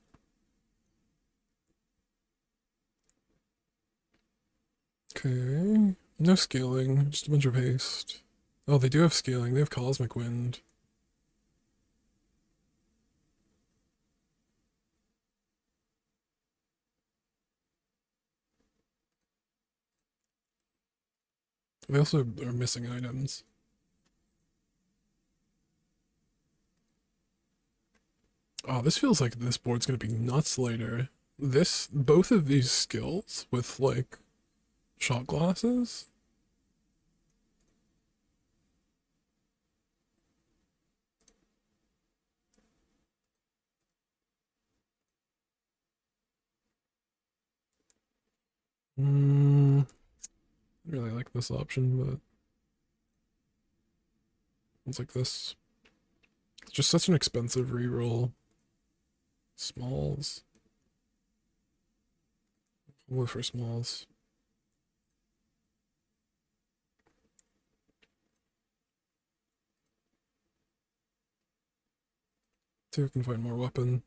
Okay. No scaling, just a bunch of haste. Oh, they do have scaling. They have Cosmic Wind. They also are missing items. Oh, this feels like this board's gonna be nuts later. Both of these skills with, like, shot glasses? I really like this option, but... it's like this. It's just such an expensive reroll. Smalls. I'll go for smalls. See if I can find more weapon.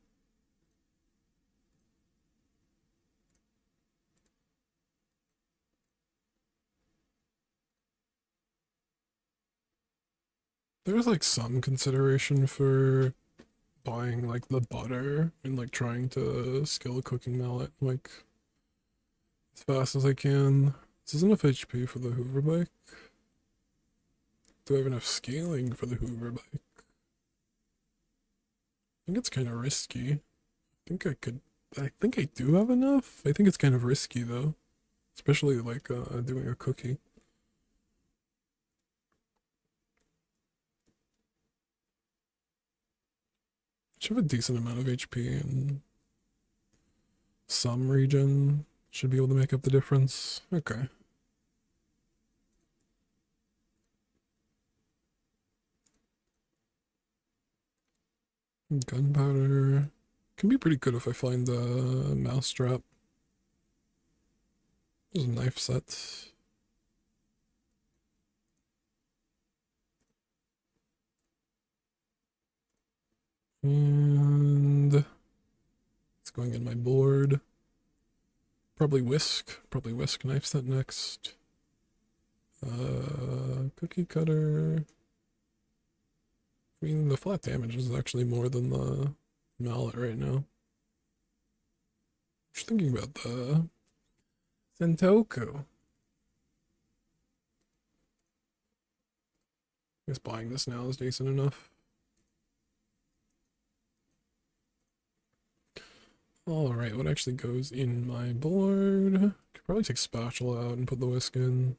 there's like some consideration for buying like the butter and like trying to scale a cooking mallet like as fast as I can. This is enough HP for the Hoover bike. Do I have enough scaling for the Hoover bike? I think it's kind of risky. I think I do have enough. I think it's kind of risky though, especially like doing a cookie. Should have a decent amount of HP in some region. Should be able to make up the difference. Okay. Gunpowder. Can be pretty good if I find the mousetrap. There's a knife set. And it's going in my board. Probably whisk knife set next. Cookie cutter. I mean, the flat damage is actually more than the mallet right now. Just thinking about the Sentoku. I guess buying this now is decent enough. Alright, what actually goes in my board? Could probably take spatula out and put the whisk in.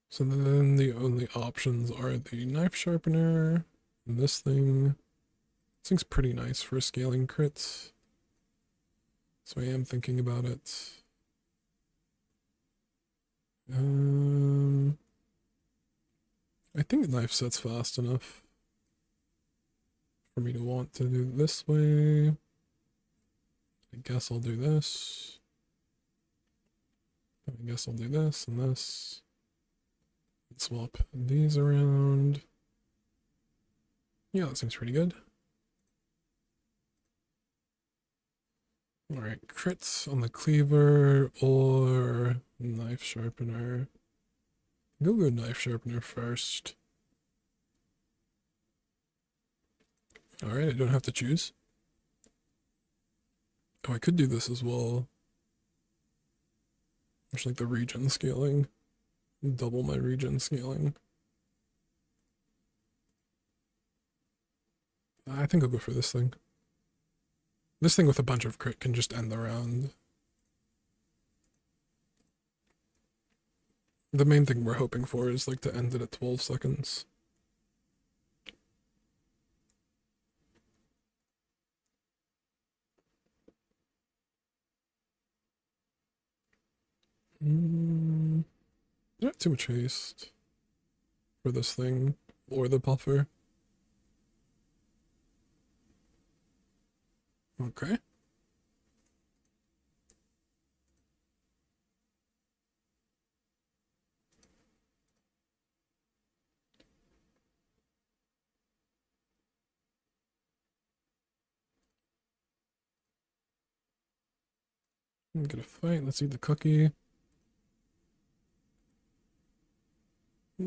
So then the only options are the knife sharpener and this thing. This thing's pretty nice for scaling crits. So I am thinking about it. I think the knife set's fast enough for me to want to do this way. I guess I'll do this. I guess I'll do this and this. Swap these around. Yeah, that seems pretty good. Alright, crits on the cleaver or knife sharpener. Go knife sharpener first. Alright, I don't have to choose. Oh, I could do this as well. Just like the regen scaling. Double my regen scaling. I think I'll go for this thing. This thing with a bunch of crit can just end the round. The main thing we're hoping for is like to end it at 12 seconds. Not too much haste for this thing or the buffer. Okay. I'm gonna fight. Let's eat the cookie.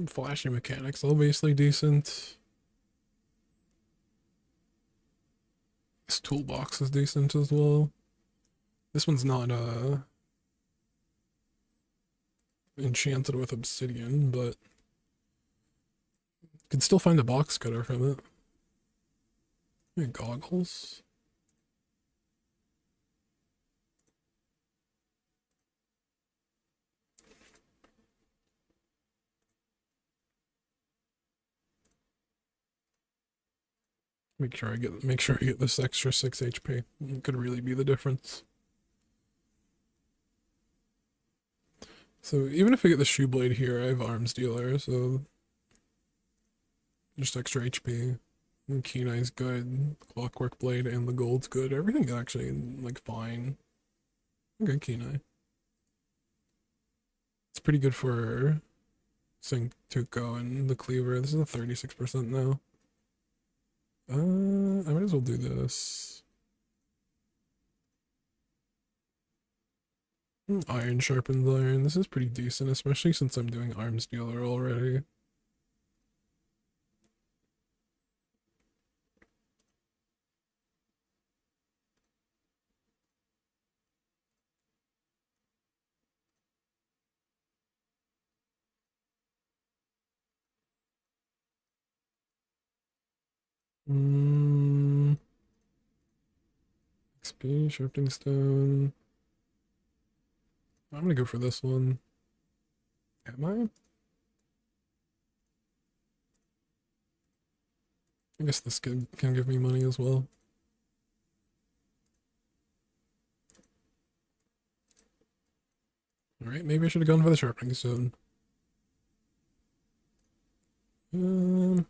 Flashy mechanics, obviously decent. This toolbox is decent as well. This one's not enchanted with obsidian, but you can still find a box cutter from it. And goggles. Make sure I get this extra 6 HP. It could really be the difference. So even if I get the shoe blade here, I have arms dealer, so just extra HP. And Kenai's good, clockwork blade and the gold's good. Everything's actually like fine. Okay, Kenai. It's pretty good for Sync Tuco and the cleaver. This is a 36% now. I might as well do this. Iron sharpens iron. This is pretty decent, especially since I'm doing arms dealer already. Mm, XP, sharpening stone. I'm gonna go for this one. Am I? I guess this can give me money as well. Alright, maybe I should have gone for the sharpening stone. Um,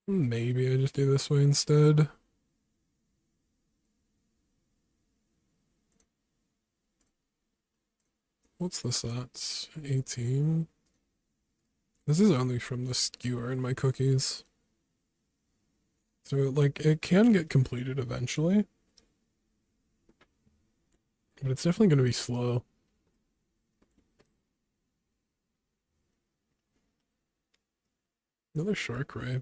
Maybe I just do this way instead. What's this at? 18? This is only from the skewer in my cookies. So, like, it can get completed eventually. But it's definitely going to be slow. Another shark ray.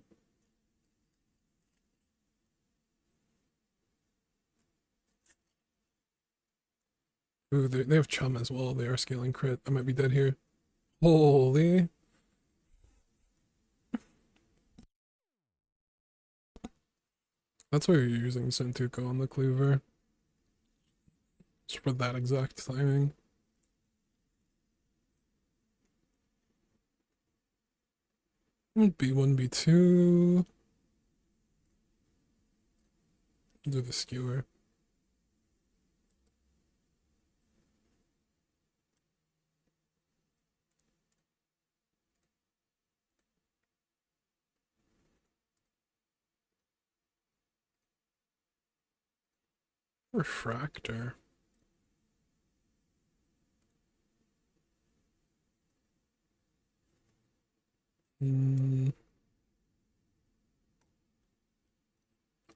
Ooh, they have chum as well. They are scaling crit. I might be dead here. Holy. That's why you're using Sentuko on the cleaver. Just for that exact timing. B1, B2. Do the skewer. Refractor. I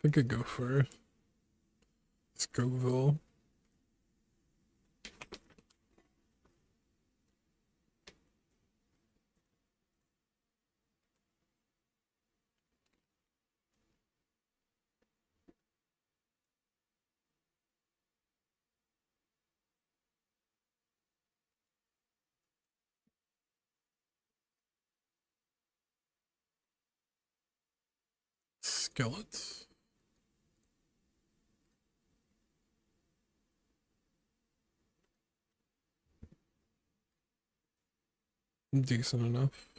think I'd go for Scoville. Skillet. Decent enough.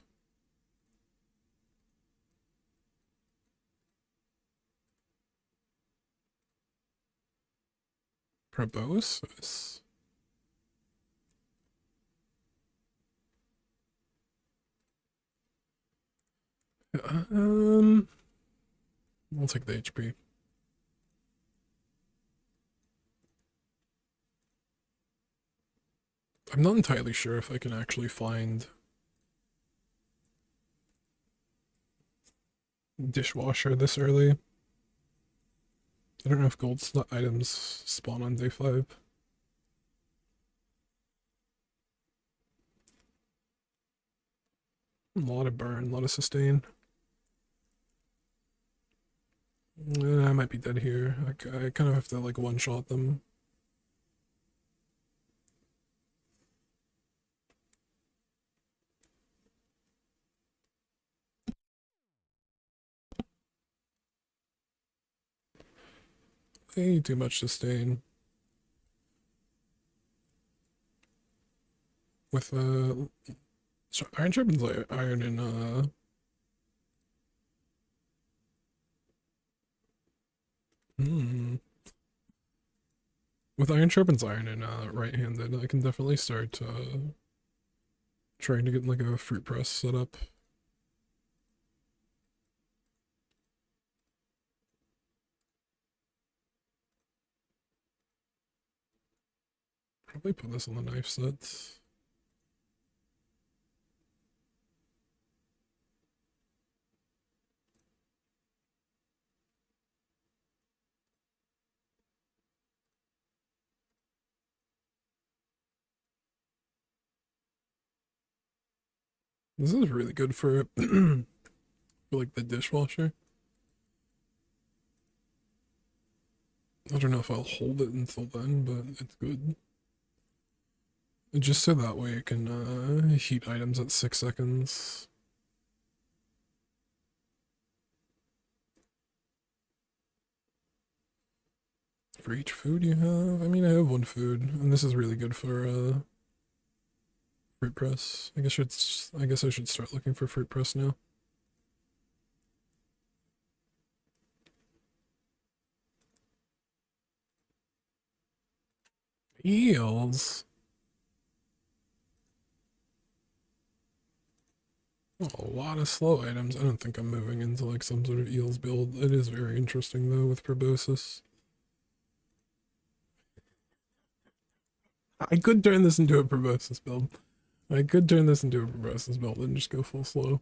Proboscis. Um, I'll take the HP. I'm not entirely sure if I can actually find dishwasher this early. I don't know if gold items spawn on day 5. A lot of burn, a lot of sustain. I might be dead here. I kind of have to like one-shot them. Way too much sustain. With iron sharpens iron in with iron sharpens iron in right-handed, I can definitely start trying to get like a fruit press set up. Probably put this on the knife set. This is really good for, for like the dishwasher. I don't know if I'll hold it until then, but it's good. Just so that way it can heat items at 6 seconds. For each food you have? I mean, I have one food, and this is really good for fruit press. I guess I should start looking for fruit press now. Eels. Oh, a lot of slow items. I don't think I'm moving into like some sort of eels build. It is very interesting though with proboscis. I could turn this into a proboscis build. I could turn this into a proboscis build and just go full slow.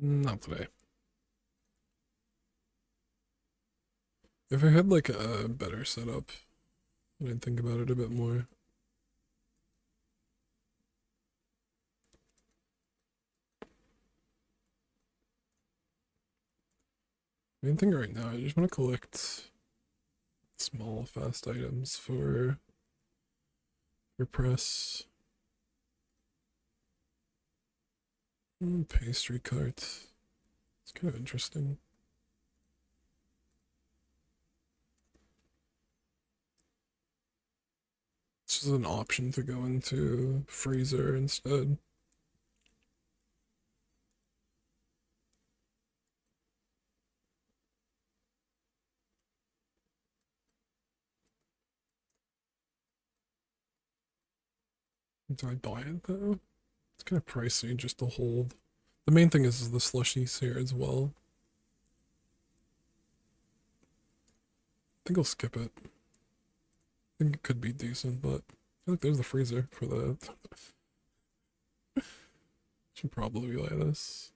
Not today. If I had like a better setup, I'd think about it a bit more. Main thing right now, I just want to collect small, fast items for press. Pastry cart. It's kind of interesting. This is an option to go into freezer instead. Do I buy it though? It's kind of pricey just to hold. The main thing is the slushies here as well. I think I'll skip it. I think it could be decent, but I think there's the freezer for that. Should probably buy this.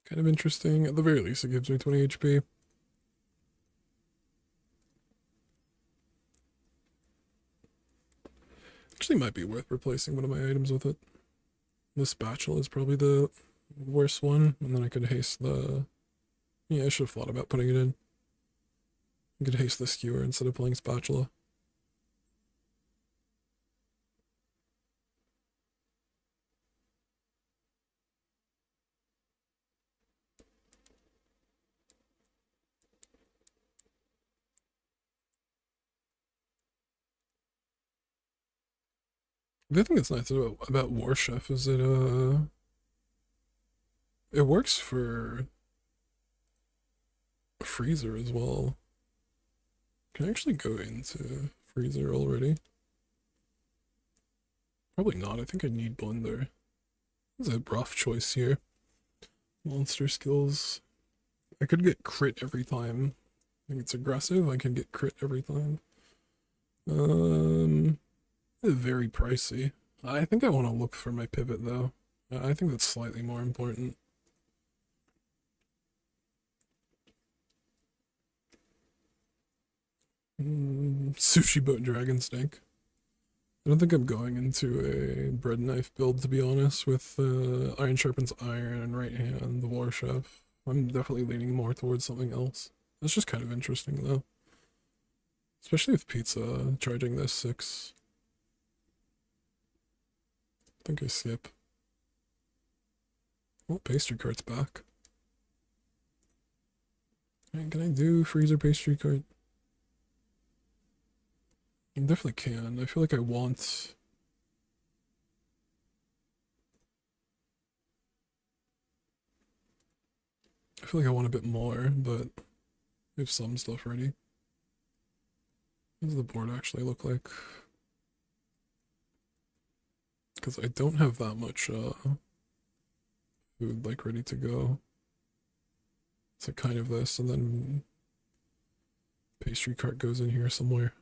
Kind of interesting. At the very least, it gives me 20 HP. Actually, might be worth replacing one of my items with it. The spatula is probably the worst one, and then I could haste the... Yeah, I should have thought about putting it in. I could haste the skewer instead of playing spatula. The thing that's nice about War Chef is it works for freezer as well. Can I actually go into freezer already? Probably not. I think I need blender. It's a rough choice here. Monster skills. I could get crit every time. I think it's aggressive. I could get crit every time. Very pricey. I think I want to look for my pivot though. I think that's slightly more important. Sushi boat dragon snake. I don't think I'm going into a bread knife build to be honest with Iron Sharpens Iron and Right Hand, the War Chef. I'm definitely leaning more towards something else. It's just kind of interesting though. Especially with pizza, charging this 6. I think I skip. Oh, pastry cart's back. Can I do freezer pastry cart? I definitely can. I feel like I want... I feel like I want a bit more, but I have some stuff ready. What does the board actually look like? Because I don't have that much food like ready to go. It's like kind of this, and then pastry cart goes in here somewhere.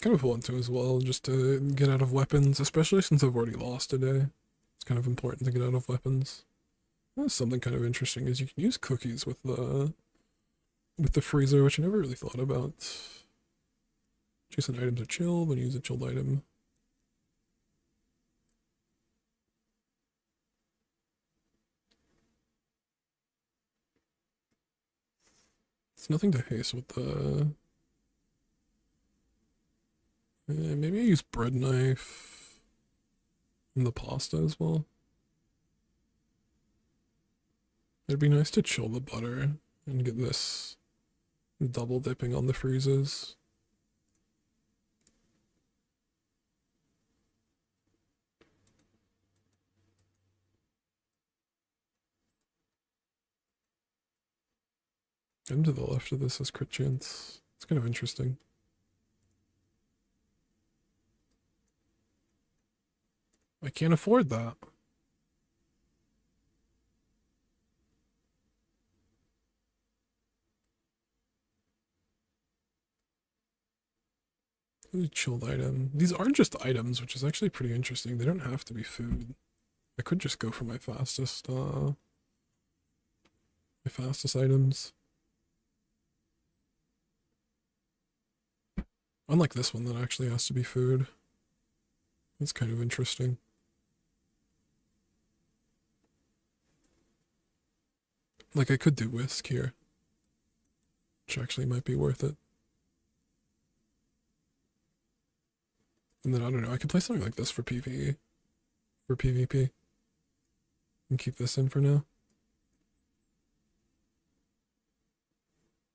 Kind of want to as well, just to get out of weapons, especially since I've already lost today. It's kind of important to get out of weapons. Something kind of interesting is you can use cookies with the freezer, which I never really thought about. Adjacent items are chilled. When you use a chilled item, it's nothing to haste with the... maybe I use bread knife in the pasta as well. It'd be nice to chill the butter and get this double dipping on the freezes. And to the left of this is crit chance. It's kind of interesting. I can't afford that. Ooh, chilled item. These are just items, which is actually pretty interesting. They don't have to be food. I could just go for my fastest items. Unlike this one that actually has to be food. That's kind of interesting. Like I could do whisk here, which actually might be worth it. And then I don't know, I could play something like this for PvE, for PvP, and keep this in for now.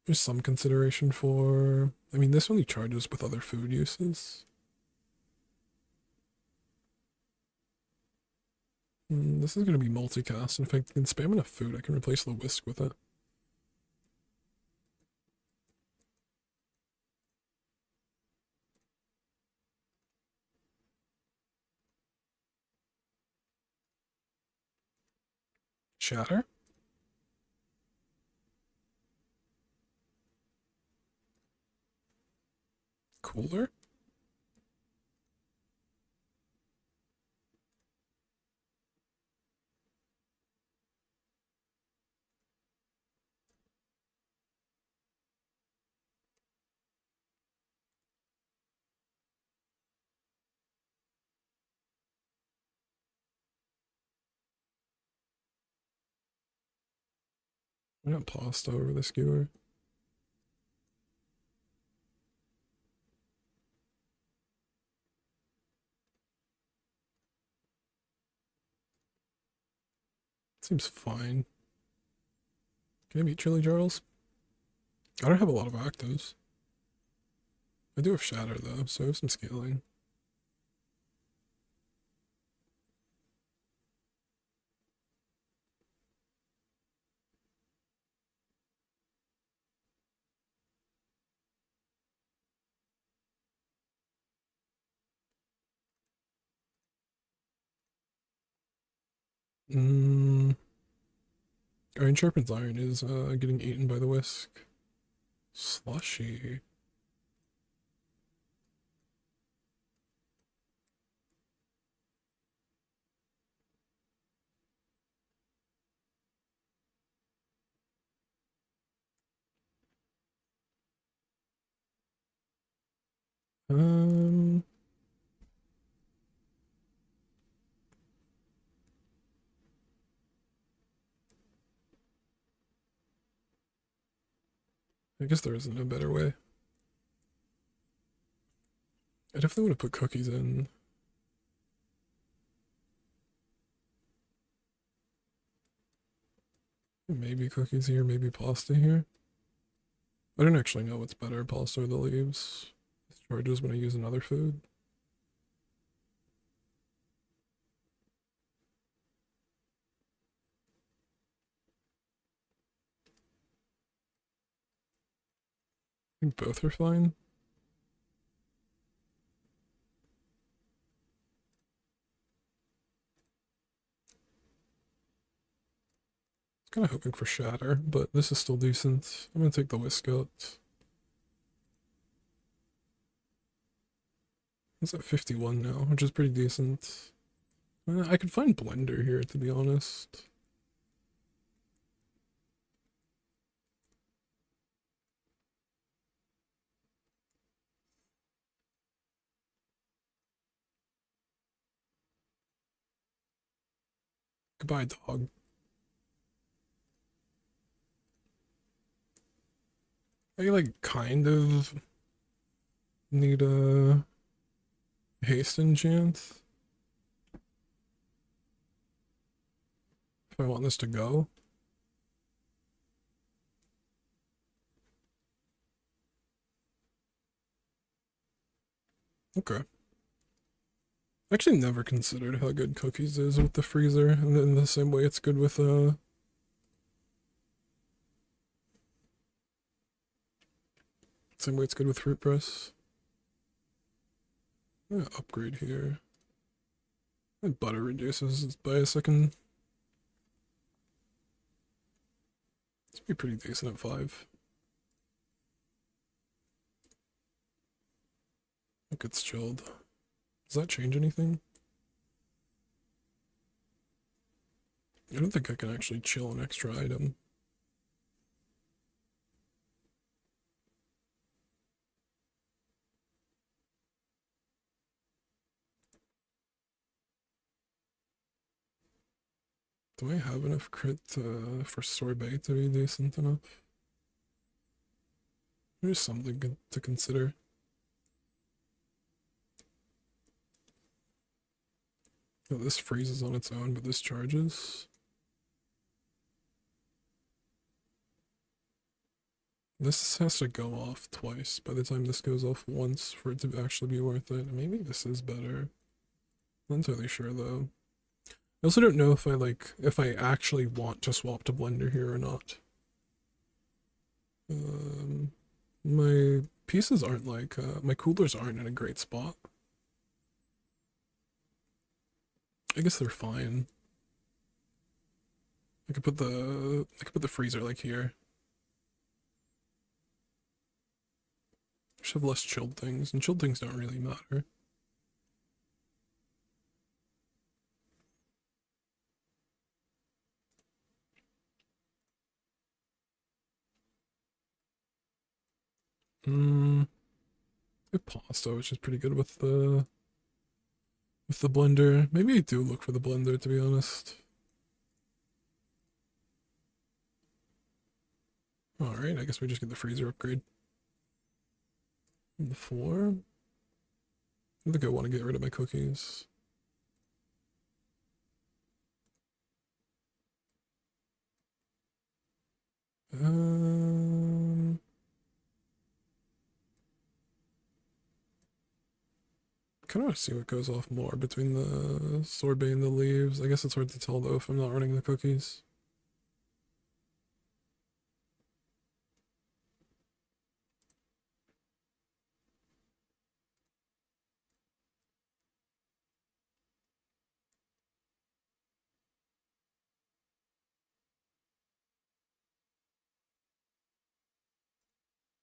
There's some consideration for, I mean, this only charges with other food uses. This is going to be multicast. In fact, I can spam enough food, I can replace the whisk with it. Shatter? Cooler? I got pasta over the skewer. Seems fine. Can I beat Chili Jarls? I don't have a lot of actives. I do have Shatter though, so I have some scaling. Mm, Iron Sharpens Iron is getting eaten by the whisk. Slushy. Um, I guess there isn't a better way. I definitely want to put cookies in. Maybe cookies here, maybe pasta here. I don't actually know what's better, pasta or the leaves. This charges when I use another food. I think both are fine. I was kind of hoping for shatter, but this is still decent. I'm gonna take the whisk out. It's at 51 now, which is pretty decent. I could find blender here, to be honest. Goodbye, dog. I like kind of need a haste enchant if I want this to go. Okay. I actually never considered how good cookies is with the freezer, and in the same way it's good with same way it's good with fruit press. I'm gonna upgrade here. And butter reduces by a second. It's be pretty decent at 5. Look, it's chilled. Does that change anything? I don't think I can actually chill an extra item. Do I have enough crit for sorbet to be decent enough? There's something to consider. Oh, this freezes on its own, but this charges. This has to go off twice by the time this goes off once for it to actually be worth it. Maybe this is better. Not entirely sure though. I also don't know if I actually want to swap to blender here or not. My pieces aren't my coolers aren't in a great spot. I guess they're fine. I could put the freezer like here. Just have less chilled things, and chilled things don't really matter. I have pasta, which is pretty good with the blender. Maybe I do look for the blender, to be honest. Alright, I guess we just get the freezer upgrade. And the 4. I think I want to get rid of my cookies. Kind of want to see what goes off more between the sorbet and the leaves. I guess it's hard to tell though if I'm not running the cookies.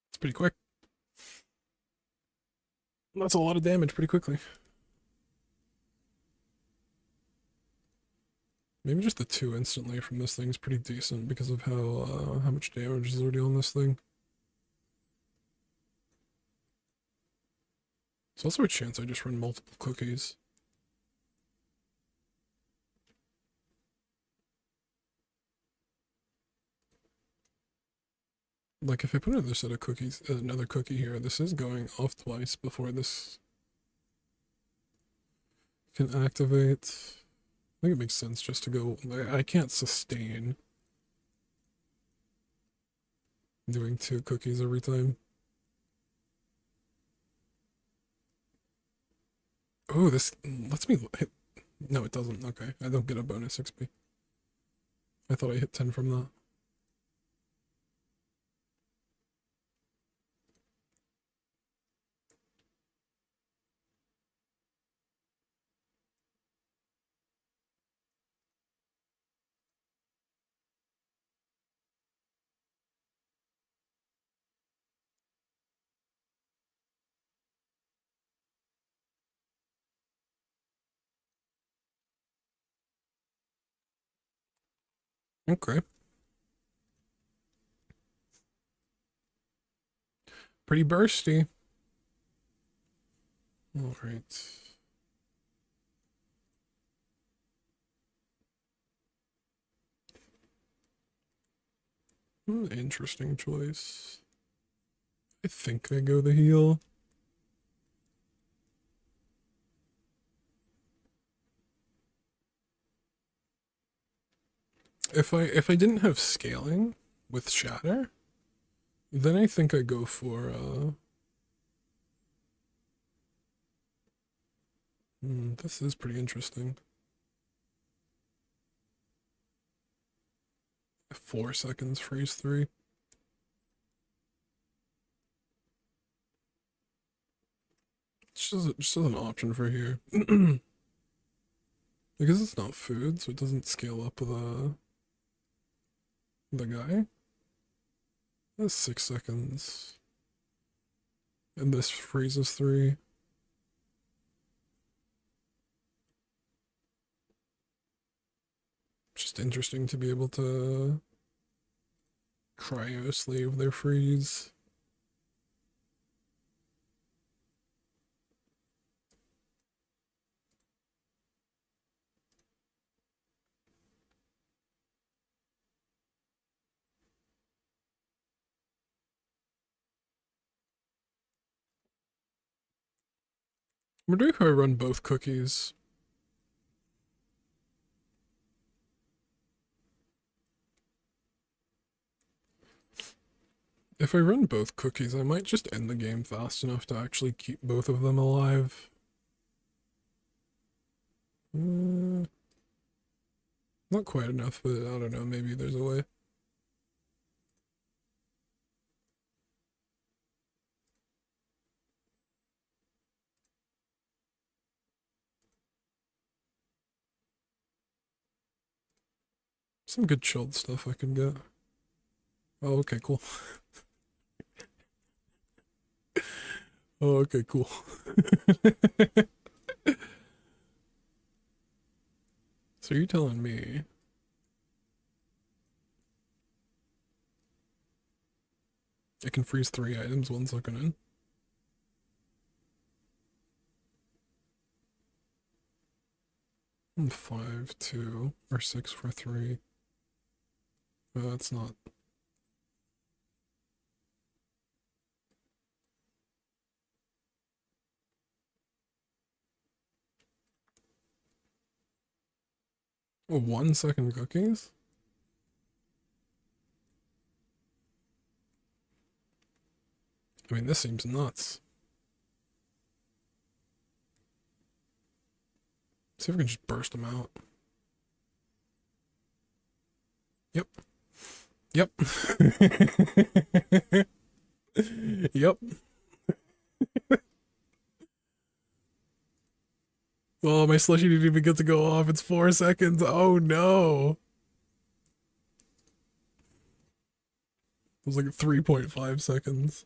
It's pretty quick. That's a lot of damage pretty quickly. Maybe just the 2 instantly from this thing is pretty decent because of how much damage is already on this thing. There's also a chance I just run multiple cookies. Like if I put another set of cookies, another cookie here, this is going off twice before this can activate. I think it makes sense just to go, I can't sustain doing 2 cookies every time. Oh, this lets me hit, no it doesn't, okay. I don't get a bonus XP. I thought I hit 10 from that. Okay. Pretty bursty. Alright. Interesting choice. I think I go the heal. If I didn't have scaling with shatter, then I think I go for this is pretty interesting. 4 seconds freeze 3. Just as an option for here. Because it's not food, so it doesn't scale up the guy. That's 6 seconds. And this freezes 3. Just interesting to be able to cryo slave their freeze. I'm wondering if I run both cookies. If I run both cookies, I might just end the game fast enough to actually keep both of them alive. Not quite enough, but I don't know, maybe there's a way. Some good chilled stuff I can get. Oh, okay, cool. Oh, okay, cool. So you're telling me I can freeze 3 items 1 second in? And 5, 2, or 6 for 3. That's not. Oh, 1 second cookies? I mean, this seems nuts. See if we can just burst them out. Yep. Yep. Yep. Oh, my slushy didn't even get to go off. It's 4 seconds. Oh no. It was like 3.5 seconds.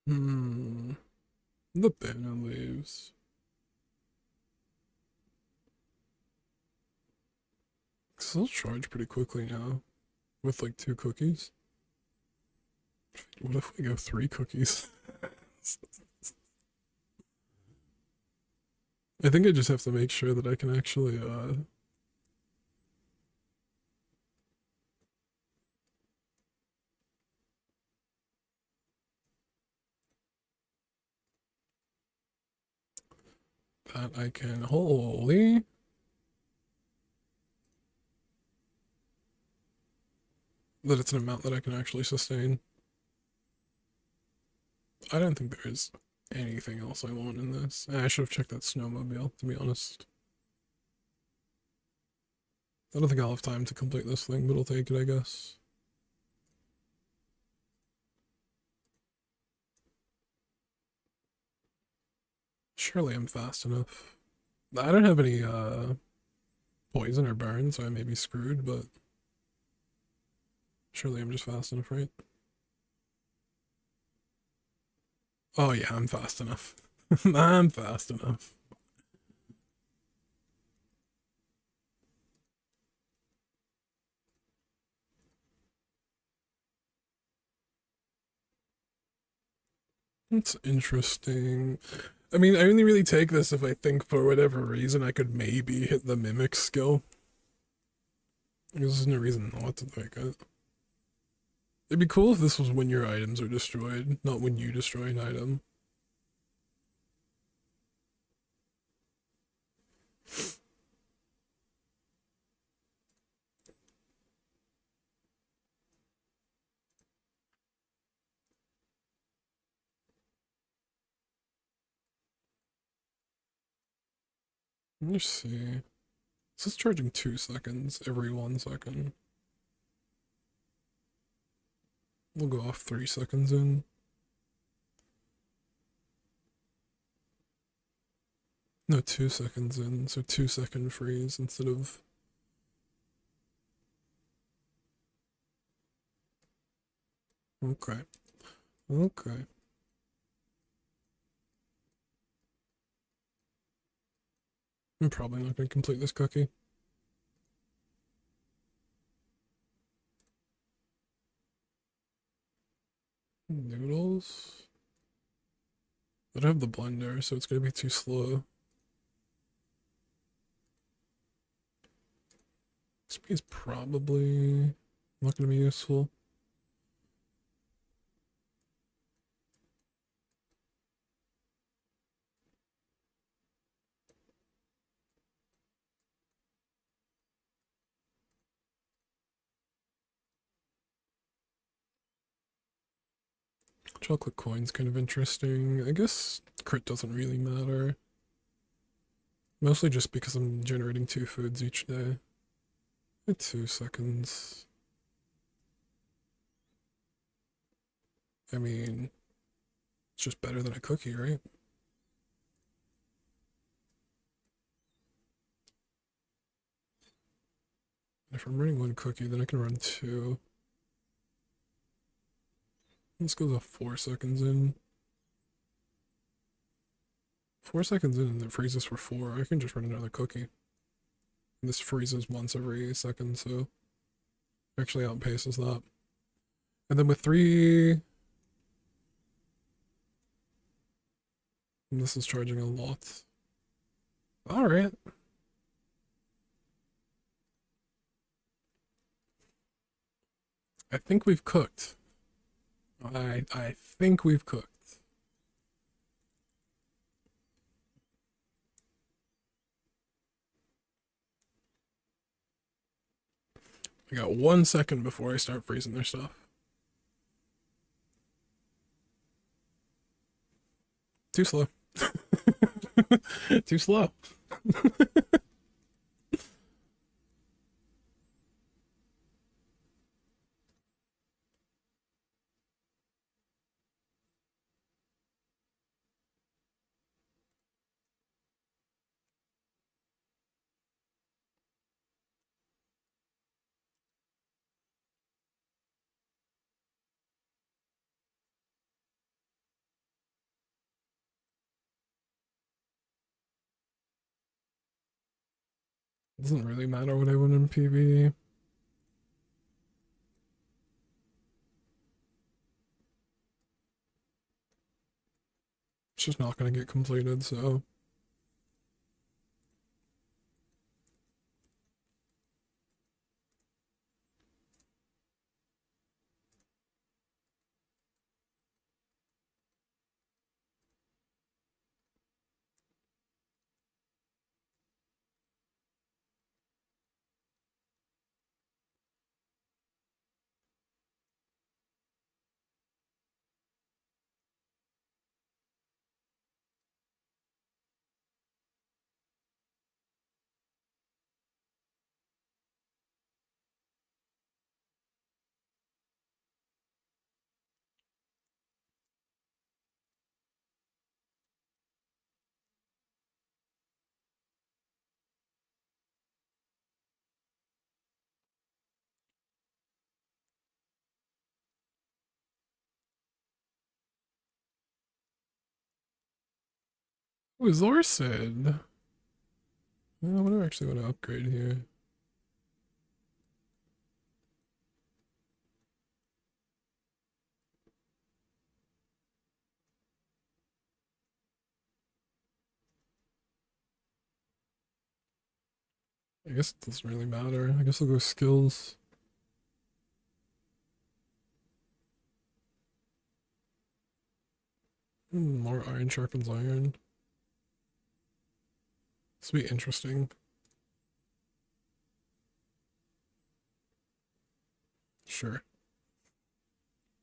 Hmm. The banner leaves. They'll charge pretty quickly now with like 2 cookies. What if we go 3 cookies? I think I just have to make sure that I can actually, that I can, holy, that it's an amount that I can actually sustain. I don't think there is anything else I want in this. I should have checked that snowmobile, to be honest. I don't think I'll have time to complete this thing, but I'll take it, I guess. Surely I'm fast enough. I don't have any, poison or burn, so I may be screwed, but surely I'm just fast enough, right? Oh yeah, I'm fast enough. I'm fast enough. That's interesting. I mean, I only really take this if I think for whatever reason I could maybe hit the mimic skill. Because there's no reason not to take it. It'd be cool if this was when your items are destroyed, not when you destroy an item. Let me see. This is charging 2 seconds every 1 second. We'll go off 3 seconds in. No, 2 seconds in, so 2-second freeze instead of... Okay. Okay. I'm probably not going to complete this cookie. Noodles? I don't have the blender, so it's going to be too slow. XP is probably not going to be useful. Chocolate coin's kind of interesting. I guess crit doesn't really matter. Mostly just because I'm generating 2 foods each day. 2 seconds. I mean, it's just better than a cookie, right? If I'm running 1 cookie, then I can run 2. This goes off 4 seconds in. 4 seconds in and it freezes for 4. I can just run another cookie. And this freezes once every second, so actually outpaces that. And then with 3... this is charging a lot. Alright. I think we've cooked. I think we've cooked. I got 1 second before I start freezing their stuff. Too slow. Too slow. Doesn't really matter what I win in PvE. just not gonna get completed, so. Ooh, Zorsid. What do I actually want to upgrade here? I guess it doesn't really matter. I guess I'll go skills. More iron sharpens iron. This will be interesting. Sure.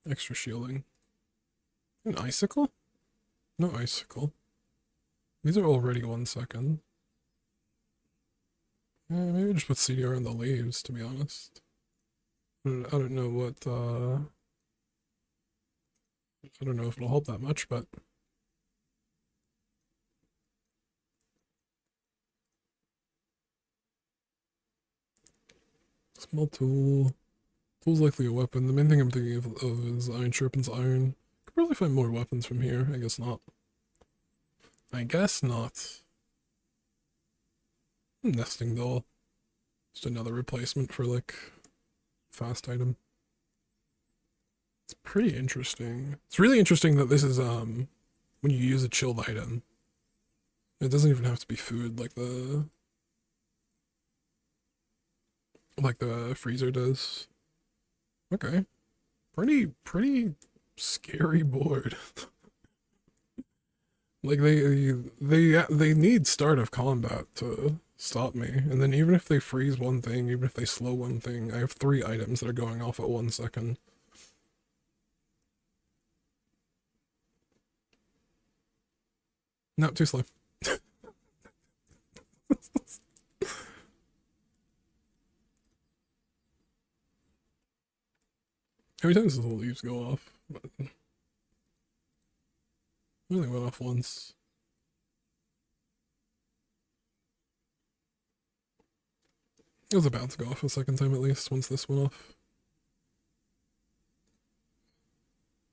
Extra shielding. An icicle? No icicle. These are already 1 second. Maybe just put CDR on the leaves, to be honest. I don't know what, I don't know if it'll help that much, but... Small tool. Tool's likely a weapon. The main thing I'm thinking of is iron sharpens iron. Could probably find more weapons from here. I guess not. I guess not. Nesting doll. Just another replacement for, like, fast item. It's pretty interesting. It's really interesting that this is, when you use a chilled item. It doesn't even have to be food like the freezer does. Okay. Pretty scary board. Like they need start of combat to stop me. And then even if they freeze one thing, even if they slow one thing, I have 3 items that are going off at 1 second. No, too slow. How many times does the leaves go off? But I only went off once. It was about to go off a second time at least, once this went off.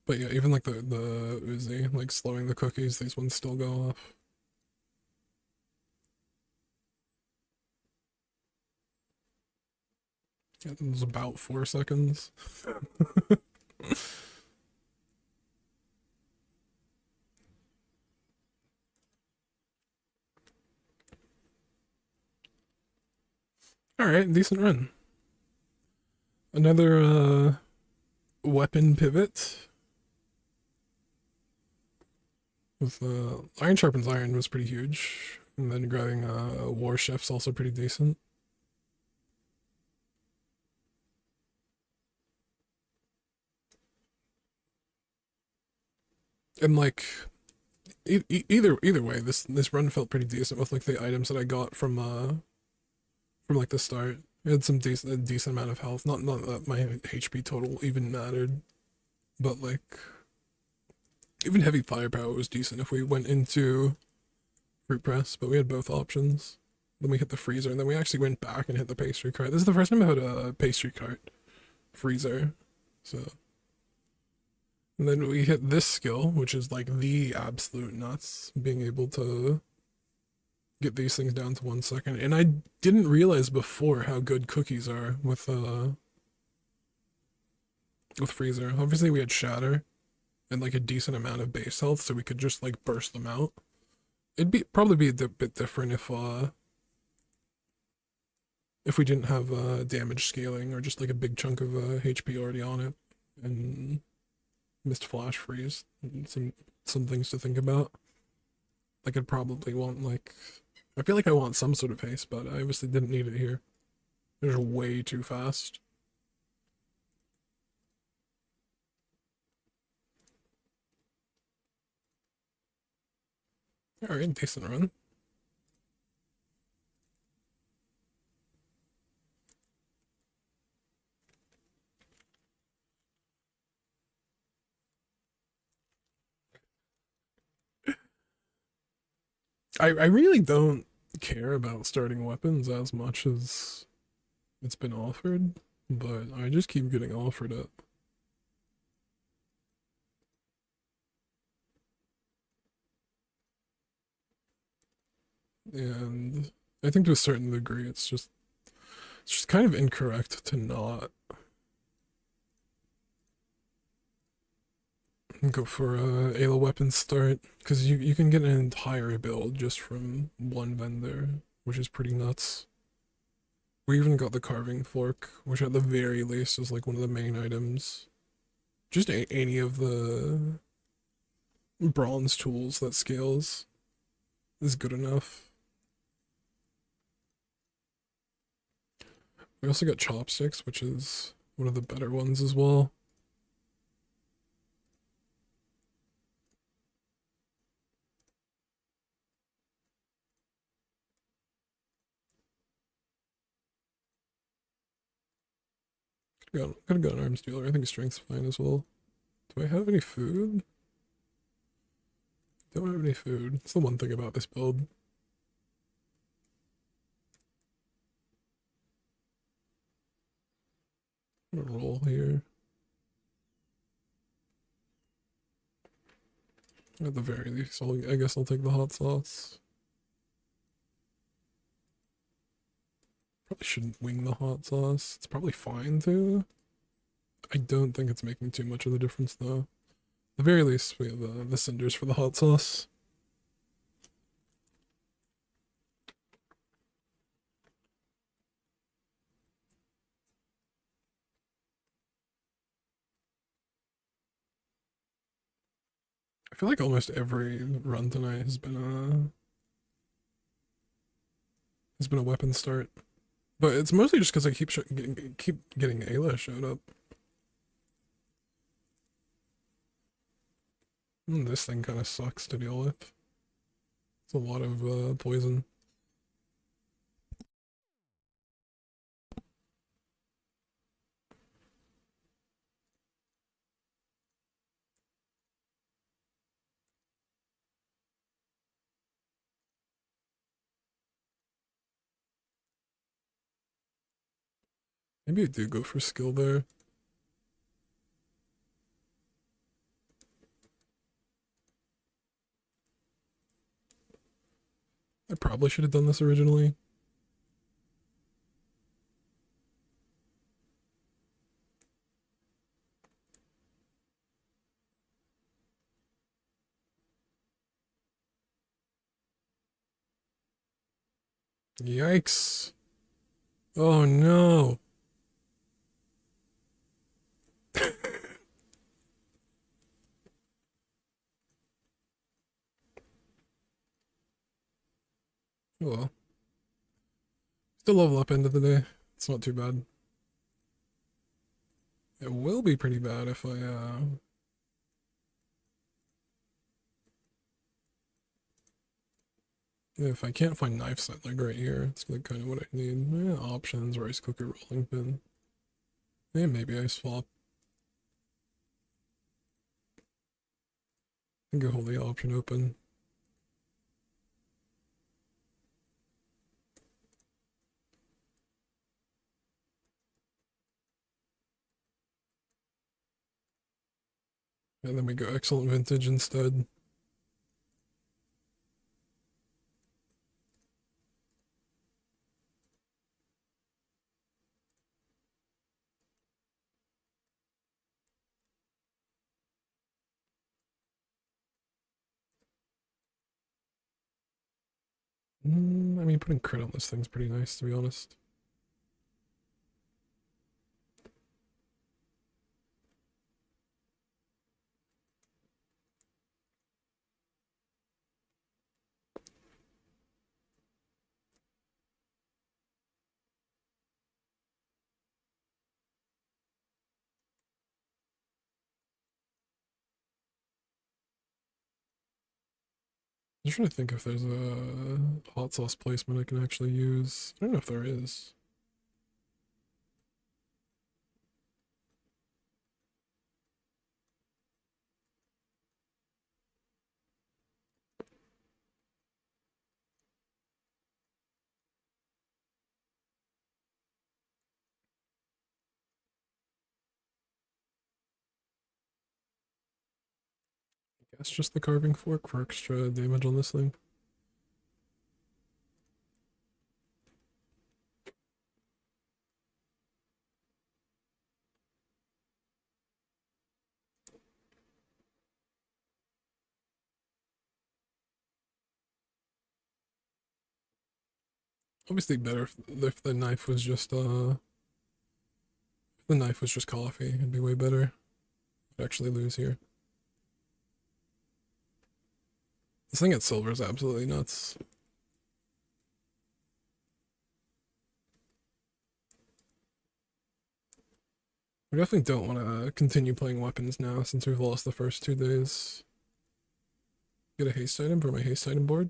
But yeah, even like the Uzi, like slowing the cookies, these ones still go off. Yeah, it was about 4 seconds. Alright, decent run. Another weapon pivot. With iron sharpens iron was pretty huge. And then grabbing war chef's also pretty decent. And like either way, this run felt pretty decent with like the items that I got from like the start. I had some a decent amount of health. Not that my HP total even mattered, but like even heavy firepower was decent if we went into fruit press. But we had both options. Then we hit the freezer, and then we actually went back and hit the pastry cart. This is the first time I had a pastry cart freezer, so. And then we hit this skill, which is like the absolute nuts, being able to get these things down to 1 second. And I didn't realize before how good cookies are with freezer. Obviously we had shatter, and like a decent amount of base health, so we could just like burst them out. It'd be probably be a bit different if we didn't have damage scaling or just like a big chunk of HP already on it, and missed flash freeze. Some things to think about. Like I'd probably want like, I feel like I want some sort of haste, but I obviously didn't need it here. They're way too fast. Alright, decent run. I really don't care about starting weapons as much as it's been offered, but I just keep getting offered it. And I think to a certain degree it's just kind of incorrect to not go for a Ayla weapon start, because you can get an entire build just from one vendor, which is pretty nuts. We even got the carving fork, which at the very least is like one of the main items. Just any of the bronze tools that scales is good enough. We also got chopsticks, which is one of the better ones as well. Could have got an arms dealer. I think strength's fine as well. Do I have any food? Don't have any food. It's the one thing about this build. I'm gonna roll here. At the very least, I guess I'll take the hot sauce. Probably shouldn't wing the hot sauce. It's probably fine too. I don't think it's making too much of a difference though. At the very least, we have the cinders for the hot sauce. I feel like almost every run tonight has been a weapon start, but it's mostly just because I keep getting Ayla showed up. This thing kind of sucks to deal with. It's a lot of poison. Maybe I do go for skill there. I probably should have done this originally. Yikes. Oh no. Well, still level up end of the day. It's not too bad. It will be pretty bad if I can't find knife set like right here. It's like kind of what I need. Options, rice cooker, rolling pin. Maybe I swap. I can hold the option open. And then we go excellent vintage instead. I mean, putting crit on this thing's pretty nice, to be honest. I'm trying to think if there's a hot sauce placement I can actually use. I don't know if there is. I guess just the carving fork for extra damage on this thing. Obviously better if the knife was just if the knife was just coffee, it'd be way better. I'd actually lose here. This thing at silver is absolutely nuts. We definitely don't want to continue playing weapons now since we've lost the first 2 days. Get a haste item for my haste item board.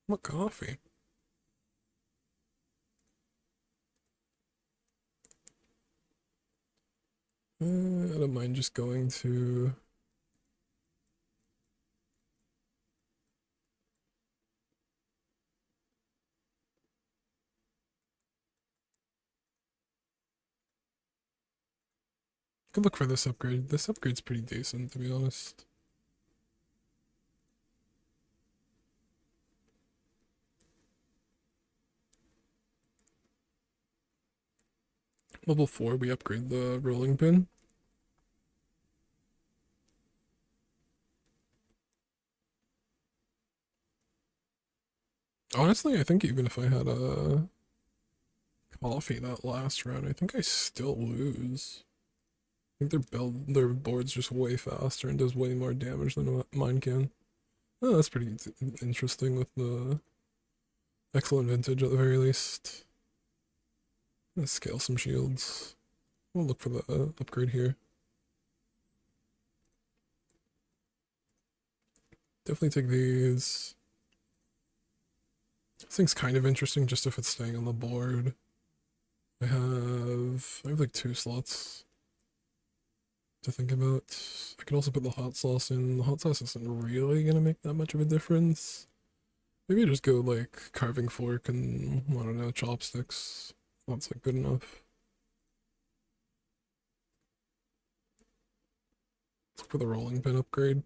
What coffee? I don't mind just going to... Could look for this upgrade. This upgrade's pretty decent, to be honest. Level 4, we upgrade the rolling pin. Honestly, I think even if I had a coffee that last round, I think I still lose. I think their board's just way faster and does way more damage than mine can. Oh, that's pretty interesting with the excellent vintage at the very least. Let's scale some shields. We'll look for the upgrade here. Definitely take these. This thing's kind of interesting just if it's staying on the board. I have like 2 slots to think about. I could also put the hot sauce in. The hot sauce isn't really gonna make that much of a difference. Maybe I just go like carving fork and I don't know, chopsticks. That's like good enough. Let's look for the rolling pin upgrade.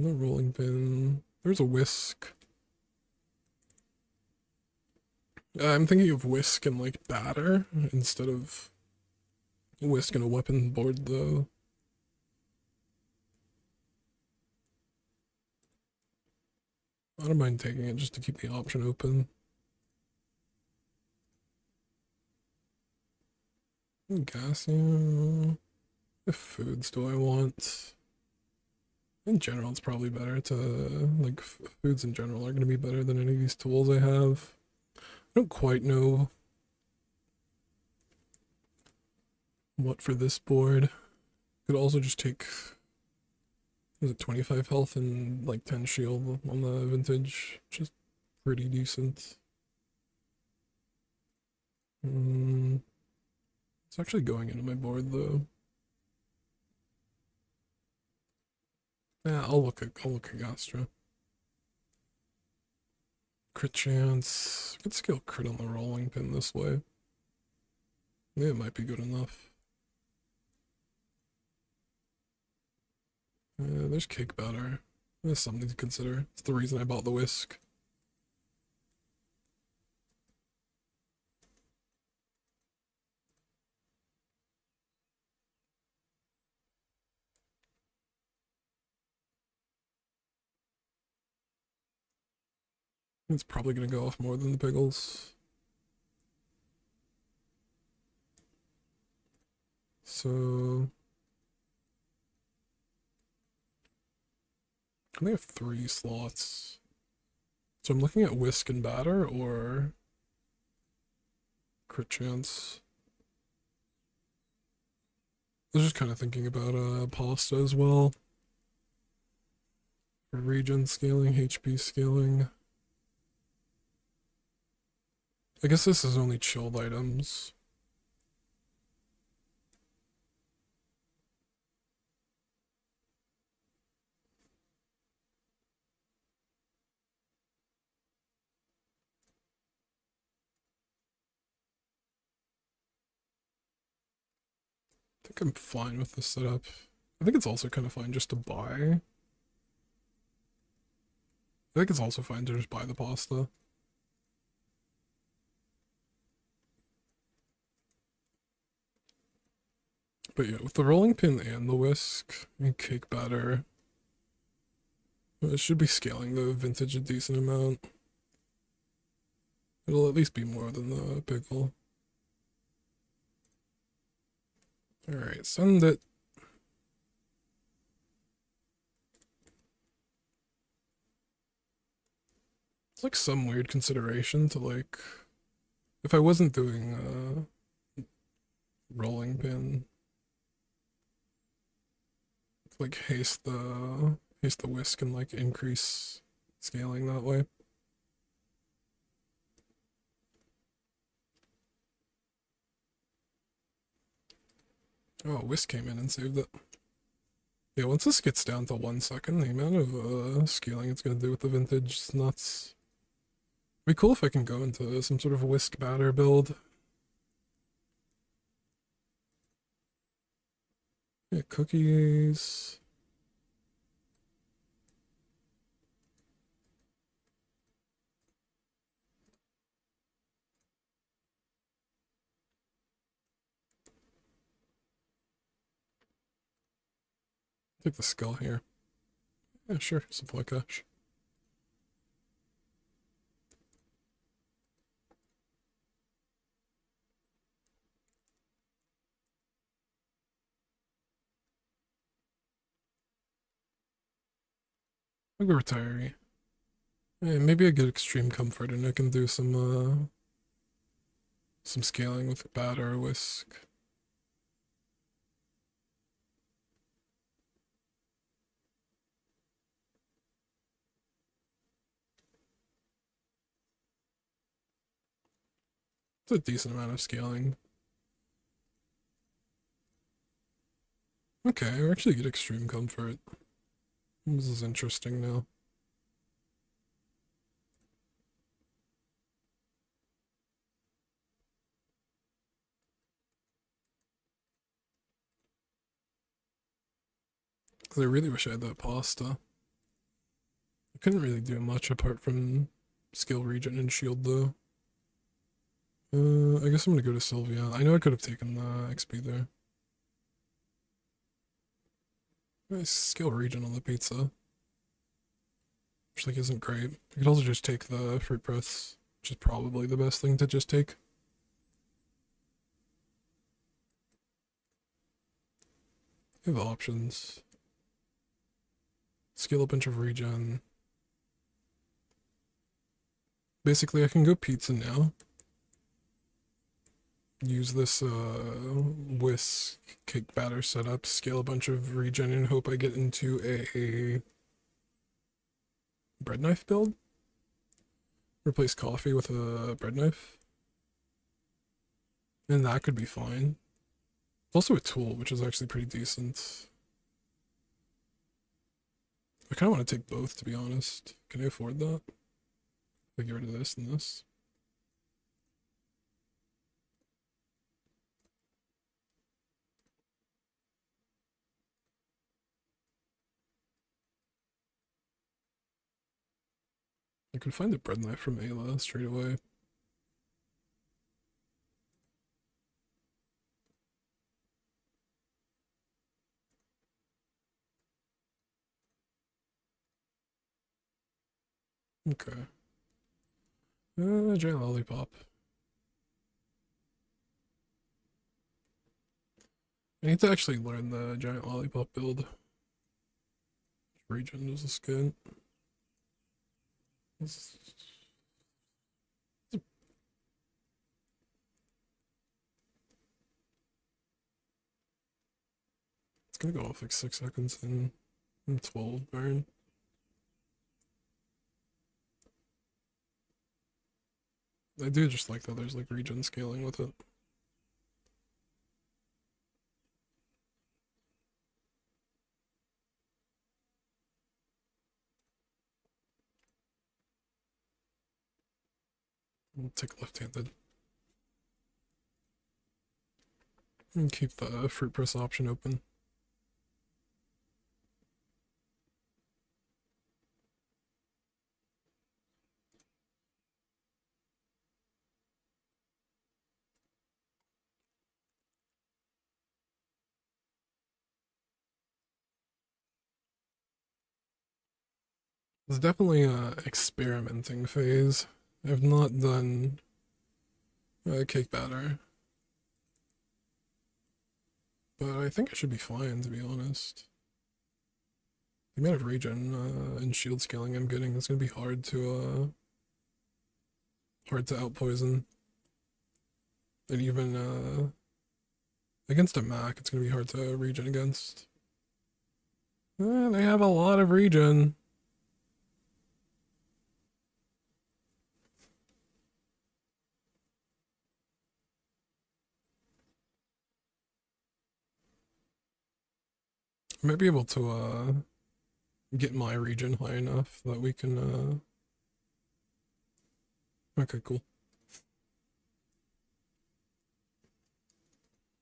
No rolling pin. There's a whisk. I'm thinking of whisk and like batter instead of whisk and a weapon board though. I don't mind taking it just to keep the option open. Gas, yeah. What foods do I want? In general, it's probably better to, like, foods in general are going to be better than any of these tools I have. I don't quite know what for this board. Could also just take, is it 25 health and like 10 shield on the vintage, which is pretty decent. It's actually going into my board though. Yeah, I'll look at Gastra. Crit chance. I could scale crit on the rolling pin this way. Yeah, it might be good enough. There's cake batter. That's something to consider. It's the reason I bought the whisk. It's probably gonna go off more than the pickles. So I only have 3 slots. So I'm looking at whisk and batter or crit chance. I was just kind of thinking about pasta as well. Regen scaling, HP scaling. I guess this is only chilled items. I think I'm fine with this setup. I think it's also kind of fine just to buy. I think it's also fine to just buy the pasta. But yeah, with the rolling pin and the whisk and cake batter, it should be scaling the vintage a decent amount. It'll at least be more than the pickle. Alright, send it. It's like some weird consideration to like, if I wasn't doing rolling pin, like haste the whisk and like increase scaling that way. Oh, whisk came in and saved it. Yeah, once this gets down to 1 second, the amount of scaling it's gonna do with the vintage is nuts. It'd be cool if I can go into some sort of whisk batter build. Yeah, cookies. Take the skull here. Yeah, sure, supply cash. I'll go retiree. Yeah, maybe I get extreme comfort and I can do some scaling with batter or whisk. It's a decent amount of scaling. Okay, I actually get extreme comfort. This is interesting now. Because I really wish I had that pasta. I couldn't really do much apart from skill regen and shield though. I guess I'm gonna go to Sylvia. I know I could have taken the XP there. Nice skill regen on the pizza. Which like isn't great. I could also just take the fruit breaths, which is probably the best thing to just take. I have options. Scale a bunch of regen. Basically, I can go pizza now. Use this whisk cake batter setup, scale a bunch of regen, and hope I get into a bread knife build. Replace coffee with a bread knife. And that could be fine. Also a tool, which is actually pretty decent. I kind of want to take both, to be honest. Can I afford that? I get rid of this and this. I could find the bread knife from Ayla straight away. Okay. Giant lollipop. I need to actually learn the giant lollipop build. Region is this good? It's gonna go off like 6 seconds and 12 burn. I do just like that there's like regen scaling with it. I'll take left-handed. And keep the fruit press option open. It's definitely a experimenting phase. I've not done cake batter, but I think I should be fine, to be honest. The amount of regen and shield scaling I'm getting, it's gonna be hard to out poison. And even against a Mac, it's gonna be hard to regen against. They have a lot of regen. I might be able to get my regen high enough that we can okay, cool.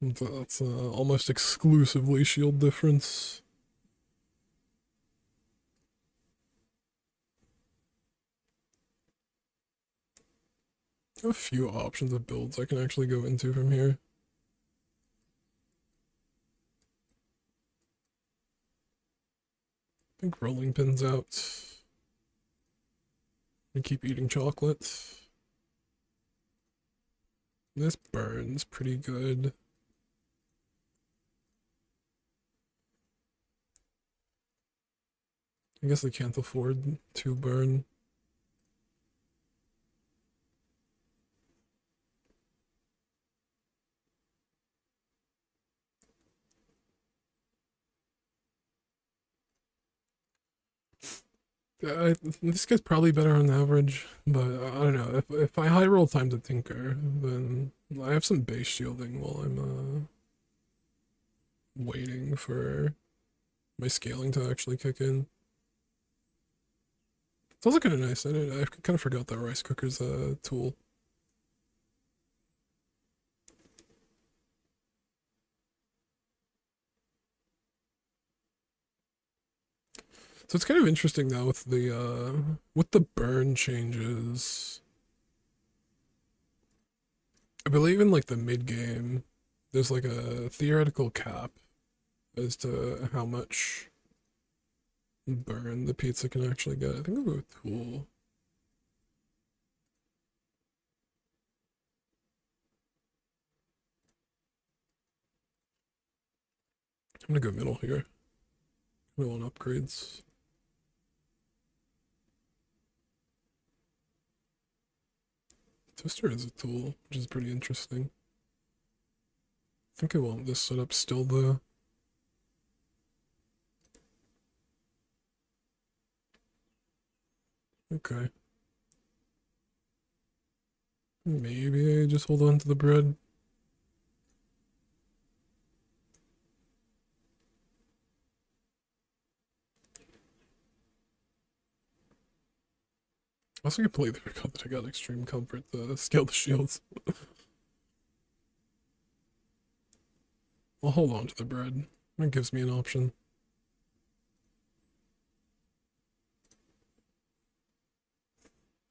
That's almost exclusively shield difference. I have a few options of builds I can actually go into from here. I think rolling pins out. I keep eating chocolate. This burns pretty good. I guess I can't afford to burn. This guy's probably better on average, but I don't know. If I high roll time to Tinker, then I have some base shielding while I'm waiting for my scaling to actually kick in. It's also kind of nice. I kind of forgot that rice cooker's a tool. So it's kind of interesting now with the burn changes. I believe in like the mid game, there's like a theoretical cap as to how much burn the pizza can actually get. I think I'll go with tool. I'm gonna go middle here. I want upgrades. Toaster is a tool, which is pretty interesting. I think I want this setup still though. Okay. Maybe I just hold on to the bread. I also completely forgot that I got extreme comfort to scale the shields. I'll hold on to the bread. That gives me an option.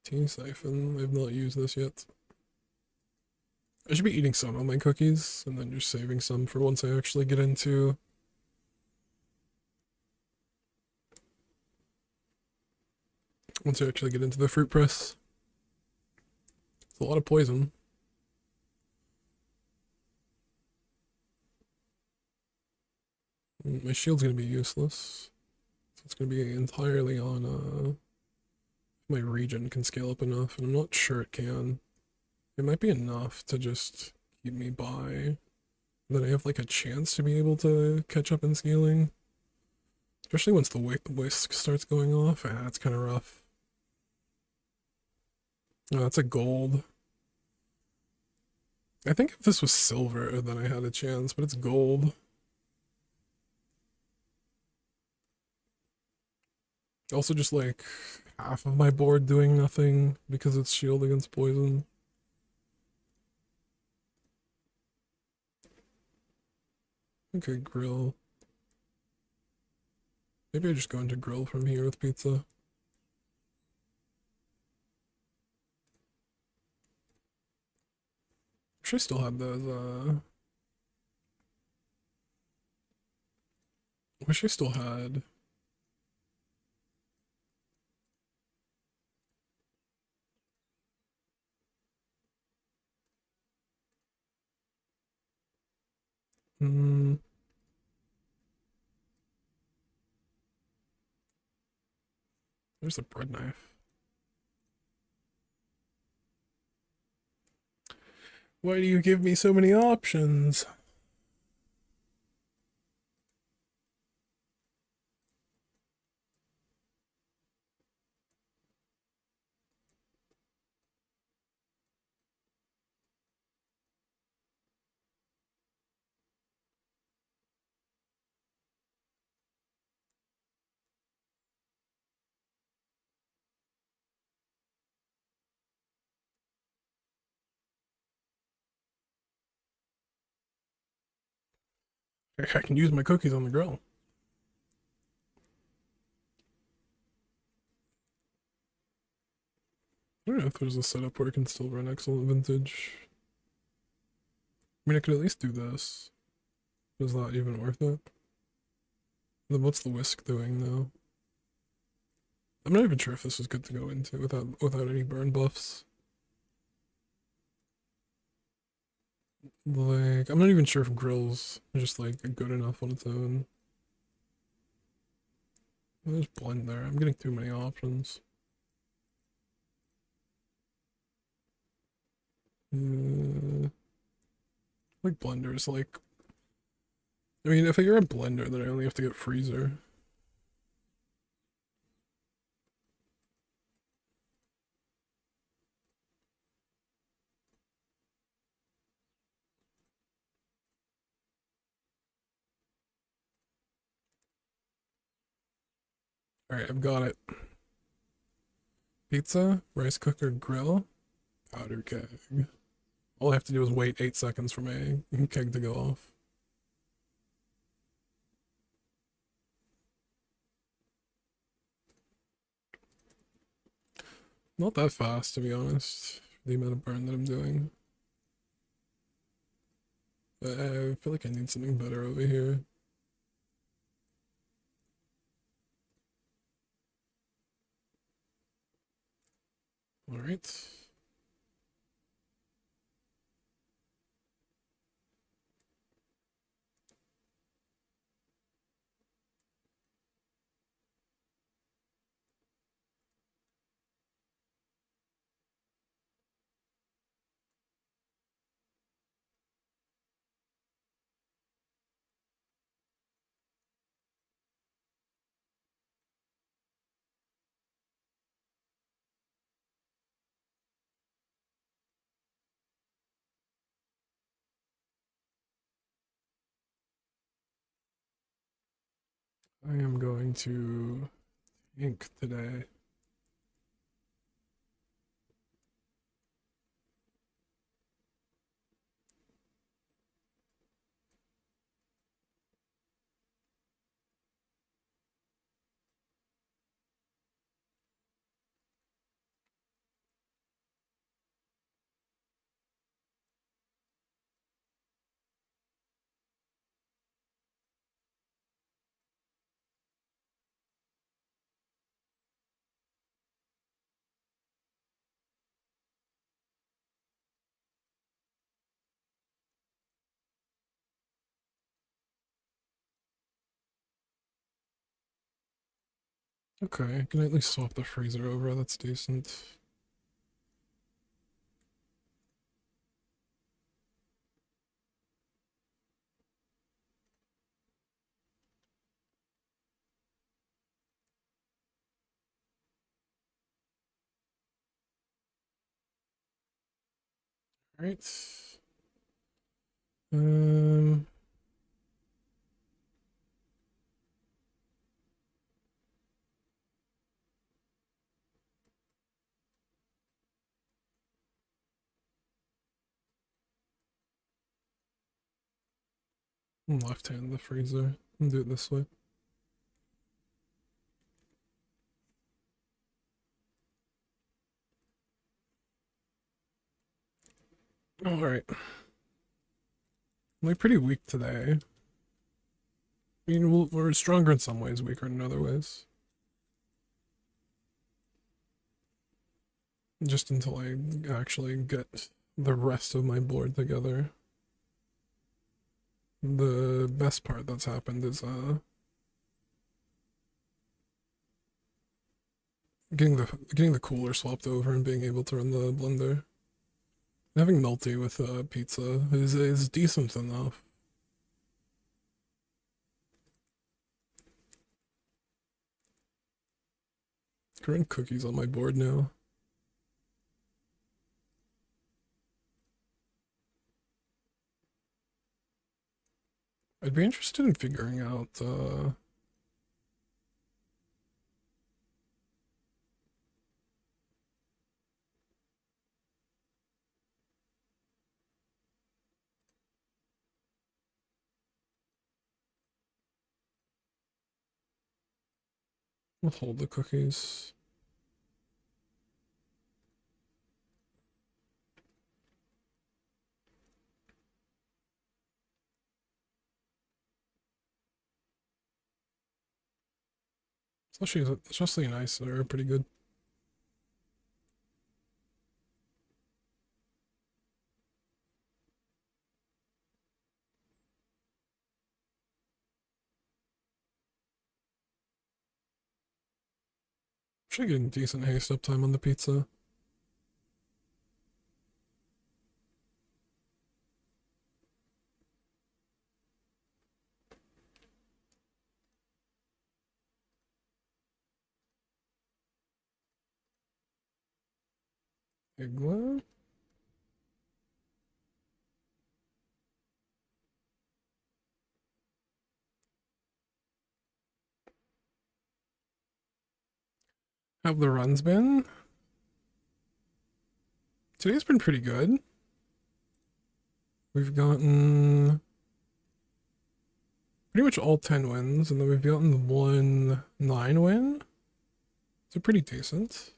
Tea siphon. I've not used this yet. I should be eating some of my cookies and then just saving some for once I actually get into the fruit press. It's a lot of poison. My shield's gonna be useless. So it's gonna be entirely on my regen can scale up enough, and I'm not sure it can. It might be enough to just keep me by. Then I have like a chance to be able to catch up in scaling. Especially once the whisk starts going off. Ah, it's kind of rough. Oh, that's a gold. I think if this was silver, then I had a chance, but it's gold. Also just like half of my board doing nothing because it's shield against poison. Okay, grill. Maybe I just go into grill from here with pizza. Wish I still had those, wish I still had. Hmm. There's a bread knife. Why do you give me so many options? I can use my cookies on the grill. I don't know if there's a setup where I can still run excellent vintage. I mean, I could at least do this. Is that even worth it? Then what's the whisk doing though? I'm not even sure if this is good to go into without any burn buffs. Like, I'm not even sure if grill's just like good enough on its own. There's blend there. I'm getting too many options. Like blenders, like I mean, if you're a blender, then I only have to get freezer. All right, I've got it. Pizza, rice cooker, grill, powder keg. All I have to do is wait 8 seconds for my keg to go off. Not that fast, to be honest, for the amount of burn that I'm doing. But I feel like I need something better over here. All right. I am going to ink today. Okay, I can at least swap the freezer over, that's decent. Alright. Um, Left hand the freezer. I'll do it this way. Alright. We're pretty weak today. I mean, we're stronger in some ways, weaker in other ways. Just until I actually get the rest of my board together. The best part that's happened is getting the cooler swapped over and being able to run the blender. Having melty with pizza is decent enough. I can run cookies on my board now. I'd be interested in figuring out hold the cookies. Especially nice, they're pretty good. Should get decent haste uptime on the pizza. Igla? Have the runs been? Today's been pretty good. We've gotten pretty much all 10 wins, and then we've gotten one 9 win. So pretty decent.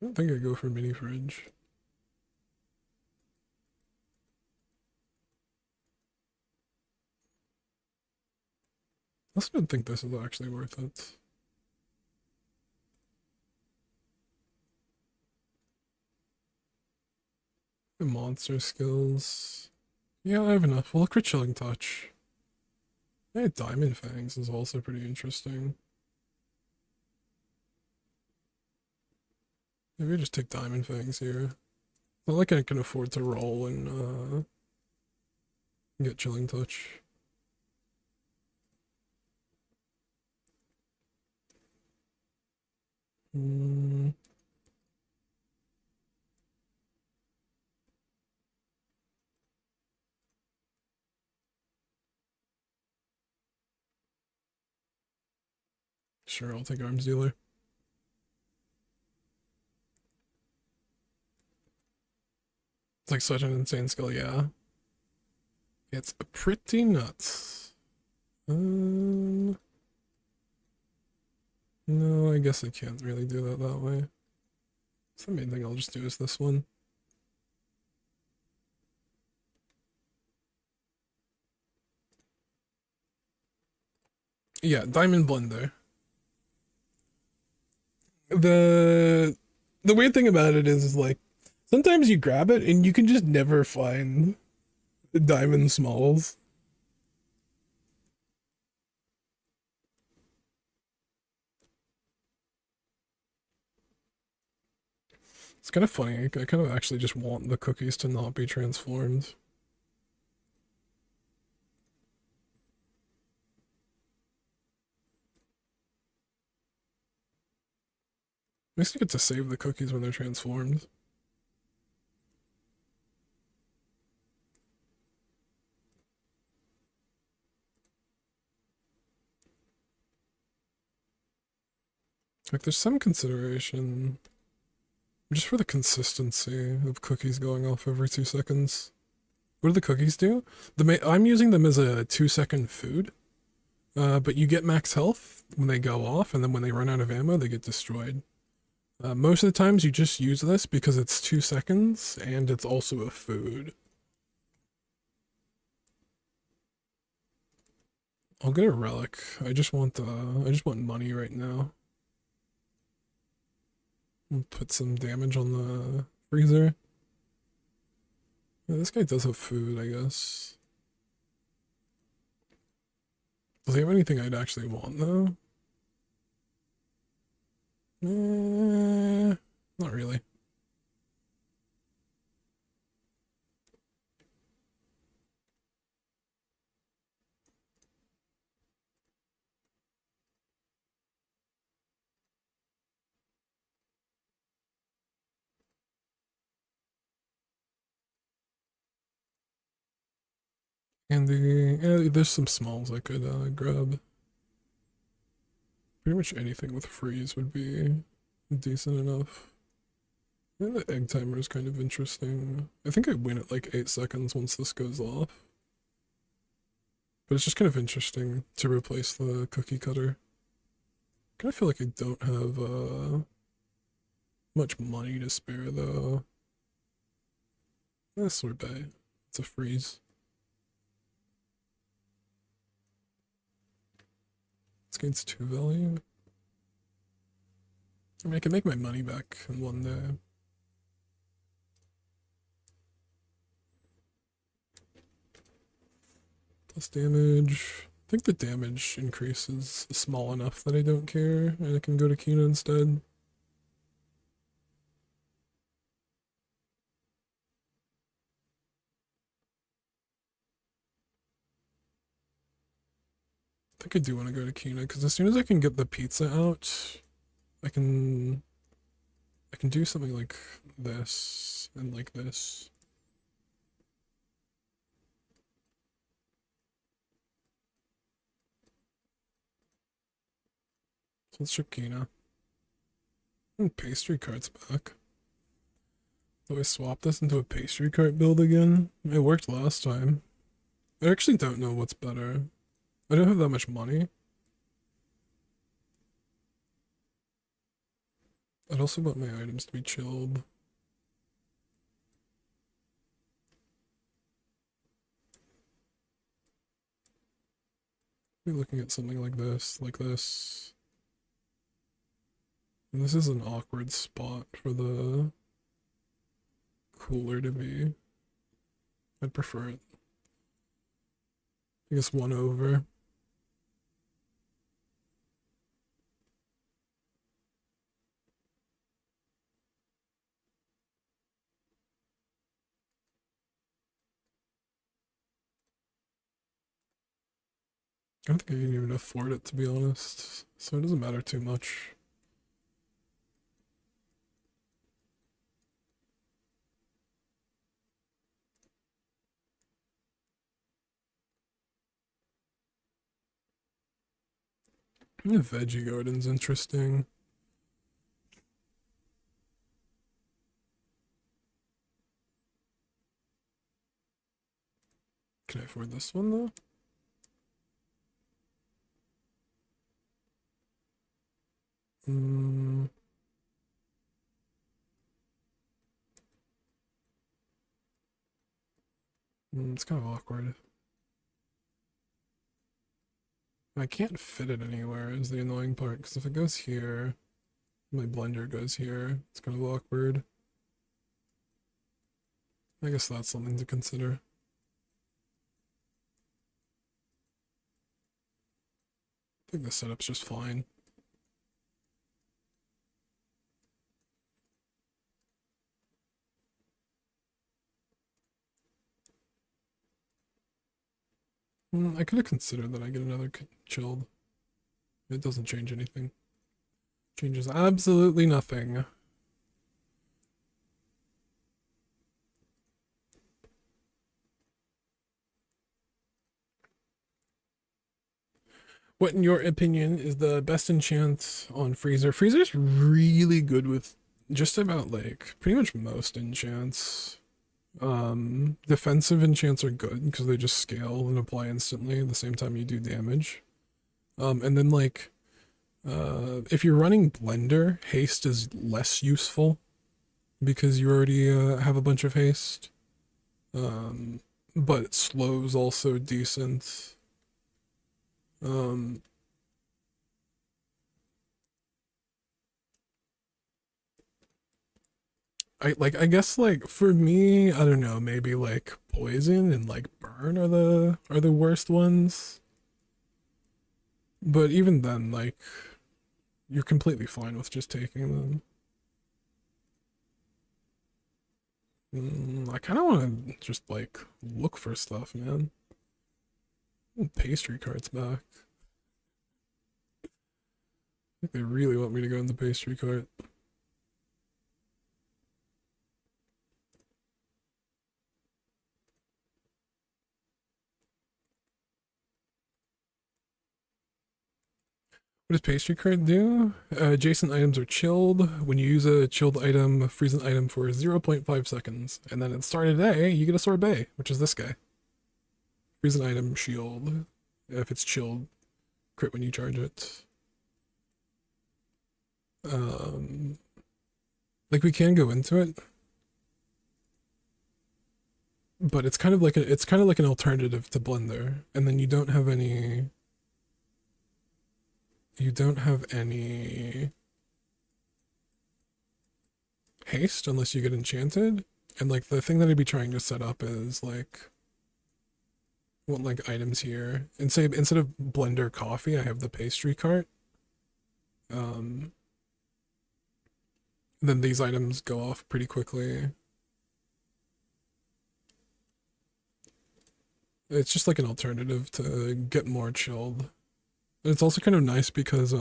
I don't think I go for mini fridge. I also don't think this is actually worth it. The monster skills. Yeah, I have enough. Well, crit chilling touch. Yeah, diamond fangs is also pretty interesting. Maybe I just take diamond fangs here. Not like I can afford to roll and get chilling touch. Sure, I'll take arms dealer. It's like such an insane skill, yeah. It's pretty nuts. No, I guess I can't really do that way. So the main thing I'll just do is this one. Yeah, diamond blender. The weird thing about it is like sometimes you grab it and you can just never find Diamond Smalls. It's kind of funny. I kind of actually just want the cookies to not be transformed. At least you get to save the cookies when they're transformed. Like, there's some consideration just for the consistency of cookies going off every 2 seconds. What do the cookies do? I'm using them as a 2-second food, but you get max health when they go off, and then when they run out of ammo, they get destroyed. Most of the times you just use this because it's 2 seconds, and it's also a food. I'll get a relic. I just want money right now. I'll put some damage on the freezer. Yeah, this guy does have food, I guess. Does he have anything I'd actually want, though? Not really. And there's some smalls I could grab. Pretty much anything with freeze would be decent enough. And the egg timer is kind of interesting. I think I win at like 8 seconds once this goes off. But it's just kind of interesting to replace the cookie cutter. I kind of feel like I don't have much money to spare though. Sorbet. It's a freeze. This gains 2 value. I mean, I can make my money back in one day. Plus damage. I think the damage increase is small enough that I don't care, and I can go to Kina instead. I think I do want to go to Kina, because as soon as I can get the pizza out, I can do something like this, and like this. So let's check Kina. And pastry cart's back. Do I swap this into a pastry cart build again? It worked last time. I actually don't know what's better. I don't have that much money. I'd also want my items to be chilled. Be looking at something like this, And this is an awkward spot for the cooler to be. I'd prefer it. I guess 1 over. I don't think I can even afford it, to be honest, so it doesn't matter too much. The veggie garden's interesting. Can I afford this one, though? It's kind of awkward. I can't fit it anywhere is the annoying part, because if it goes here, my blender goes here, it's kind of awkward. I guess that's something to consider. think the setup's just fine. I could have considered that I get another chilled. It doesn't change anything. Changes absolutely nothing. What, in your opinion, is the best enchant on Freezer? Freezer's really good with just about, like, pretty much most enchants. Defensive enchants are good because they just scale and apply instantly at the same time you do damage. And then, like, if you're running Blender, haste is less useful because you already have a bunch of haste. But slow's also decent. I guess like for me, I don't know, maybe like poison and like burn are the worst ones. But even then, like you're completely fine with just taking them. I kind of want to just like look for stuff, man. Pastry cart's back. I think they really want me to go in the pastry cart. What does pastry cart do? Adjacent items are chilled. When you use a chilled item, freeze an item for 0.5 seconds. And then at the start of the day, you get a sorbet, which is this guy. Freeze an item, shield. If it's chilled, crit when you charge it. Like we can go into it. But it's kind of like an alternative to Blender. And then you don't have any haste unless you get enchanted. And like the thing that I'd be trying to set up is like want like items here. And say instead of Blender coffee, I have the pastry cart. Then these items go off pretty quickly. It's just like an alternative to get more chilled. And it's also kind of nice because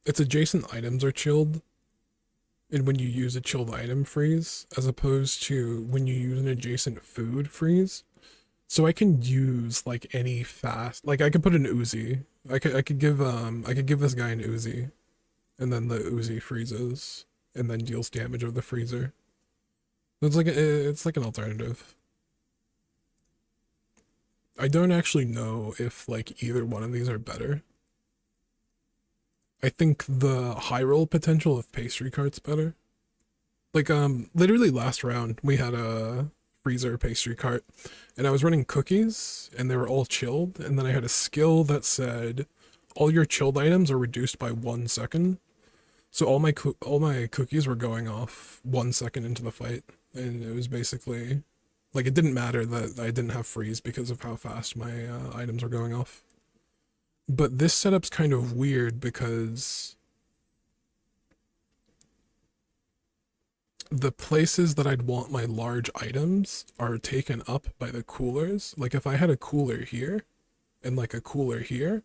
its adjacent items are chilled, and when you use a chilled item freeze, as opposed to when you use an adjacent food freeze. So I can use like any fast, like I could put an Uzi. I could give this guy an Uzi, and then the Uzi freezes and then deals damage of the freezer. It's like an alternative. I don't actually know if like either one of these are better. I think the high roll potential of pastry cart's better. Like literally last round we had a freezer pastry cart and I was running cookies and they were all chilled, and then I had a skill that said all your chilled items are reduced by 1 second. So all my cookies were going off 1 second into the fight, and it was basically like it didn't matter that I didn't have freeze because of how fast my items were going off. But this setup's kind of weird because the places that I'd want my large items are taken up by the coolers. Like if I had a cooler here and like a cooler here,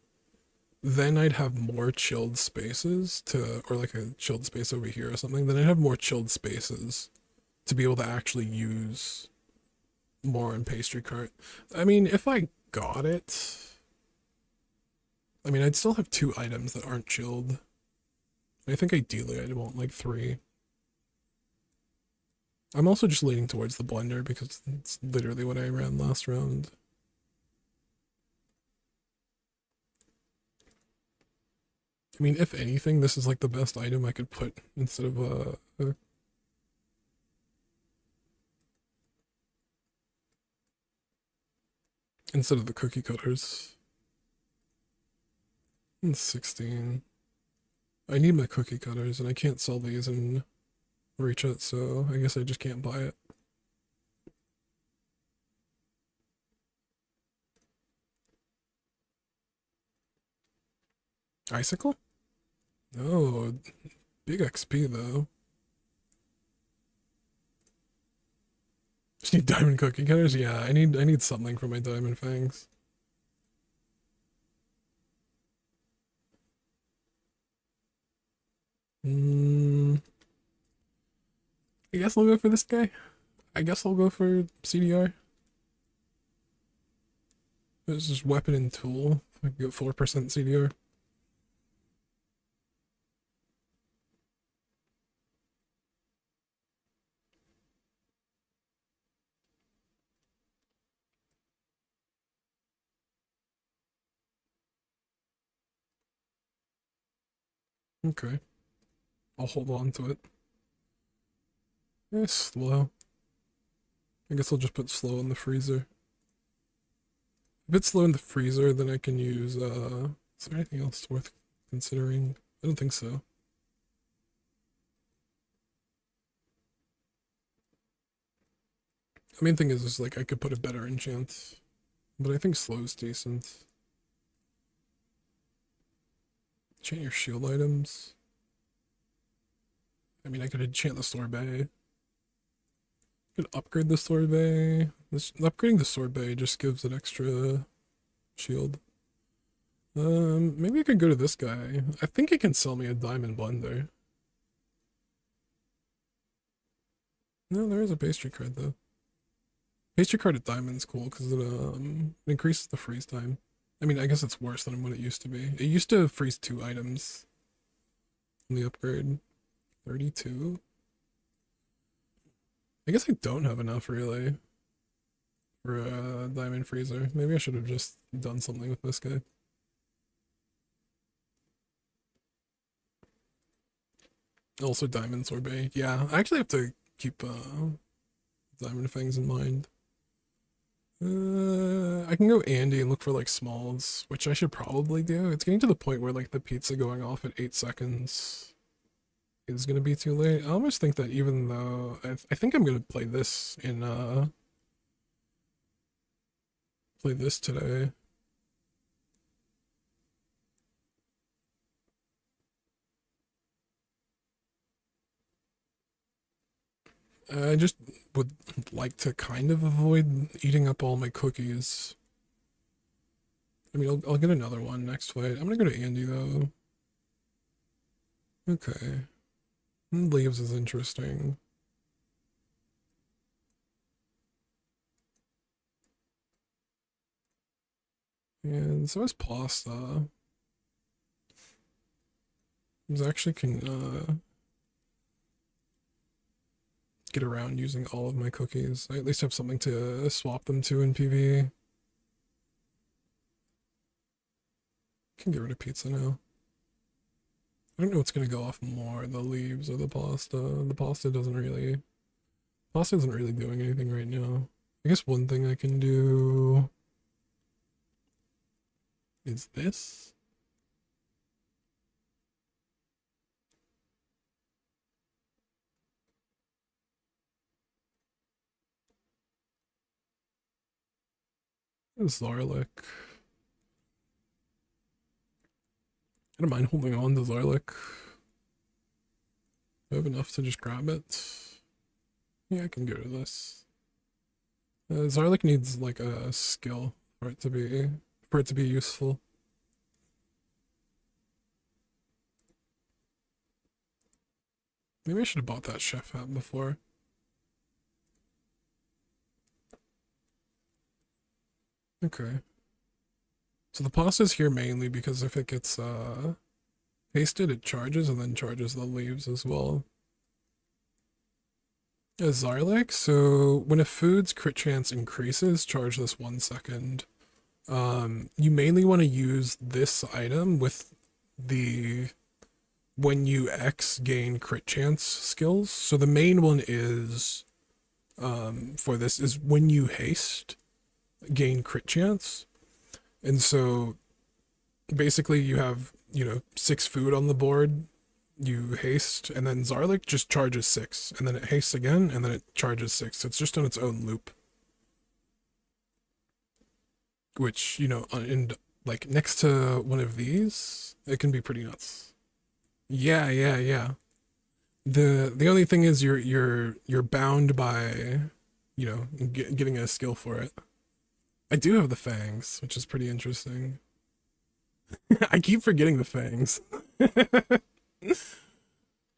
then I'd have more chilled spaces or like a chilled space over here or something. Then I'd have more chilled spaces to be able to actually use more in pastry cart. I mean, if I got it, I mean, I'd still have 2 items that aren't chilled. I think ideally I'd want like 3. I'm also just leaning towards the blender because it's literally what I ran last round. I mean, if anything, this is like the best item I could put instead of the cookie cutters. And 16. I need my cookie cutters and I can't sell these and reach it, so I guess I just can't buy it. Icicle? No, big XP though. Just need diamond cookie cutters? Yeah, I need something for my diamond fangs. Mm, I guess I'll go for this guy. I guess I'll go for CDR. This is weapon and tool. I can get 4% CDR. Okay, I'll hold on to it. Slow. I guess I'll just put slow in the freezer. If it's slow in the freezer, then I can use, is there anything else worth considering? I don't think so. The main thing is like, I could put a better enchant. But I think slow's decent. Enchant your shield items. I mean, I could enchant the sorbet. I could upgrade the sorbet. Upgrading the sorbet just gives an extra shield. Maybe I could go to this guy. I think he can sell me a diamond blender. No, there is a pastry card though. Pastry card at diamond's cool because it increases the freeze time. I mean, I guess it's worse than what it used to be. It used to freeze 2 items in the upgrade. 32? I guess I don't have enough really for a diamond freezer. Maybe I should have just done something with this guy. Also diamond sorbet. Yeah, I actually have to keep diamond fangs in mind. I can go Andy and look for like smalls, which I should probably do. It's getting to the point where like the pizza going off at 8 seconds is gonna be too late. I almost think that even though I think I'm gonna play this in play this today. I just would like to kind of avoid eating up all my cookies. I mean, I'll get another one next fight. I'm gonna go to Andy though. Okay. Leaves is interesting. And so is pasta. I actually can get around using all of my cookies. I at least have something to swap them to in PvE. Can get rid of pizza now. I don't know what's gonna go off more, the leaves or the pasta. The pasta isn't really doing anything right now. I guess one thing I can do is this. Zarlik. I don't mind holding on to Zarlik. I have enough to just grab it. Yeah, I can go to this. Zarlik needs like a skill for it to be useful. Maybe I should have bought that chef hat before. Okay. So the pasta's here mainly because if it gets pasted, it charges and then charges the leaves as well. Zarlik, so when a food's crit chance increases, charge this 1 second. You mainly want to use this item with the when you X gain crit chance skills. So the main one is for this is when you haste gain crit chance. And so basically you have, 6 food on the board, you haste, and then Zarlik just charges 6, and then it hastes again, and then it charges 6. It's just on its own loop. Which, in like next to one of these, it can be pretty nuts. Yeah, yeah, yeah. The only thing is you're bound by, you know, getting a skill for it. I do have the fangs, which is pretty interesting. I keep forgetting the fangs. What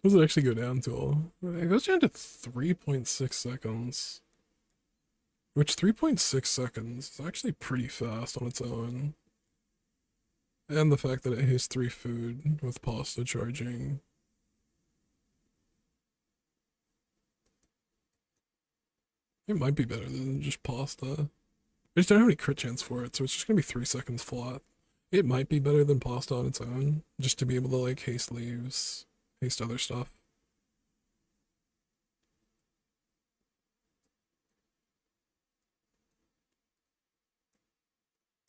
does it actually go down to? It goes down to 3.6 seconds. Which 3.6 seconds is actually pretty fast on its own. And the fact that it has 3 food with pasta charging. It might be better than just pasta. I just don't have any crit chance for it, so it's just gonna be 3 seconds flat. It might be better than pasta on its own, just to be able to like haste leaves, haste other stuff.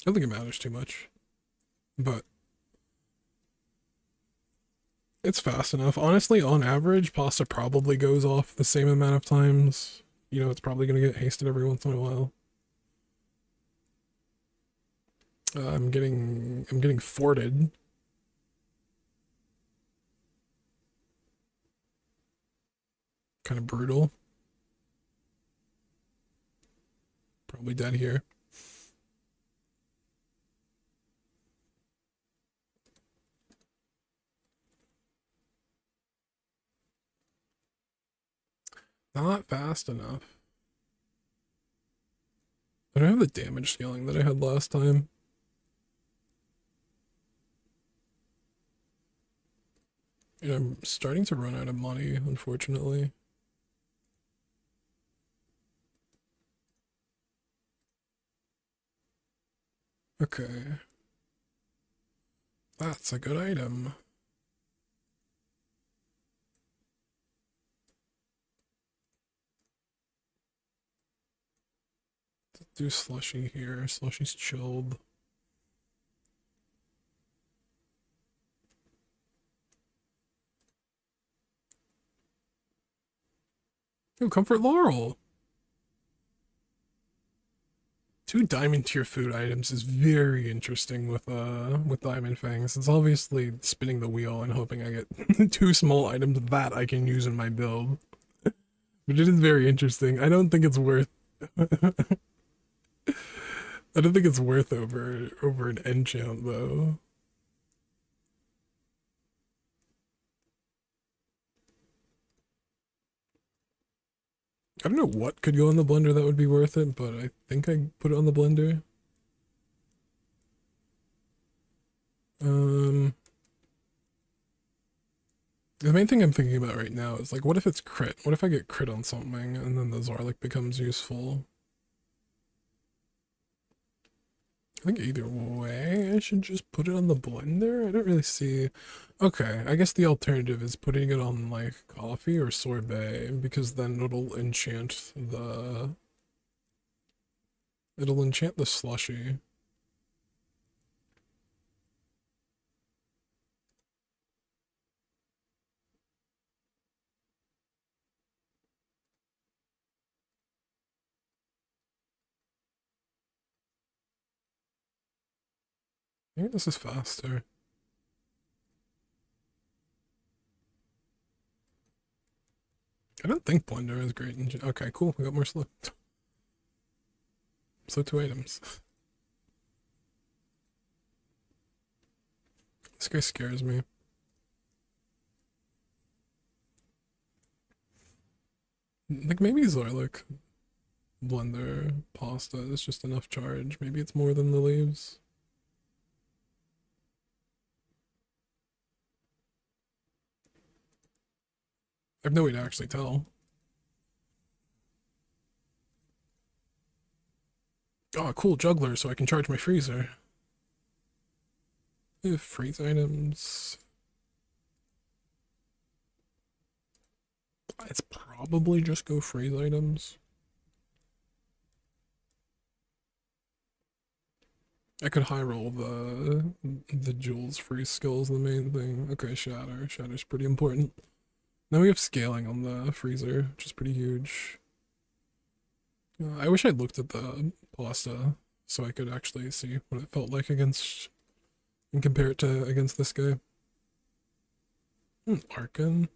I don't think it matters too much, but it's fast enough. Honestly, on average, pasta probably goes off the same amount of times. You know, it's probably gonna get hasted every once in a while. I'm getting forted. Kind of brutal. Probably dead here. Not fast enough. I don't have the damage scaling that I had last time. And I'm starting to run out of money, unfortunately. Okay. That's a good item. Do slushy here. Slushy's chilled. Oh, Comfort Laurel. 2 diamond tier food items is very interesting with Diamond Fangs. It's obviously spinning the wheel and hoping I get 2 small items that I can use in my build. But it is very interesting. I don't think it's worth I don't think it's worth over an enchant though. I don't know what could go in the blender that would be worth it, but I think I put it on the blender. Um, the main thing I'm thinking about right now is like, what if it's crit? What if I get crit on something and then the Zarlik becomes useful? I think either way, I should just put it on the blender. I don't really see. Okay, I guess the alternative is putting it on like coffee or sorbet because then it'll enchant the slushy. Maybe this is faster. I don't think blender is great. Okay, cool. We got more slow. So 2 items. This guy scares me. Like maybe Zarlik, blender, pasta is just enough charge. Maybe it's more than the leaves. I have no way to actually tell. Oh, cool juggler, so I can charge my freezer. Freeze items. It's probably just go freeze items. I could high roll the Jules freeze skill is the main thing. Okay, shatter. Shatter's pretty important. Now we have scaling on the freezer, which is pretty huge. I wish I'd looked at the pasta so I could actually see what it felt like against and compare it to against this guy. Arkin.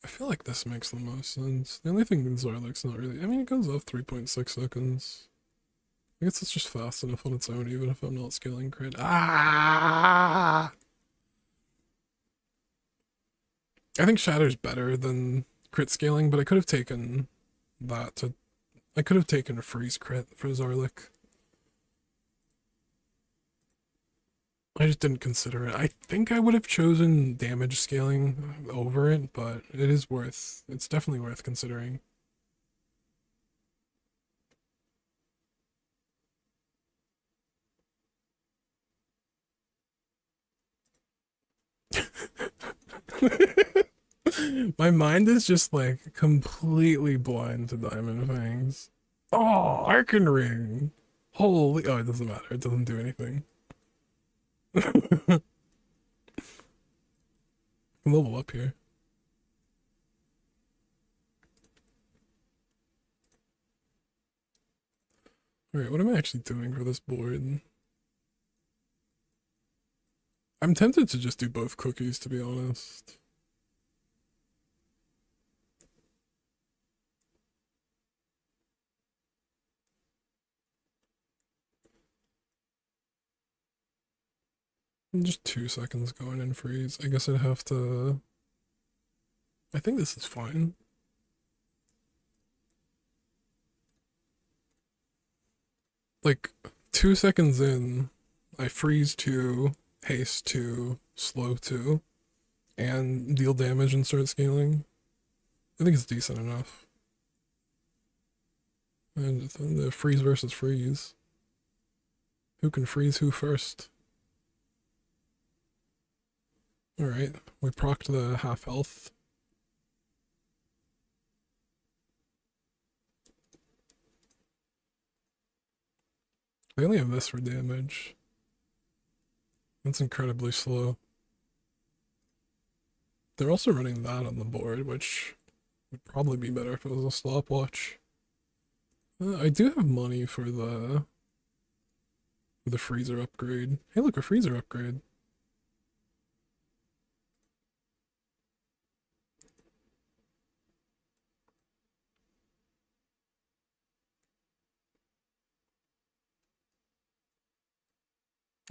I feel like this makes the most sense. The only thing in Zarlik's not really. I mean, it goes off 3.6 seconds. I guess it's just fast enough on its own, even if I'm not scaling crit. Ah! I think Shatter's better than crit scaling, but I could have taken that to. I could have taken a freeze crit for Zarlik. I just didn't consider it. I think I would have chosen damage scaling over it, but it is worth. It's definitely worth considering. My mind is just like completely blind to Diamond Fangs. Oh, Arcan Ring! Holy, oh, it doesn't matter. It doesn't do anything. Level up here. Alright, what am I actually doing for this board? I'm tempted to just do both cookies, to be honest. Just 2 seconds going in freeze. I guess I'd have to... I think this is fine. Like, 2 seconds in, I freeze 2, haste 2, slow 2, and deal damage and start scaling. I think it's decent enough. And then the freeze versus freeze. Who can freeze who first? Alright, we procced the half health. They only have this for damage. That's incredibly slow. They're also running that on the board, which would probably be better if it was a stopwatch. I do have money for the freezer upgrade. Hey, look, a freezer upgrade.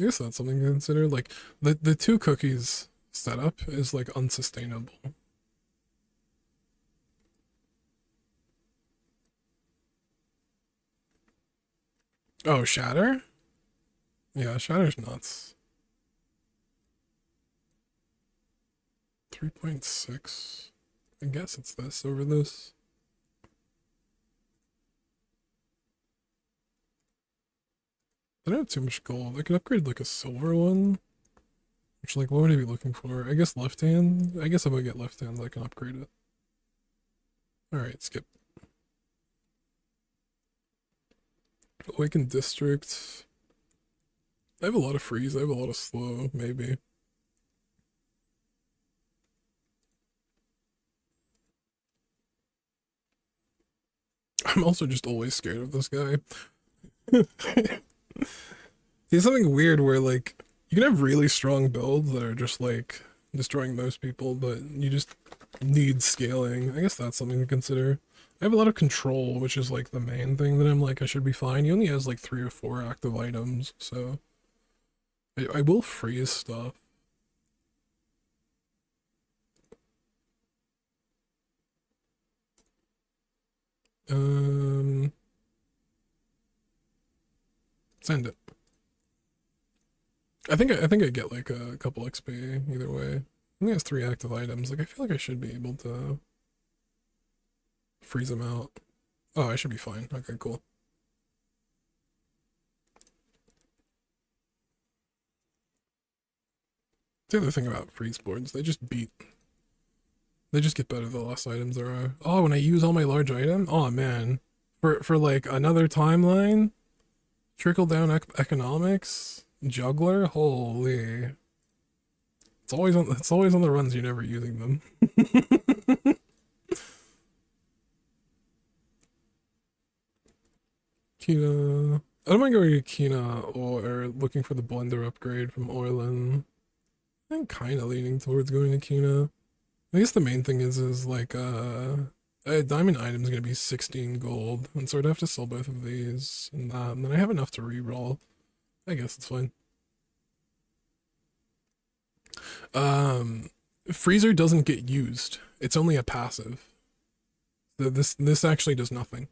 I guess that's something to consider. Like, the 2 cookies setup is, like, unsustainable. Oh, Shatter? Yeah, Shatter's nuts. 3.6. I guess it's this over this. I don't have too much gold. I could upgrade like a silver one. Which, like, what would I be looking for? I guess left hand? I guess if I get left hand, I can upgrade it. Alright, skip. Awaken District. I have a lot of freeze, I have a lot of slow, maybe. I'm also just always scared of this guy. He's something weird where, like, you can have really strong builds that are just, like, destroying most people, but you just need scaling. I guess that's something to consider. I have a lot of control, which is, like, the main thing that I'm like, I should be fine. He only has, like, 3 or 4 active items, so... I will freeze stuff. Send it. I think I get like a couple XP either way. I think it has 3 active items. Like, I feel like I should be able to freeze them out. Oh, I should be fine. Okay, cool. The other thing about freeze boards, they just get better the less items there are. Oh, when I use all my large item? Oh man. For like another timeline, trickle down economics, Juggler? Holy. It's always on the runs, you're never using them. Kina. I don't mind going to Kina or looking for the blender upgrade from Orlin. I'm kind of leaning towards going to Kina. I guess the main thing is like a diamond item is gonna be 16 gold, and so I'd have to sell both of these and that, and then I have enough to re-roll. I guess it's fine. Um, Freezer doesn't get used. It's only a passive. This actually does nothing.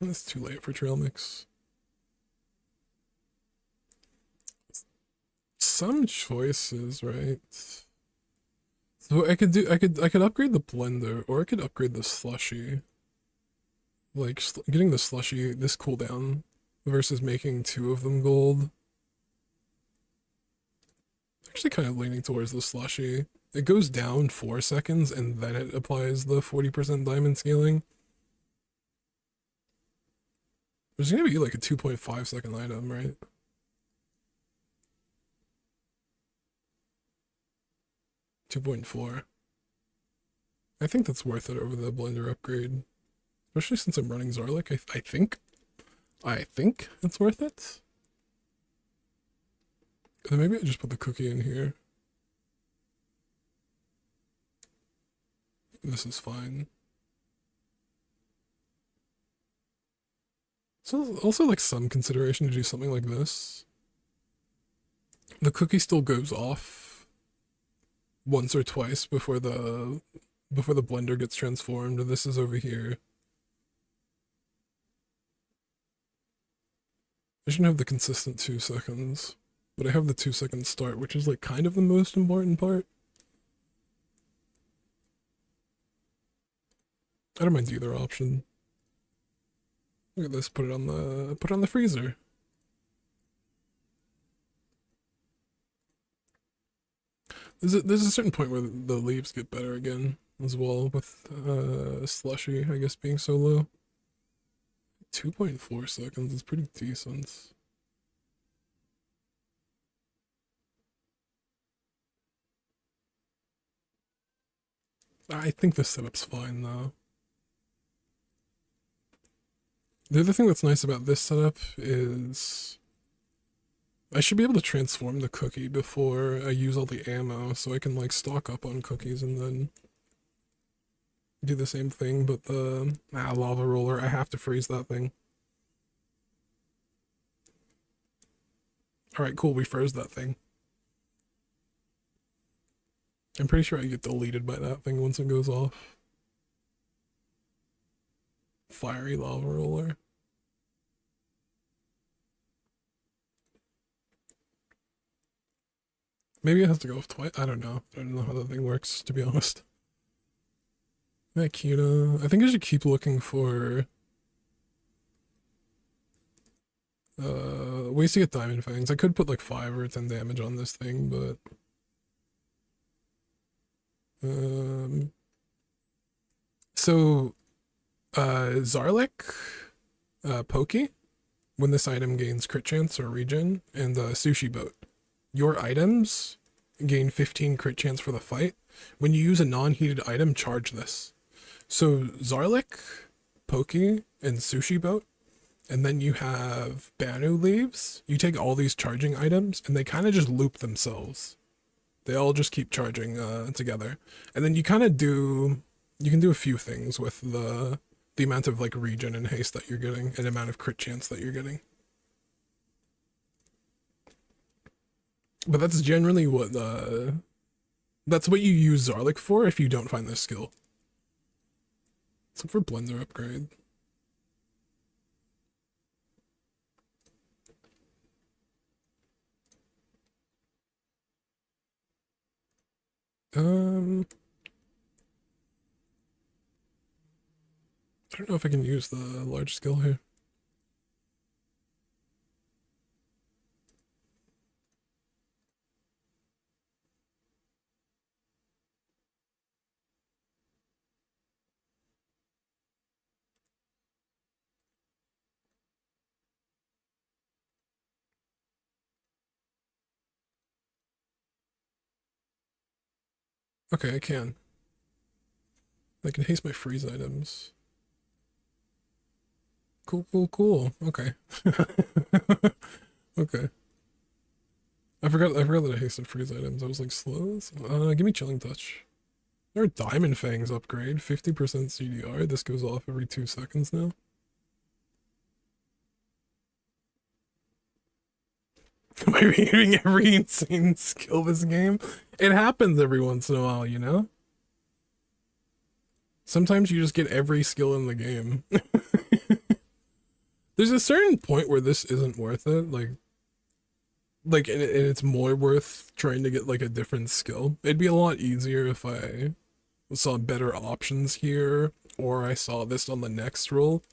It's too late for trail mix. Some choices, right? So I could upgrade the blender, or I could upgrade the slushy. Like getting the slushy this cooldown versus making two of them gold. Actually, kind of leaning towards the slushy. It goes down 4 seconds and then it applies the 40% diamond scaling. Which is gonna be like a 2.5 second item, right? 2.4. I think that's worth it over the blender upgrade. Especially since I'm running Zarlik, I think. I think it's worth it. And then maybe I just put the cookie in here. This is fine. So also like some consideration to do something like this. The cookie still goes off once or twice before the blender gets transformed. This is over here. I shouldn't have the consistent 2 seconds, but I have the 2 second start, which is like kind of the most important part. I don't mind either option. Look at this, put it on the freezer. There's a certain point where the leaves get better again as well with slushy, I guess, being so low. 2.4 seconds is pretty decent. I think this setup's fine though. The other thing that's nice about this setup is I should be able to transform the cookie before I use all the ammo, so I can like stock up on cookies and then do the same thing, but the lava roller, I have to freeze that thing. Alright, cool, we froze that thing. I'm pretty sure I get deleted by that thing once it goes off. Fiery lava roller. Maybe it has to go off twice. I don't know. I don't know how that thing works, to be honest. Makina. I think I should keep looking for ways to get diamond fangs. I could put like 5 or 10 damage on this thing, but so Zarlik, Pokey, when this item gains crit chance or regen, and Sushi Boat. Your items gain 15 crit chance for the fight. When you use a non-heated item, charge this. So Zarlik, Pokey, and Sushi Boat, and then you have Banu leaves. You take all these charging items, and they kind of just loop themselves. They all just keep charging together. And then you kind of do, you can do a few things with the amount of like regen and haste that you're getting, and amount of crit chance that you're getting. But that's generally what that's what you use Zarlik for if you don't find this skill. So for blender upgrade. I don't know if I can use the large skill here. Okay, I can. I can haste my freeze items. Cool, cool, cool. Okay. Okay. I forgot that I hasted freeze items. I was like, slows? Give me chilling touch. Our diamond fangs upgrade, 50% CDR. This goes off every 2 seconds now. Am I reading every insane skill this game? It happens every once in a while, you know? Sometimes you just get every skill in the game. There's a certain point where this isn't worth it, and it's more worth trying to get like a different skill. It'd be a lot easier if I saw better options here, or I saw this on the next roll.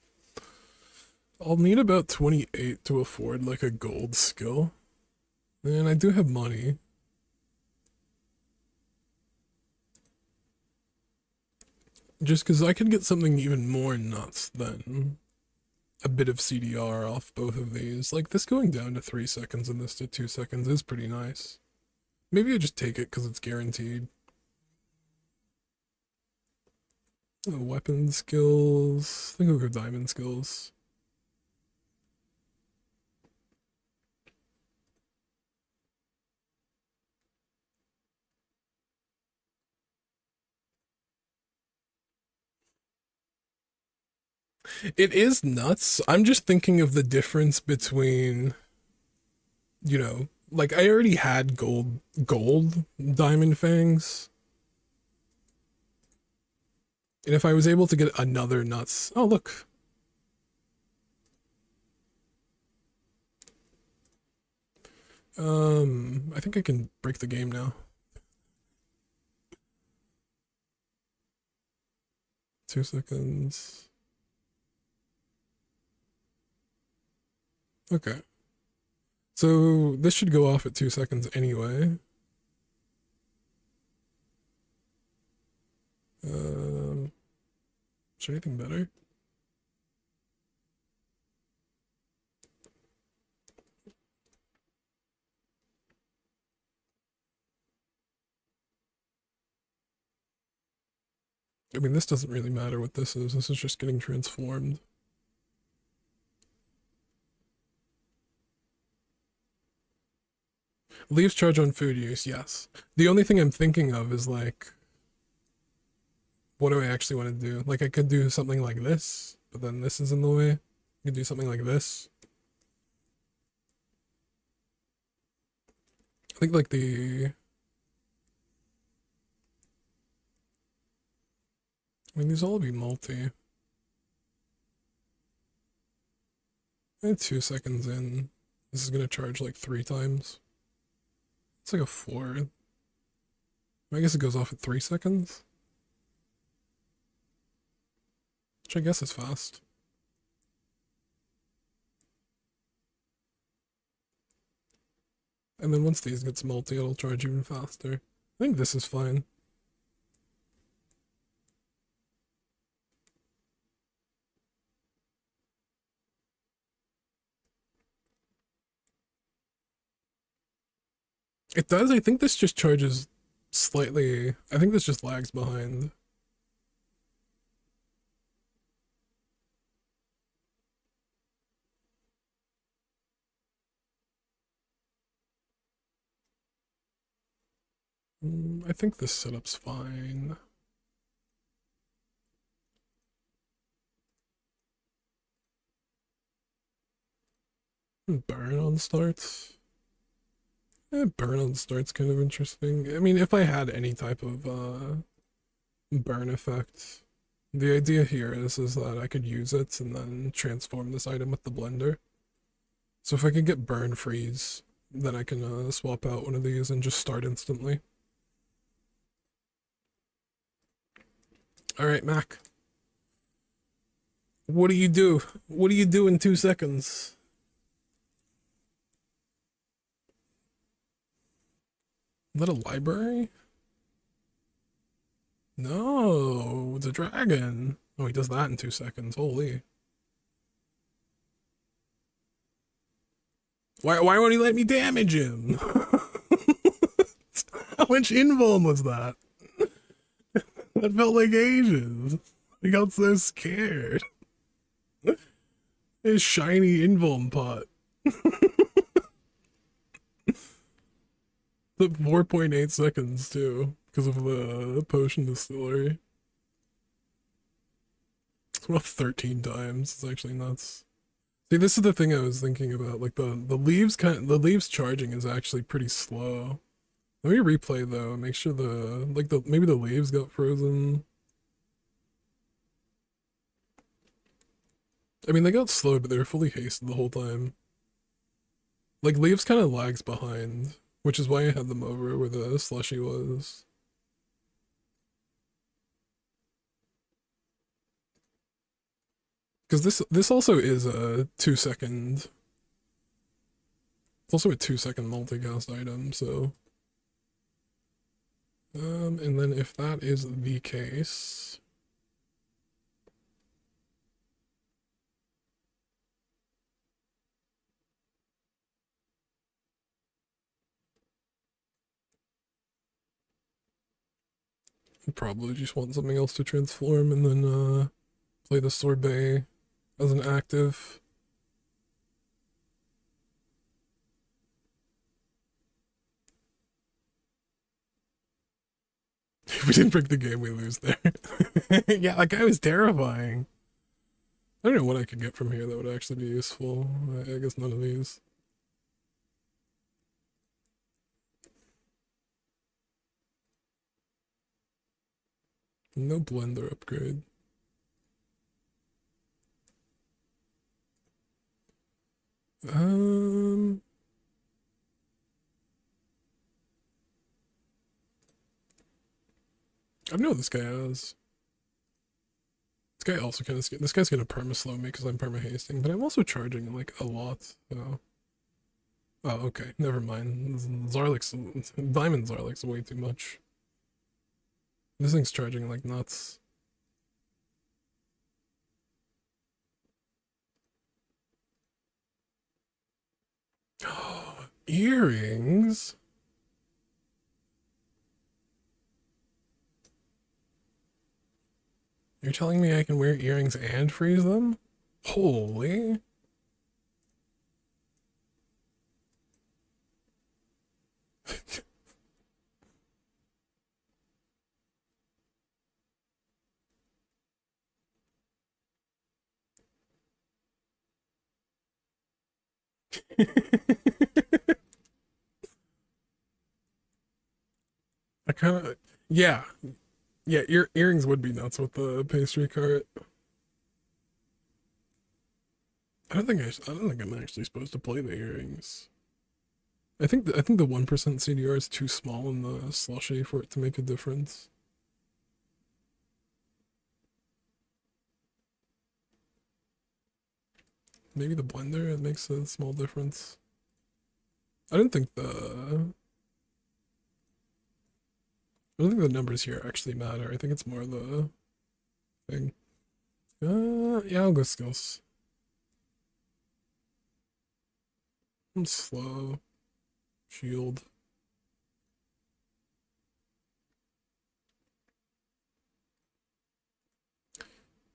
I'll need about 28 to afford like a gold skill. And I do have money. Just because I could get something even more nuts than a bit of CDR off both of these. Like, this going down to 3 seconds and this to 2 seconds is pretty nice. Maybe I just take it because it's guaranteed. Weapon skills. I think I'll go diamond skills. It is nuts. I'm just thinking of the difference between, like I already had gold diamond fangs. And if I was able to get another nuts, oh look. I think I can break the game now. 2 seconds. Okay. So this should go off at 2 seconds anyway. Is there anything better? I mean, this doesn't really matter what this is. This is just getting transformed. Leaves charge on food use, yes. The only thing I'm thinking of is like, what do I actually want to do? Like, I could do something like this, but then this is in the way. I could do something like this. I think like I mean, these all be multi. And 2 seconds in, this is gonna charge like 3 times. It's like a 4. I guess it goes off at 3 seconds. Which I guess is fast. And then once these gets multi, it'll charge even faster. I think this is fine. It does. I think this just charges slightly. I think this just lags behind. I think this setup's fine. Burn on starts. Burn on start's kind of interesting. I mean, if I had any type of burn effect, the idea here is that I could use it and then transform this item with the blender. So if I could get burn freeze, then I can swap out one of these and just start instantly. All right, Mac. What do you do? What do you do in 2 seconds? Is that a library? No, it's a dragon. Oh, he does that in 2 seconds. Holy. Why won't he let me damage him? How much invuln was that? That felt like ages. I got so scared. This shiny invuln pot. The 4.8 seconds too, because of the potion distillery. It's went off 13 times. It's actually nuts. See, this is the thing I was thinking about. Like the leaves charging is actually pretty slow. Let me replay though. Make sure maybe the leaves got frozen. I mean, they got slowed, but they were fully hasted the whole time. Like leaves kind of lags behind, which is why I had them over where the slushy was. Because this also is a 2 second. It's also a 2 second multicast item, so. And then if that is the case. I probably just want something else to transform and then play the sorbet as an active. If we didn't break the game, we lose there. Yeah, that guy was terrifying. I don't know what I could get from here that would actually be useful. I guess none of these. No blender upgrade. I know what this guy has. This guy also kind of this guy's gonna perma slow me because I'm perma hasting, but I'm also charging like a lot. So. Oh, okay. Never mind. Zarlik's Diamond Zarlik's way too much. This thing's charging like nuts. Earrings? You're telling me I can wear earrings and freeze them? Holy. I kind of, yeah, yeah. Earrings would be nuts with the pastry cart. I don't think I'm actually supposed to play the earrings. I think the 1% CDR is too small in the slushy for it to make a difference. Maybe the blender, it makes a small difference. I don't think the numbers here actually matter. I think it's more the thing. Yeah, I'll go skills. I'm slow. Shield.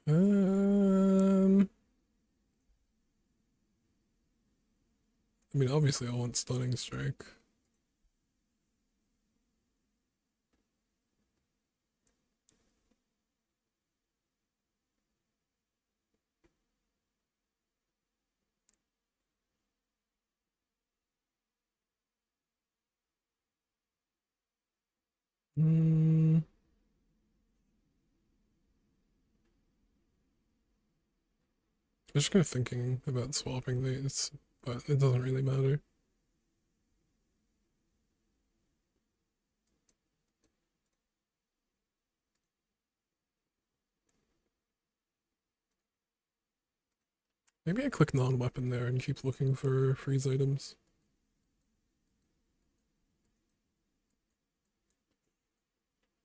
I mean, obviously I want stunning strike. I'm just kind of thinking about swapping these, but it doesn't really matter. Maybe I click non-weapon there and keep looking for freeze items.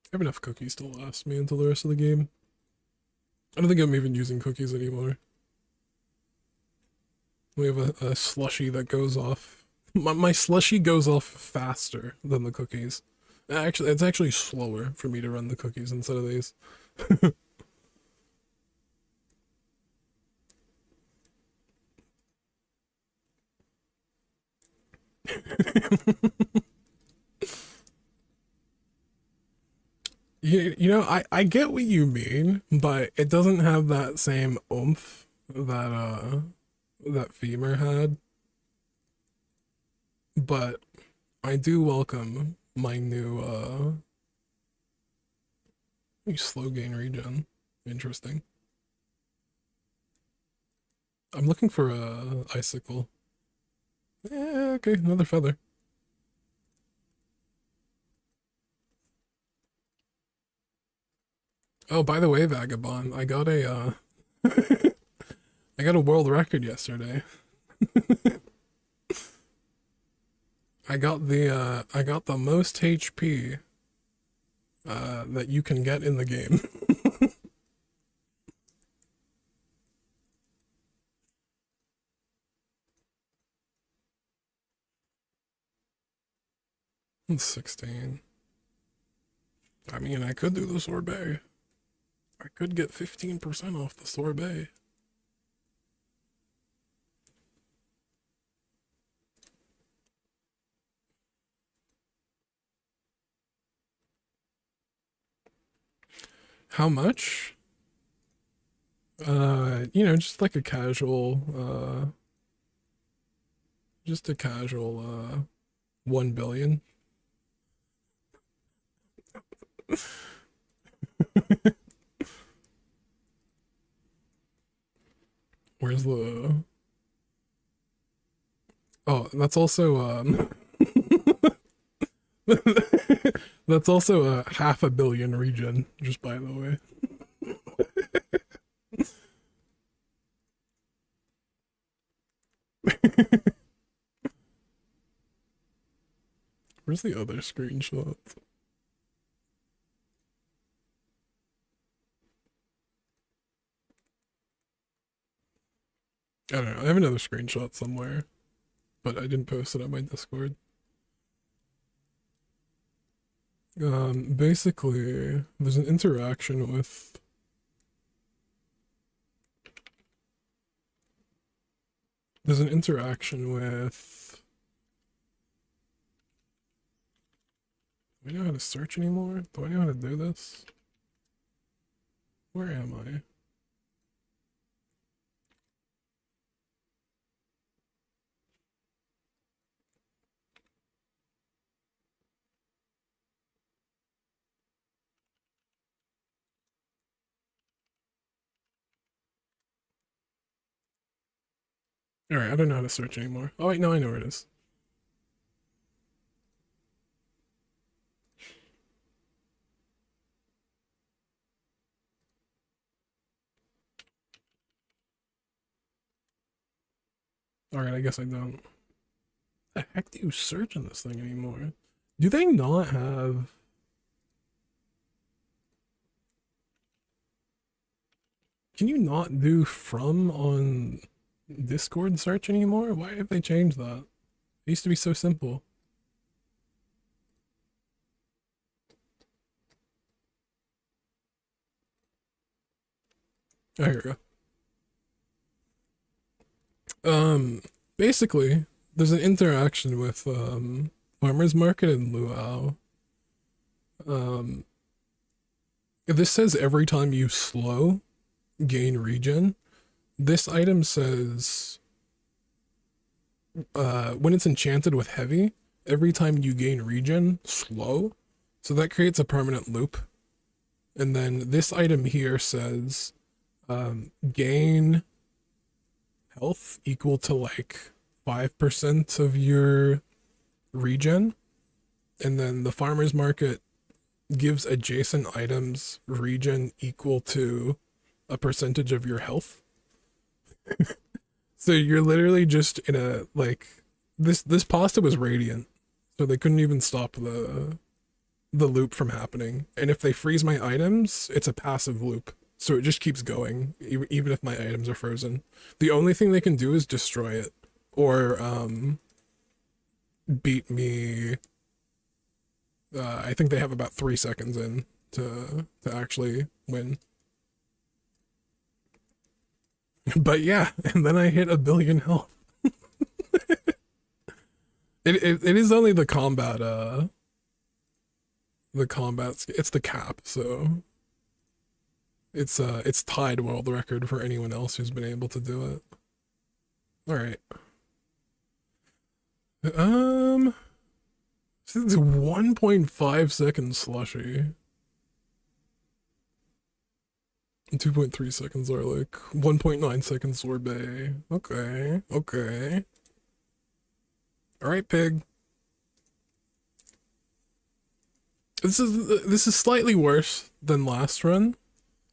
I have enough cookies to last me until the rest of the game. I don't think I'm even using cookies anymore. We have a slushy that goes off. My slushy goes off faster than the cookies. Actually, it's actually slower for me to run the cookies instead of these. You know, I get what you mean, but it doesn't have that same oomph that that femur had. But I do welcome my new slow gain regen. Interesting. I'm looking for a icicle. Okay, another feather. Oh, by the way, Vagabond, I got a I got a world record yesterday. I got the most HP that you can get in the game. 16. I mean, I could do the sorbet. I could get 15% off the sorbet. How much? You know, just like a casual, just a casual, 1 billion. Where's the... Oh, that's also, that's also a 500 million regen, just by the way. Where's the other screenshot? I don't know. I have another screenshot somewhere, but I didn't post it on my Discord. Basically, there's an interaction with... There's an interaction with... Do I know how to search anymore? Do I know how to do this? Where am I? Alright, I don't know how to search anymore. Oh wait, no, I know where it is. Alright, I guess I don't. The heck do you search in this thing anymore? Do they not have... Can you not do from on Discord search anymore? Why have they changed that? It used to be so simple. Oh, here we go. Basically, there's an interaction with Farmer's Market and Luau. This says every time you slow, gain regen. This item says when it's enchanted with heavy, every time you gain regen, slow. So that creates a permanent loop. And then this item here says gain health equal to like 5% of your regen. And then the farmer's market gives adjacent items regen equal to a percentage of your health. So you're literally just in a like this pasta was radiant, so they couldn't even stop the loop from happening. And if they freeze my items, it's a passive loop, so it just keeps going even if my items are frozen. The only thing they can do is destroy it or beat me I think they have about 3 seconds in to actually win. But yeah, and then I hit 1 billion health. It is only the combat, it's the cap, so it's tied world record for anyone else who's been able to do it. All right. This is 1.5 seconds slushy. 2.3 seconds are like 1.9 seconds sorbet. Okay, okay. All right, pig. This is slightly worse than last run.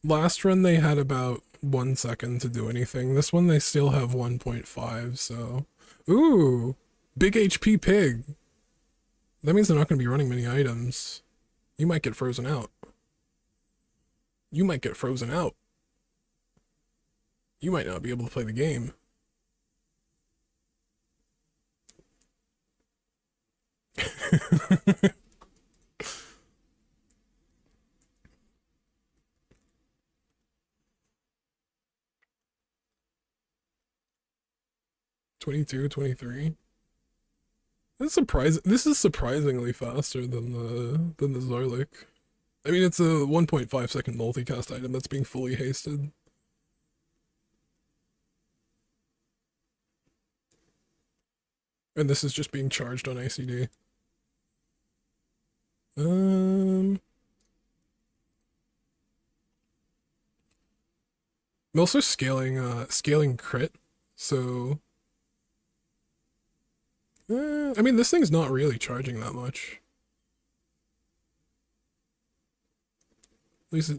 Last run they had about 1 second to do anything. This one they still have 1.5, so... Ooh! Big HP pig! That means they're not going to be running many items. You might get frozen out. You might get frozen out. You might not be able to play the game. '22, '23. This is surprisingly faster than the Zarlik. I mean, it's a 1.5 second multicast item that's being fully hasted. And this is just being charged on ICD. I'm also scaling crit, so I mean, this thing's not really charging that much. At least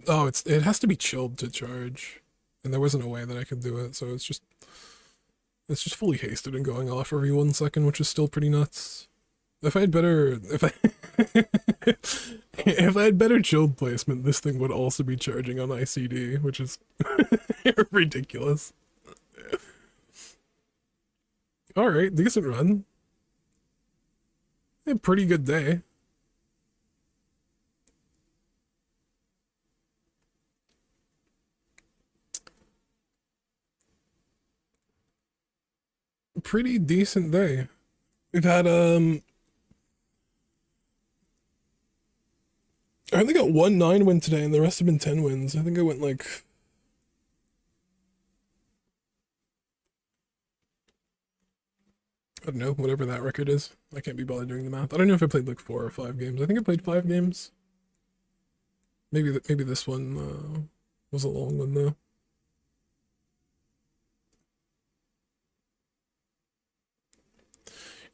it has to be chilled to charge, and there wasn't a way that I could do it, so it's just fully hasted and going off every 1 second, which is still pretty nuts. If I had better if I had better chilled placement, this thing would also be charging on ICD, which is ridiculous. All right, decent run. A pretty good day. Pretty decent day. We've had I only got 1 9 win today, and the rest have been 10 wins. I think I went like I don't know, whatever that record is. I can't be bothered doing the math. I don't know if I played like 4 or 5 games. I think I played 5 games. Maybe this one was a long one though.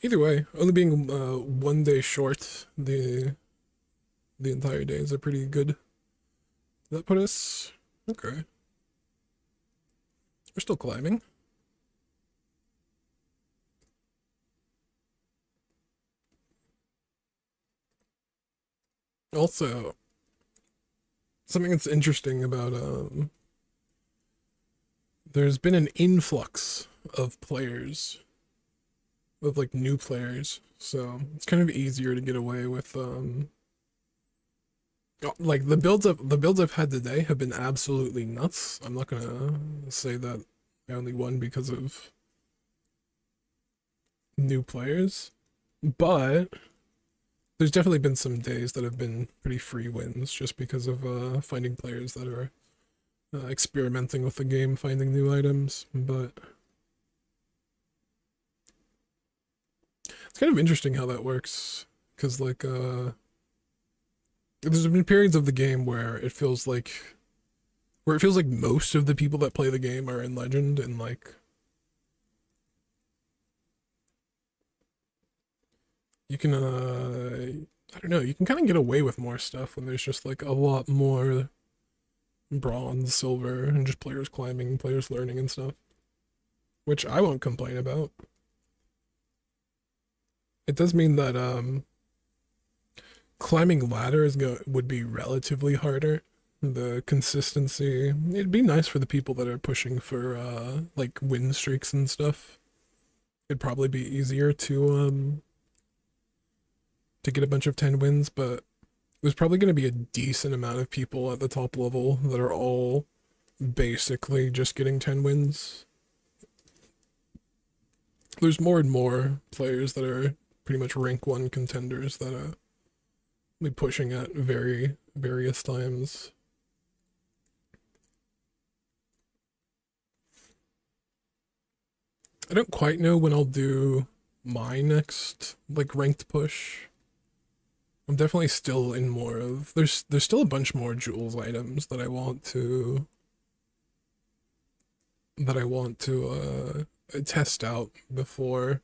Either way, only being 1 day short the entire days are pretty good. That put us okay. We're still climbing. Also, something that's interesting about there's been an influx of players, of like new players, so it's kind of easier to get away with like the builds I've had today have been absolutely nuts. I'm not gonna say that I only won because of new players, but there's definitely been some days that have been pretty free wins just because of finding players that are experimenting with the game, finding new items. But it's kind of interesting how that works, because like there's been periods of the game where it feels like most of the people that play the game are in Legend, and like you can I don't know, you can kind of get away with more stuff when there's just like a lot more bronze, silver, and just players climbing, players learning and stuff, which I won't complain about. It does mean that climbing ladders would be relatively harder. The consistency, it'd be nice for the people that are pushing for like win streaks and stuff. It'd probably be easier to to get a bunch of 10 wins, but there's probably going to be a decent amount of people at the top level that are all basically just getting 10 wins. There's more and more players that are pretty much rank 1 contenders that are be pushing at various times. I don't quite know when I'll do my next like ranked push. I'm definitely still in more of there's still a bunch more Jules items that I want to test out before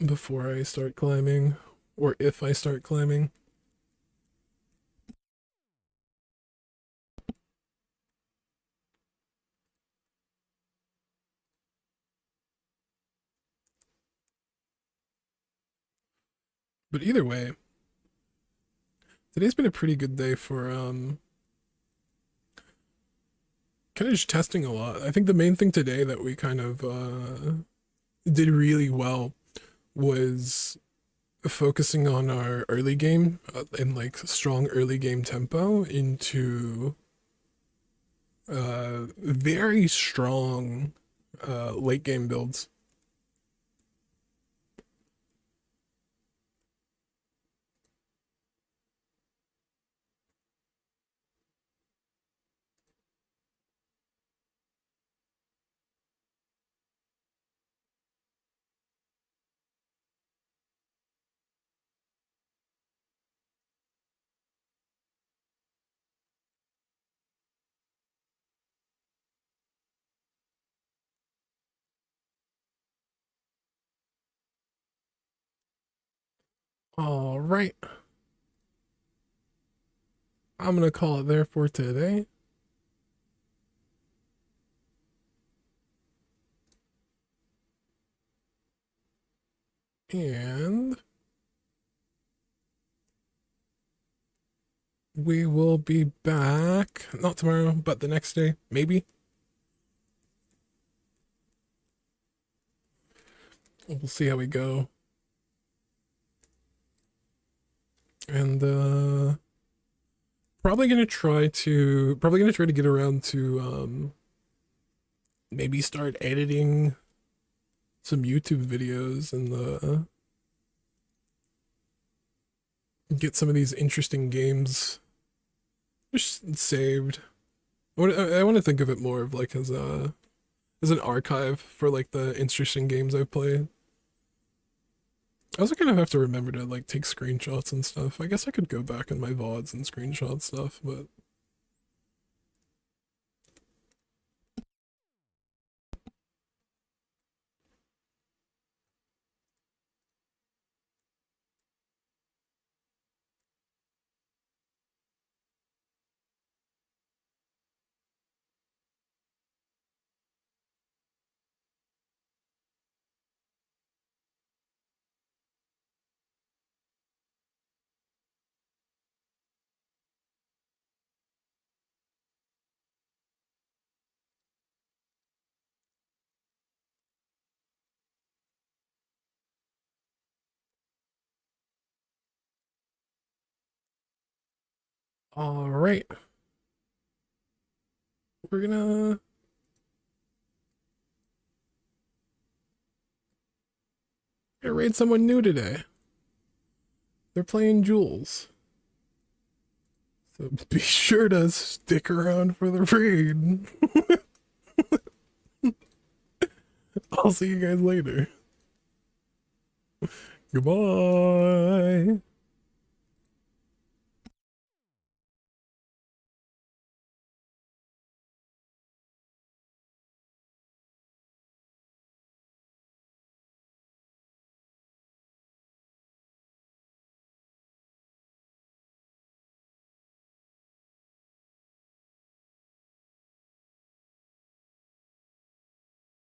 I start climbing, or if I start climbing. But either way, today's been a pretty good day for kind of just testing a lot. I think the main thing today that we kind of did really well was focusing on our early game and like strong early game tempo into very strong late game builds. All right, I'm gonna call it there for today. And we will be back, not tomorrow, but the next day, maybe. We'll see how we go. And probably gonna try to get around to maybe start editing some YouTube videos and get some of these interesting games just saved. I want to think of it more of like as an archive for like the interesting games I've played. I also kind of have to remember to like take screenshots and stuff. I guess I could go back in my VODs and screenshot stuff, but all right. We're gonna raid someone new today. They're playing Jules. So be sure to stick around for the raid. I'll see you guys later. Goodbye.